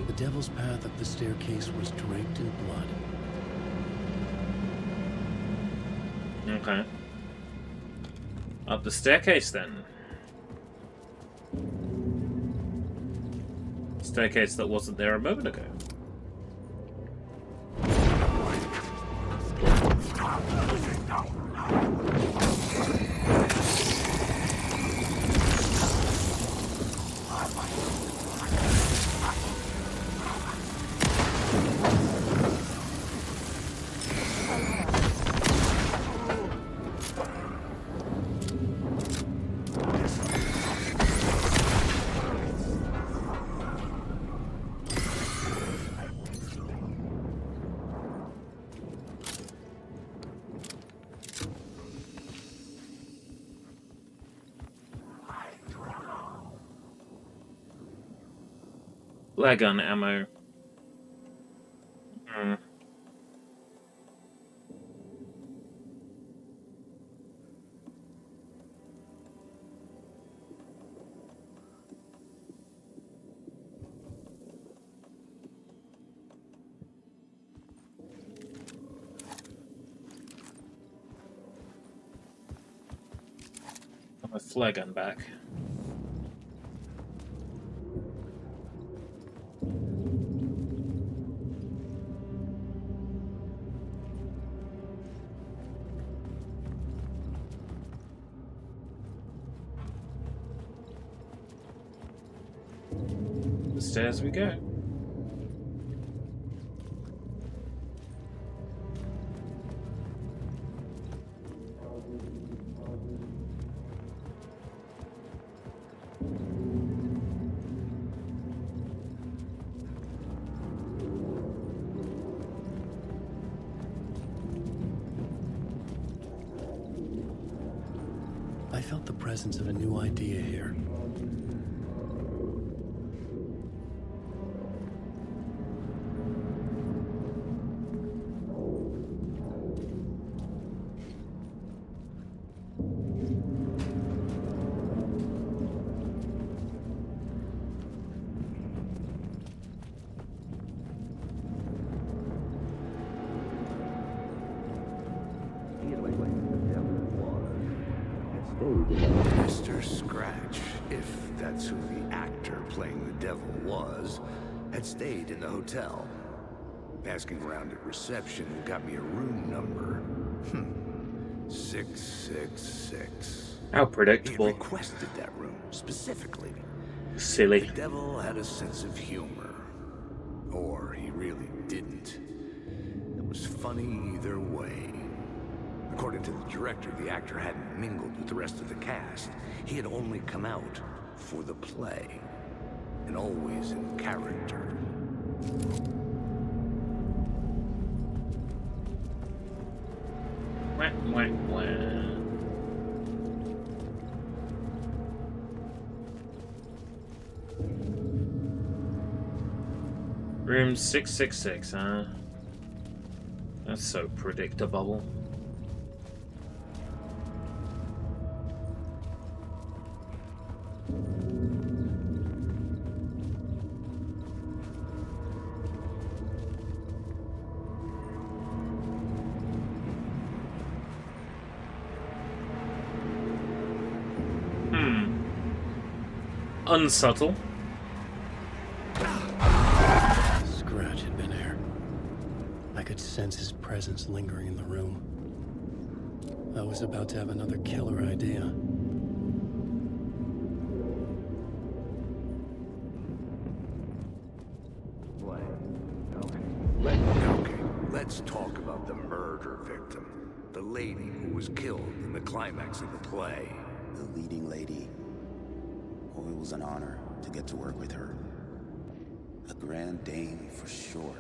The Devil's Path up the staircase was draped in blood. Okay. Up the staircase, then. Staircase that wasn't there a moment ago. Flare gun ammo. my flare gun back. The stairs we go. I felt the presence of a new idea here. Mr. Scratch, if that's who the actor playing the devil was, had stayed in the hotel. Asking around at reception got me a room number. 666. How predictable. He requested that room specifically. Silly. The devil had a sense of humor. Or he really didn't. It was funny either way. According to the director, the actor hadn't mingled with the rest of the cast. He had only come out for the play, and always in character. Wah, wah, wah. Room 666, huh? That's so predictable. Unsubtle. Scratch had been here. I could sense his presence lingering in the room. I was about to have another killer idea. Okay, let's talk about the murder victim. The lady who was killed in the climax of the play. The leading lady. Oh, it was an honor to get to work with her. A grand dame for sure.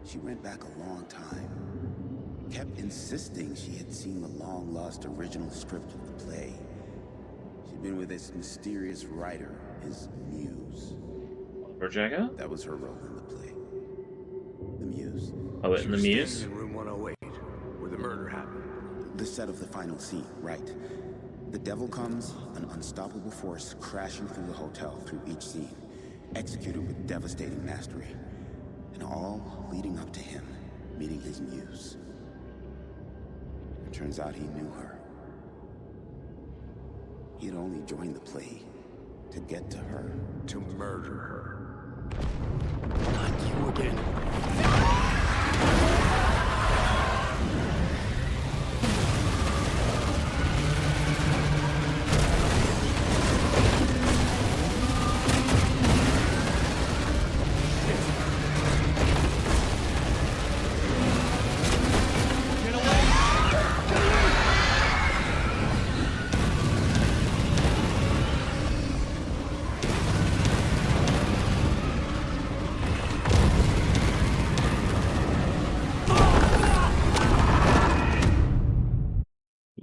She went back a long time. Kept insisting she had seen the long-lost original script of the play. She'd been with this mysterious writer, his muse. Jagger? That was her role in the play. The muse. Oh, in the muse? Staying in room 108, where the murder happened. The set of the final scene, right. The devil comes, an unstoppable force crashing through the hotel through each scene, executed with devastating mastery, and all leading up to him meeting his muse. It turns out he knew her. He had only joined the play to get to her. To murder her. Not you again.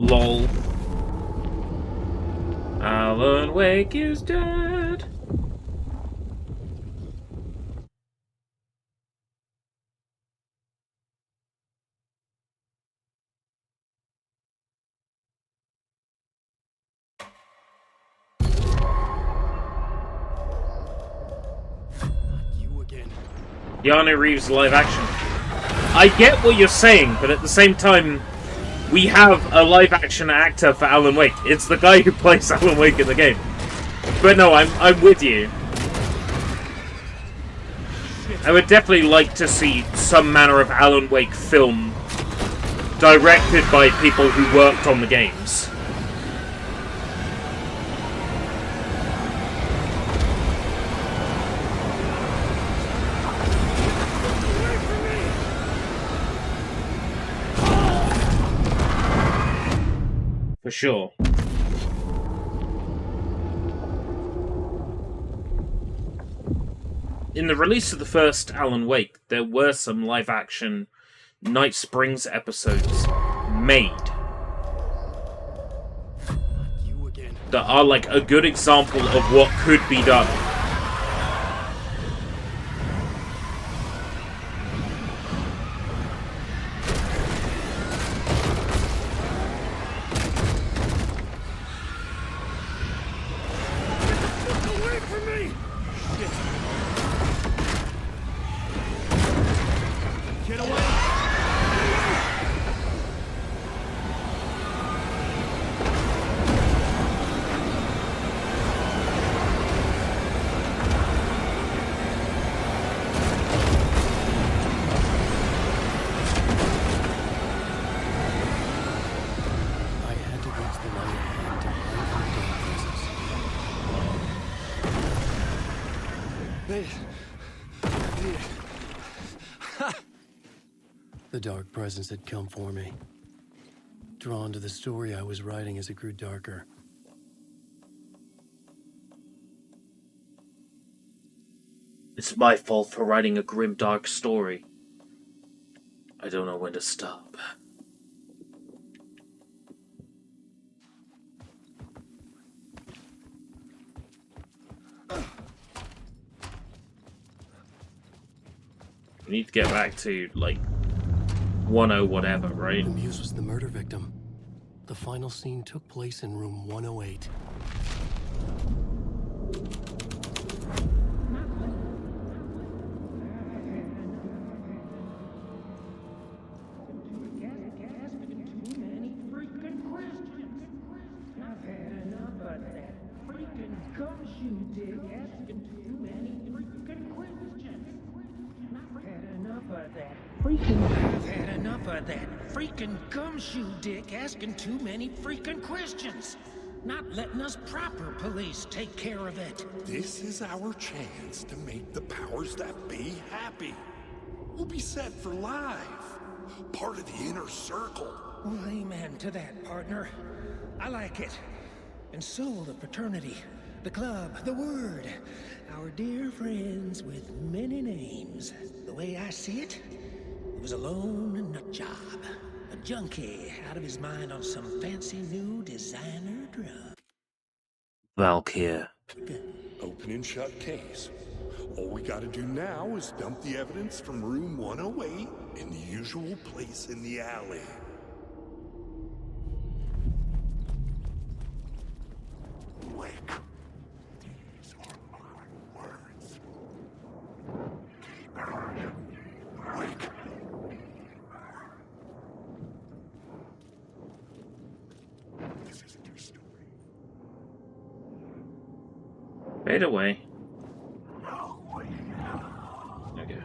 LOL. Alan Wake is dead. You again. Keanu Reeves live action. I get what you're saying, but at the same time, we have a live-action actor for Alan Wake. It's the guy who plays Alan Wake in the game. But no, I'm with you. I would definitely like to see some manner of Alan Wake film directed by people who worked on the games. For sure. In the release of the first Alan Wake, there were some live-action Night Springs episodes made that are like a good example of what could be done. The dark presence had come for me. Drawn to the story I was writing as it grew darker. It's my fault for writing a grim, dark story. I don't know when to stop. We need to get back to, like, 10 whatever, right? The Muse was the murder victim. The final scene took place in room 108. I've had enough of that freaking gumshoe dick asking too many freaking questions. Not letting us proper police take care of it. This is our chance to make the powers that be happy. We'll be set for life. Part of the inner circle. Well, amen to that, partner. I like it. And so the fraternity, the club, the word. Our dear friends with many names. The way I see it, it was a lone nut job. A junkie out of his mind on some fancy new designer drug. Valkyr. Open and shut case. All we gotta do now is dump the evidence from room 108 in the usual place in the alley. Wake. These are my words. Wake. This isn't your story. Fade away. Okay.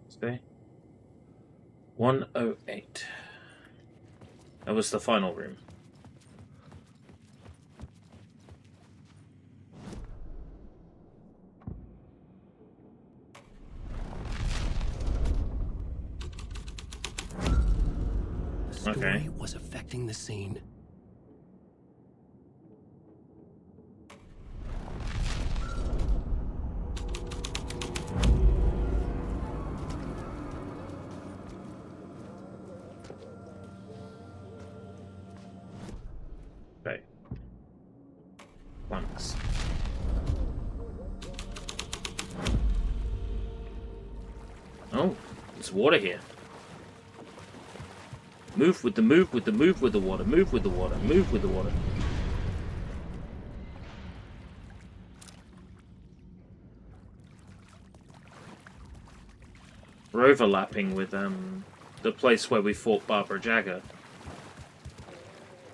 Stay. 108. That was the final room. The story was affecting the scene. Okay. Once. Oh, there's water here. Move with the move with the move with the water. Move with the water. Move with the water. We're overlapping with the place where we fought Barbara Jagger.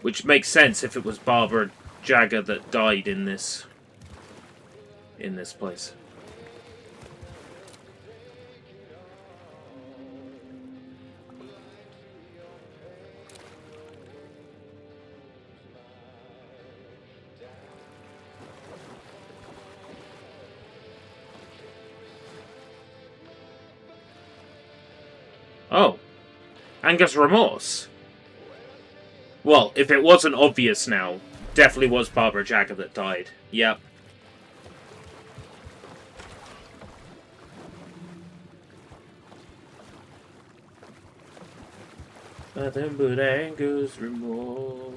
Which makes sense if it was Barbara Jagger that died in this place. Oh. Angus Remorse. Well, if it wasn't obvious now, definitely was Barbara Jagger that died. Yep. Nothing but Angus Remorse.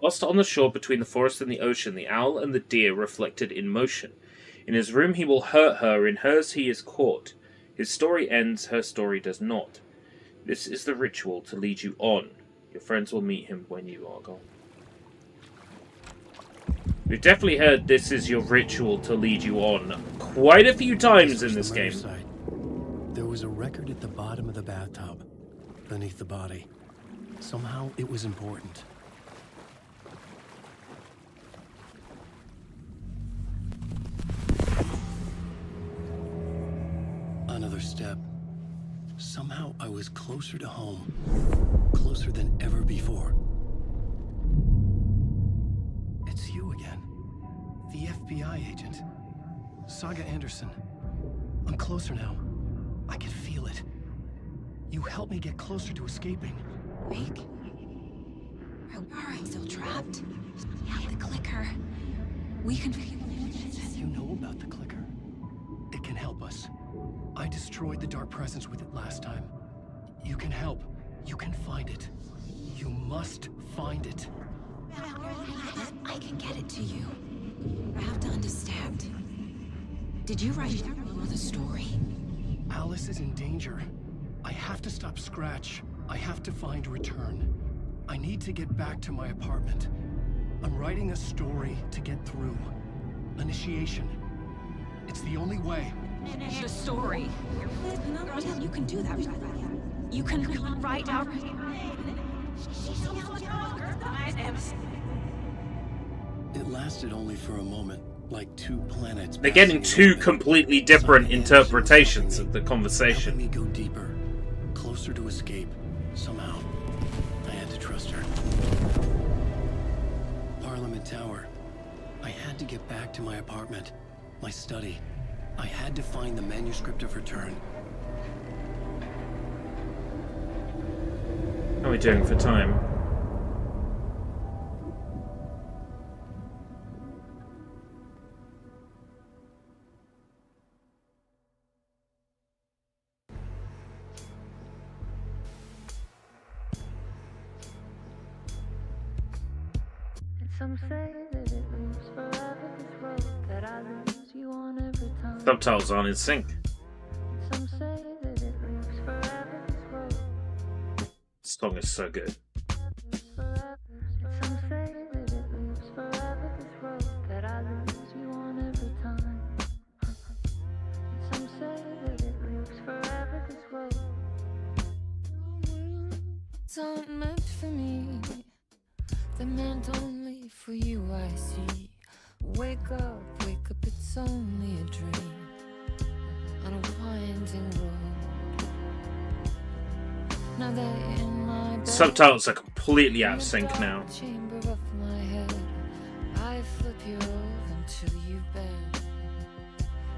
Lost on the shore between the forest and the ocean, the owl and the deer reflected in motion. In his room he will hurt her, in hers he is caught. His story ends, her story does not. This is the ritual to lead you on. Your friends will meet him when you are gone. We've definitely heard this is your ritual to lead you on quite a few times in this game. There was a record at the bottom of the bathtub, beneath the body. Somehow it was important. Another step. Somehow I was closer to home. Closer than ever before. It's you again. The FBI agent. Saga Anderson. I'm closer now. I can feel it. You helped me get closer to escaping. Wake? Are I still trapped? We have the clicker. We can... You know about the clicker. It can help us. I destroyed the dark presence with it last time. You can help. You can find it. You must find it. I can get it to you. I have to understand. Did you write the story? Alice is in danger. I have to stop Scratch. I have to find Return. I need to get back to my apartment. I'm writing a story to get through. Initiation. It's the only way. The story. You can do that. You can write out. It lasted only for a moment, like two planets. They're getting two completely different interpretations of the conversation. Let me go deeper, closer to escape. Somehow, I had to trust her. Parliament Tower. I had to get back to my apartment, my study. I had to find the manuscript of Return. How are we doing for time? Some say that it moves forever, this road that I lose you on every time. Subtitles aren't in sync. Some say that it moves forever, this road. This song is so good. Some say that it moves forever, this road that I lose you on every time. Some say that it moves forever, this road. It's not meant for me. The meant only for you, I see. Wake up, it's only a dream on a winding road. Now that in my bed, Subtitles are completely out of sync now. chamber of my head, I flip you over until you bend.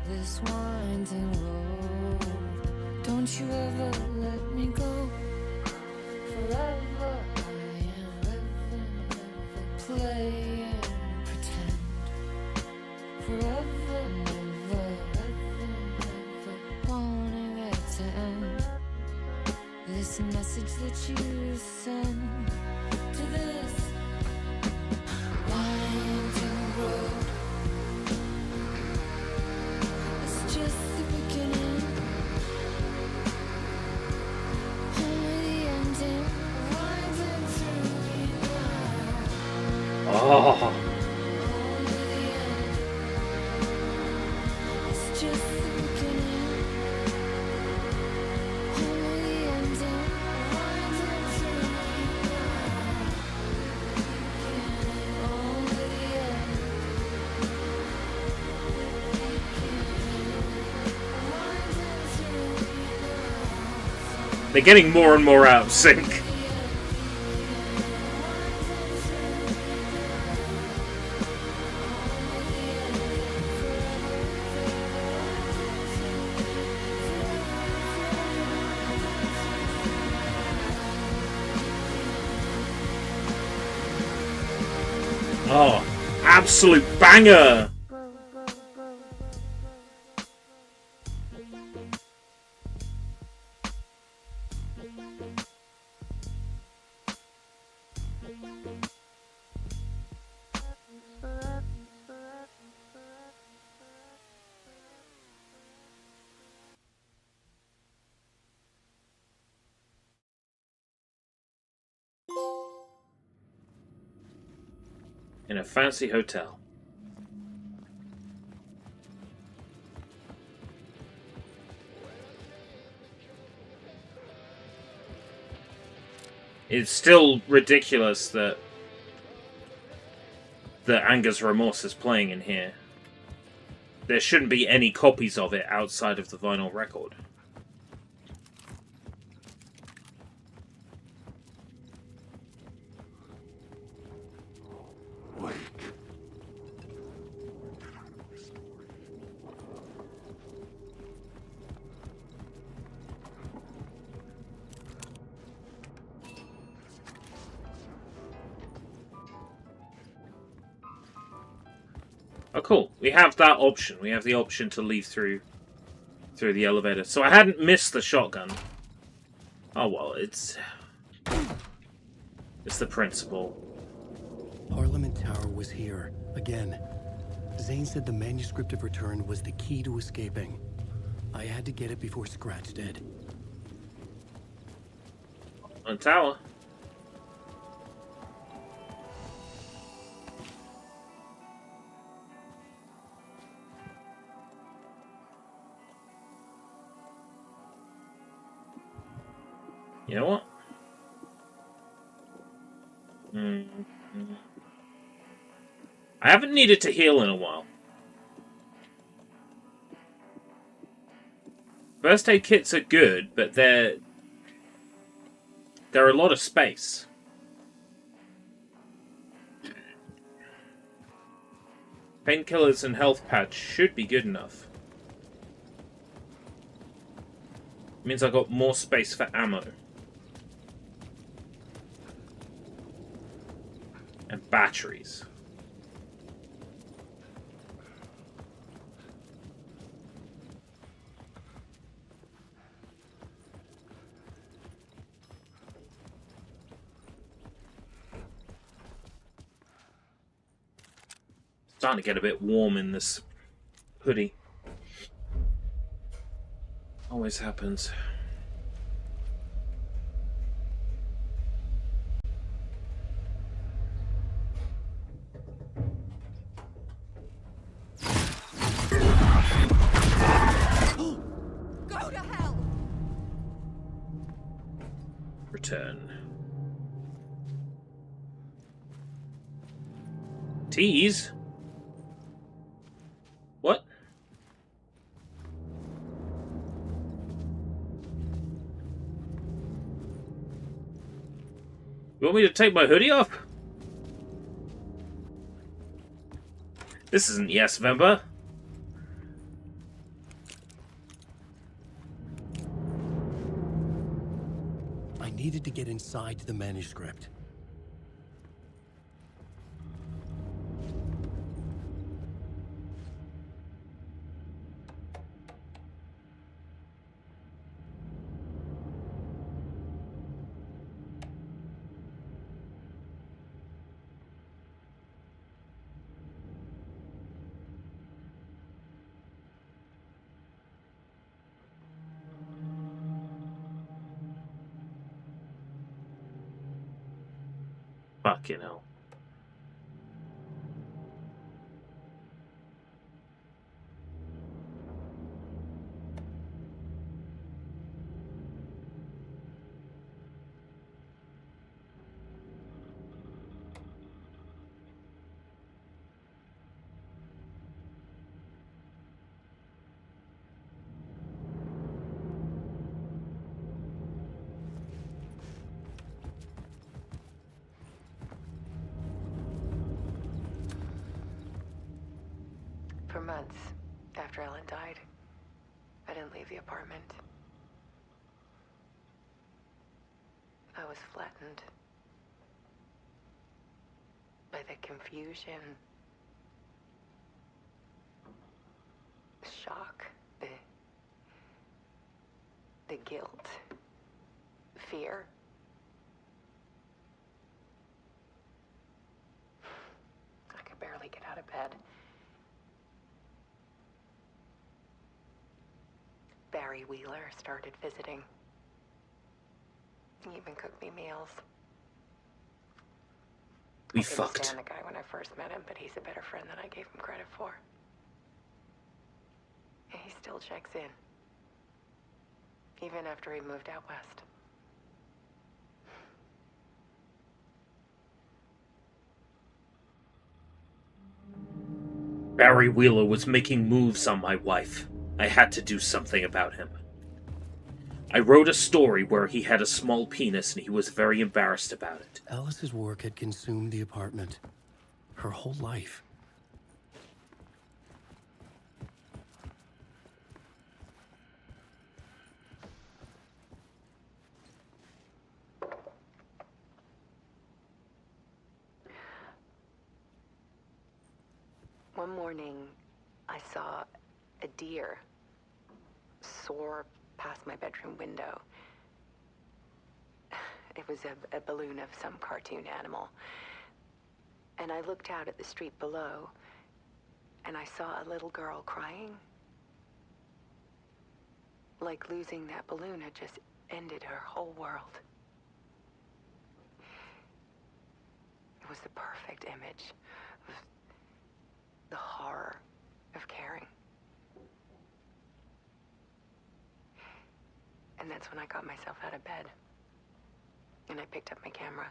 This winding road, don't you ever let me go. Forever I am living, play and pretend. Forever, never, wanting it to end. This message that you send to this winding road, it's just the beginning, only the ending, winding through the night. Oh. They're getting more and more out of sync. Oh, absolute banger! In a fancy hotel. It's still ridiculous that Anger's Remorse is playing in here. There shouldn't be any copies of it outside of the vinyl record. Oh, cool. We have that option. We have the option to leave through the elevator. So I hadn't missed the shotgun. Oh, well, it's the principle. Parliament Tower was here, again. Zane said the manuscript of return was the key to escaping. I had to get it before Scratch did. On tower. You know what? I haven't needed to heal in a while. First aid kits are good, but they're a lot of space. Painkillers and health pads should be good enough. Means I got more space for ammo. And batteries. Starting to get a bit warm in this hoodie. Always happens. Go to hell! Return. Tease? What? You want me to take my hoodie off? This isn't Yes Vember. I needed to get inside the manuscript. Fucking hell. For months after Ellen died, I didn't leave the apartment. I was flattened by the confusion, shock, the guilt, fear. I could barely get out of bed. Barry Wheeler started visiting. He even cooked me meals. We I couldn't fucked. stand the guy when I first met him, but he's a better friend than I gave him credit for. And he still checks in. Even after he moved out west. Barry Wheeler was making moves on my wife. I had to do something about him. I wrote a story where he had a small penis and he was very embarrassed about it. Alice's work had consumed the apartment. Her whole life. One morning, I saw a deer soar past my bedroom window. It was a balloon of some cartoon animal. And I looked out at the street below, and I saw a little girl crying. Like losing that balloon had just ended her whole world. It was the perfect image of the horror of caring. And that's when I got myself out of bed. And I picked up my camera.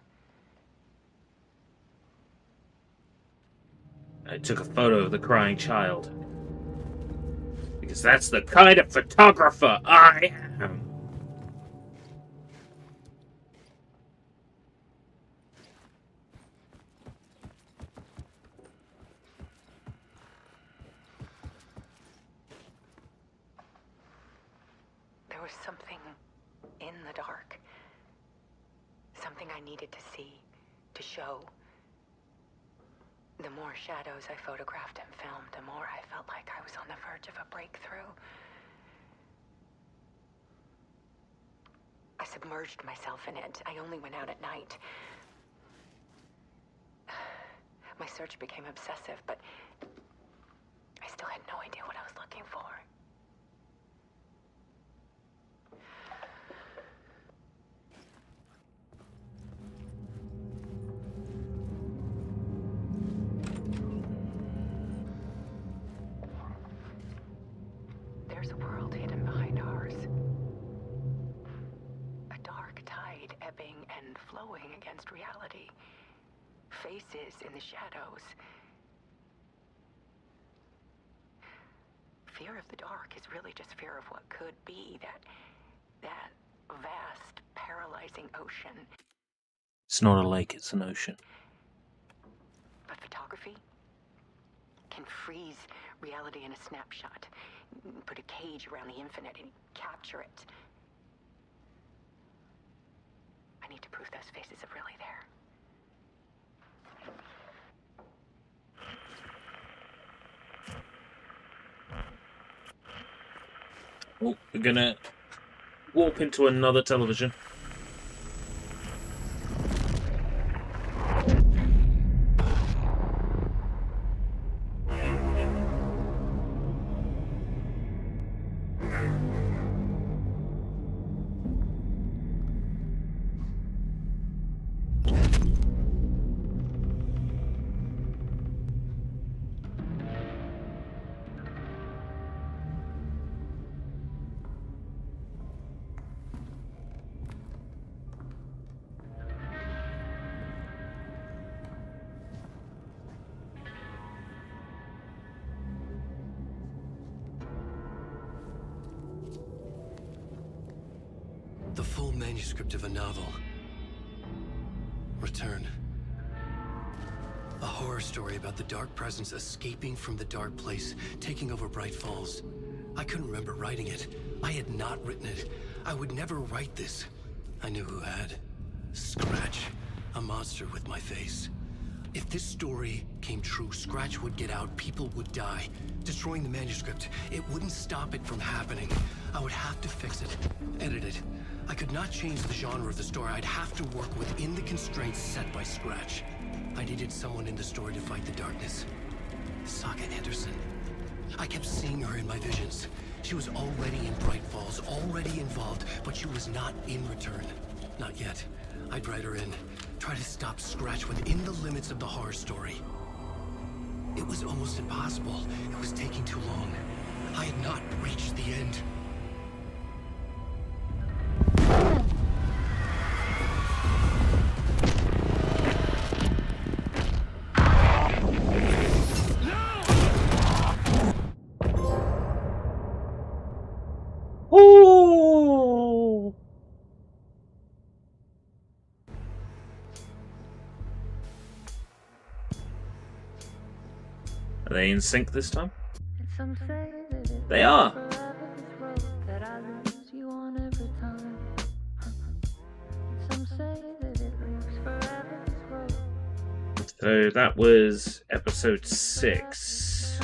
I took a photo of the crying child. Because that's the kind of photographer I am. There was something in the dark. Something I needed to see, to show. The more shadows I photographed and filmed, the more I felt like I was on the verge of a breakthrough. I submerged myself in it. I only went out at night. My search became obsessive, but I still had no idea what I was looking for. There's a world hidden behind ours. A dark tide ebbing and flowing against reality. Faces in the shadows. Fear of the dark is really just fear of what could be, that vast, paralyzing ocean. It's not a lake, it's an ocean. But photography can freeze reality in a snapshot. Put a cage around the infinite and capture it. I need to prove those faces are really there. Oh, we're gonna warp into another television. The full manuscript of a novel. Return. A horror story about the dark presence escaping from the dark place, taking over Bright Falls. I couldn't remember writing it. I had not written it. I would never write this. I knew who had. Scratch. A monster with my face. If this story came true, Scratch would get out, people would die. Destroying the manuscript, it wouldn't stop it from happening. I would have to fix it, edit it. I could not change the genre of the story. I'd have to work within the constraints set by Scratch. I needed someone in the story to fight the darkness. Saga Anderson. I kept seeing her in my visions. She was already in Bright Falls, already involved, but she was not in return. Not yet. I'd write her in. Try to stop Scratch within the limits of the horror story. It was almost impossible. It was taking too long. I had not reached the end. Ooh. Are they in sync this time? They are. So that was episode 6.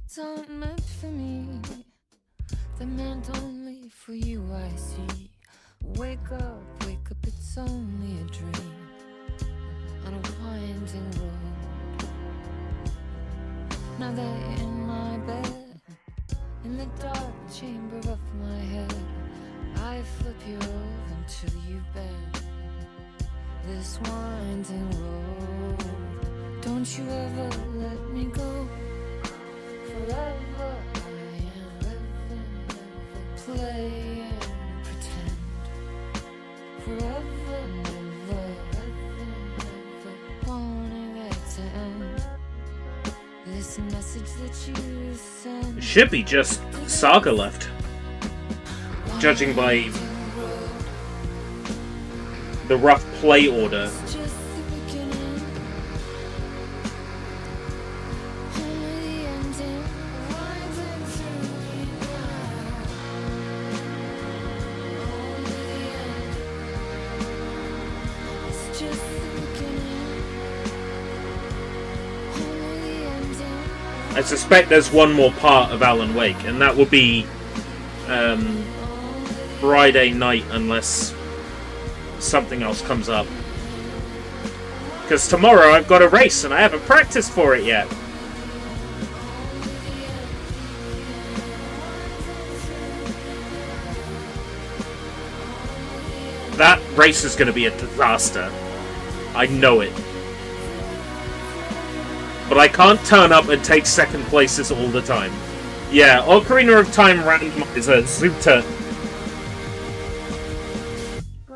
It's not meant for me. They're meant only for you, I see. Wake up, it's only a dream on a winding road. Now they're in my bed, in the dark chamber of my head. I flip you over until you bend this winding road. Don't you ever let me go. Forever I am living, play and pretend. Forever, never, wanting it to end. This message that you send. It should be just Saga left. Judging by the rough play order. I suspect there's one more part of Alan Wake, and that will be Friday night unless something else comes up. Because tomorrow I've got a race and I haven't practiced for it yet. That race is going to be a disaster. I know it. But I can't turn up and take second places all the time. Yeah, Ocarina of Time randomizer, Zuta.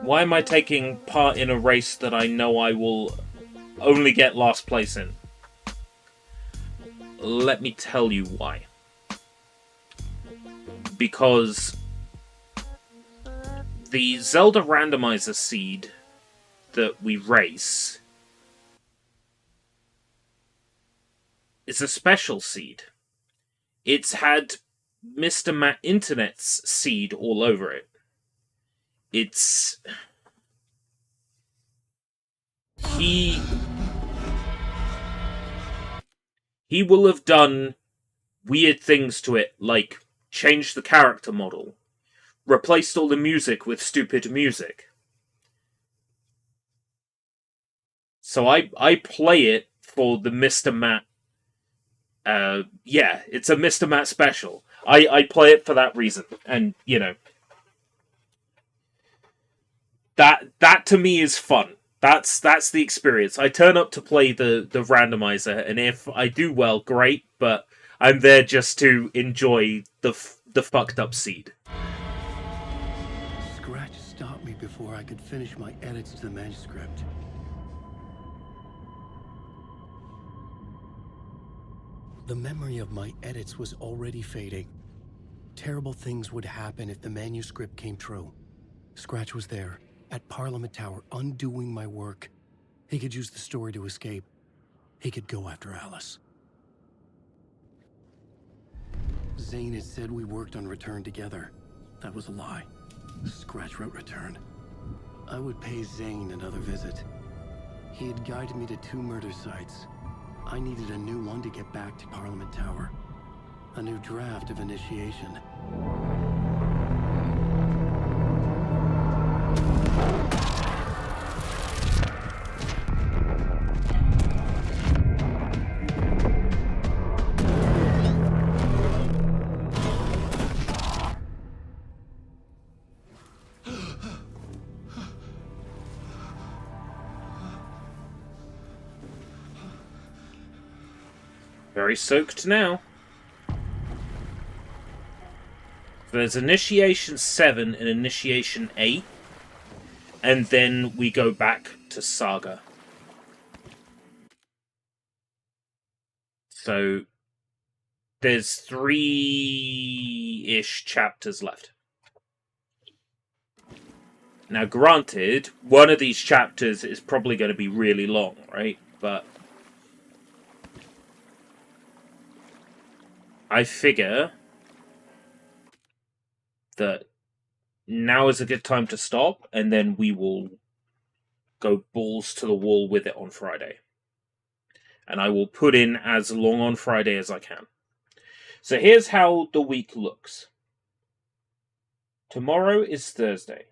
Why am I taking part in a race that I know I will only get last place in? Let me tell you why. Because the Zelda randomizer seed that we race is a special seed. It's had Mr. Matt Internet's seed all over it. He will have done weird things to it, like changed the character model, replaced all the music with stupid music. So I play it for the Mr. Matt. Yeah, it's a Mr. Matt special. I play it for that reason, and you know, that to me is fun. That's the experience. I turn up to play the randomizer, and if I do well, great. But I'm there just to enjoy the fucked up seed. Scratch stopped me before I could finish my edits to the manuscript. The memory of my edits was already fading. Terrible things would happen if the manuscript came true. Scratch was there, at Parliament Tower, undoing my work. He could use the story to escape. He could go after Alice. Zane had said we worked on Return together. That was a lie. Scratch wrote Return. I would pay Zane another visit. He had guided me to 2 murder sites. I needed a new one to get back to Parliament Tower. A new draft of Initiation. Very soaked now. There's Initiation 7 and Initiation 8. And then we go back to Saga. So there's 3-ish chapters left. Now granted, one of these chapters is probably going to be really long, right? But I figure that now is a good time to stop, and then we will go balls to the wall with it on Friday. And I will put in as long on Friday as I can. So here's how the week looks. Tomorrow is Thursday.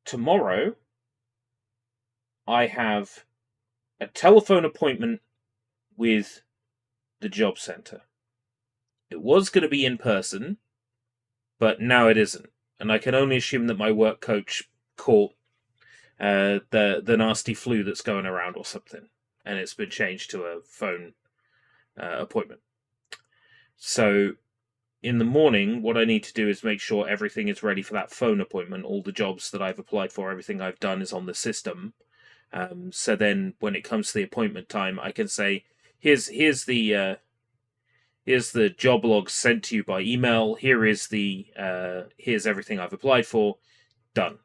Tomorrow, I have a telephone appointment with the job center. It was going to be in person, but now it isn't. And I can only assume that my work coach caught the nasty flu that's going around or something. And it's been changed to a phone appointment. So in the morning, what I need to do is make sure everything is ready for that phone appointment. All the jobs that I've applied for, everything I've done is on the system. So then when it comes to the appointment time, I can say, here's the job log sent to you by email. Here's everything I've applied for. Done.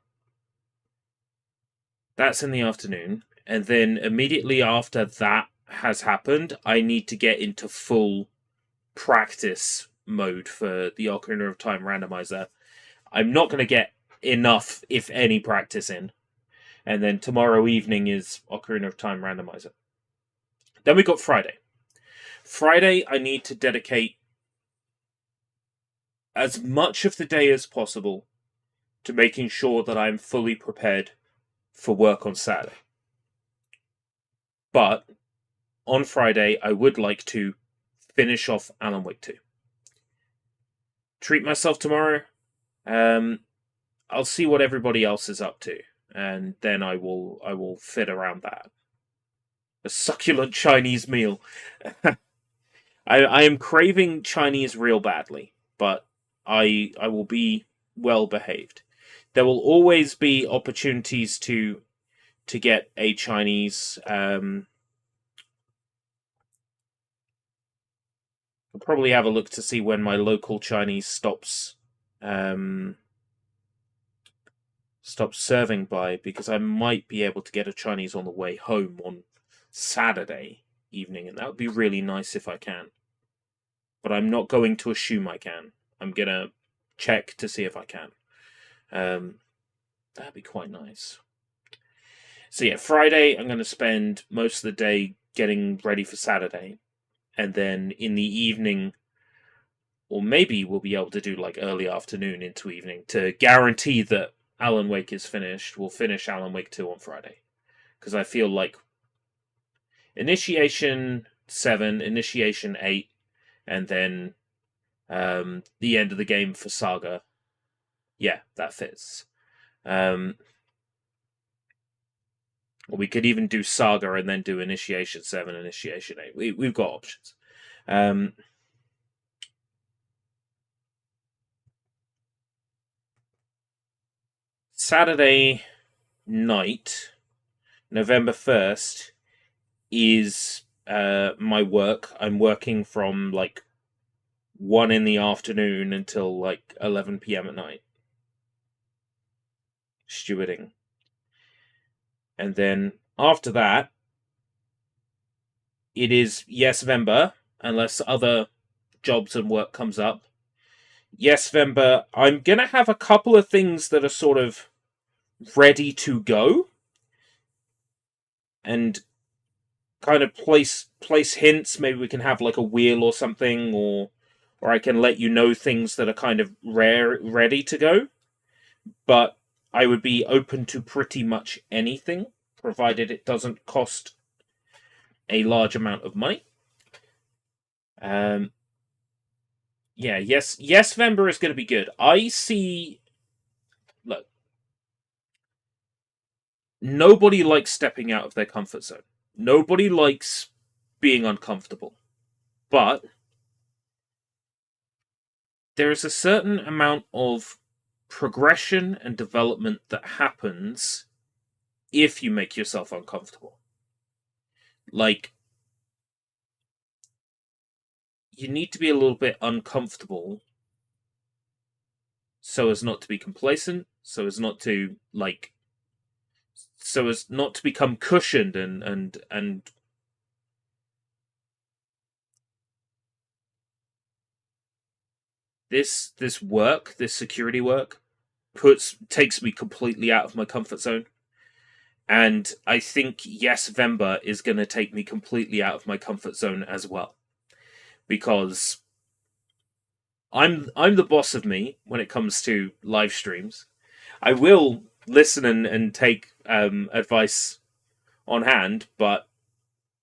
That's in the afternoon. And then immediately after that has happened, I need to get into full practice mode for the Ocarina of Time randomizer. I'm not going to get enough, if any, practice in. And then tomorrow evening is Ocarina of Time randomizer. Then we got Friday. Friday, I need to dedicate as much of the day as possible to making sure that I'm fully prepared for work on Saturday. But on Friday, I would like to finish off Alan Wake 2. Treat myself tomorrow. I'll see what everybody else is up to, and then I will fit around that. A succulent Chinese meal. I am craving Chinese real badly, but I will be well behaved. There will always be opportunities to get a Chinese. I'll probably have a look to see when my local Chinese stops serving by, because I might be able to get a Chinese on the way home on Saturday evening, and that would be really nice if I can. But I'm not going to assume I can. I'm going to check to see if I can. That'd be quite nice. So yeah, Friday I'm going to spend most of the day getting ready for Saturday. And then in the evening, or maybe we'll be able to do like early afternoon into evening to guarantee that Alan Wake is finished. We'll finish Alan Wake 2 on Friday. Because I feel like Initiation 7, Initiation 8, and then the end of the game for Saga. Yeah, that fits. Or we could even do Saga and then do Initiation 7, Initiation 8. We've got options. Saturday night, November 1st, is my work, I'm working from like 1 in the afternoon until like 11 p.m. at night. Stewarding. And then after that, it is Yes Vember, unless other jobs and work comes up. Yes Vember, I'm going to have a couple of things that are sort of ready to go. And kind of place hints. Maybe we can have like a wheel or something, or I can let you know things that are kind of ready to go. But I would be open to pretty much anything, provided it doesn't cost a large amount of money. Yeah, yes, Vember is going to be good. I see. Look, nobody likes stepping out of their comfort zone. Nobody likes being uncomfortable. But there is a certain amount of progression and development that happens if you make yourself uncomfortable. Like, you need to be a little bit uncomfortable so as not to be complacent, so as not to become cushioned and this work, this security work, takes me completely out of my comfort zone. And I think Yes Vember is going to take me completely out of my comfort zone as well. Because I'm the boss of me when it comes to live streams. I will listen and take advice on hand, but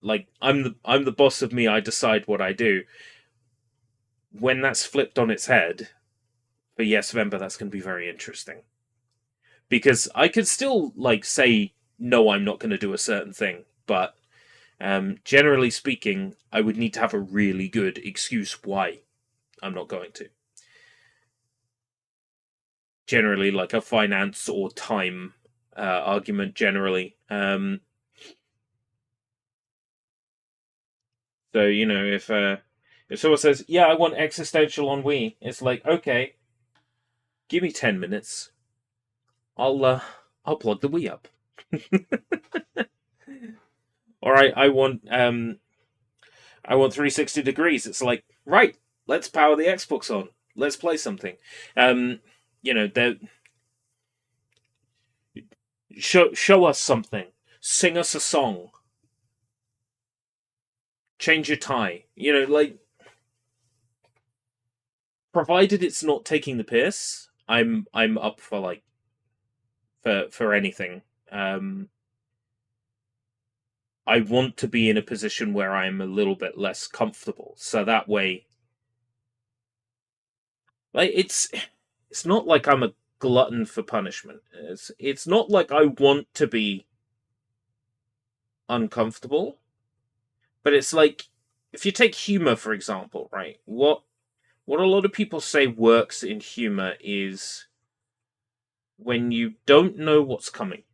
like I'm the boss of me. I decide what I do. When that's flipped on its head, for Yes Vember, that's going to be very interesting. Because I could still like say no, I'm not going to do a certain thing, but generally speaking, I would need to have a really good excuse why I'm not going to. Generally, like a finance or time argument, generally. So, you know, if someone says, yeah, I want existential on Wii, it's like, okay, give me 10 minutes. I'll plug the Wii up. Or I want 360 degrees. It's like, right, let's power the Xbox on. Let's play something. You know, show us something. Sing us a song. Change your tie. You know, like, provided it's not taking the piss, I'm up for like for anything. I want to be in a position where I'm a little bit less comfortable, so that way, like, it's not like I'm a glutton for punishment. It's not like I want to be uncomfortable, but it's like, if you take humor, for example, right? What a lot of people say works in humor is when you don't know what's coming,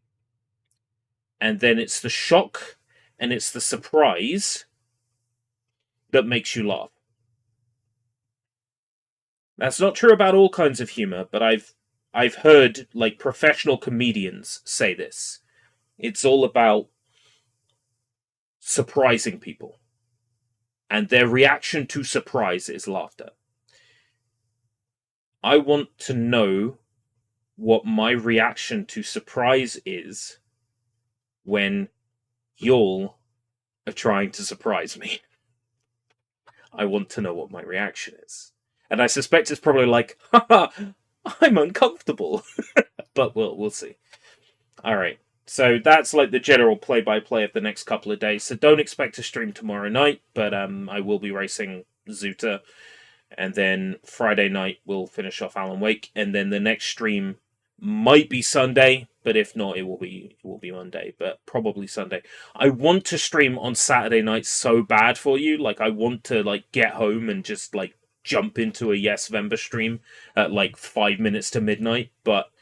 and then it's the shock and it's the surprise that makes you laugh. That's not true about all kinds of humor, but I've heard like professional comedians say this. It's all about surprising people, and their reaction to surprise is laughter. I want to know what my reaction to surprise is when y'all are trying to surprise me. I want to know what my reaction is. And I suspect it's probably like, haha, I'm uncomfortable. But we'll see. Alright, so that's like the general play-by-play of the next couple of days. So don't expect to stream tomorrow night, but I will be racing Zoota. And then Friday night we'll finish off Alan Wake. And then the next stream might be Sunday, but if not, it will be Monday, but probably Sunday. I want to stream on Saturday night so bad for you. Like, I want to like get home and just like jump into a Yes Vember stream at like 5 minutes to midnight, but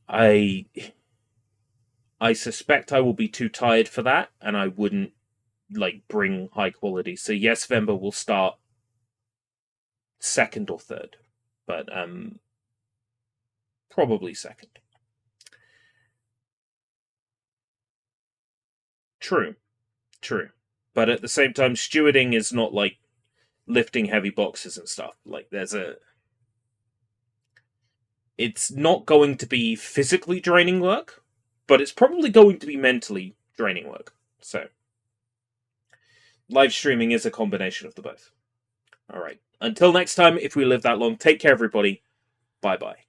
I suspect I will be too tired for that, and I wouldn't like bring high quality. So yes, Vember will start second or third, but probably second. True. But at the same time, stewarding is not like lifting heavy boxes and stuff. Like it's not going to be physically draining work, but it's probably going to be mentally draining work. So live streaming is a combination of the both. All right. Until next time, if we live that long, take care, everybody. Bye-bye.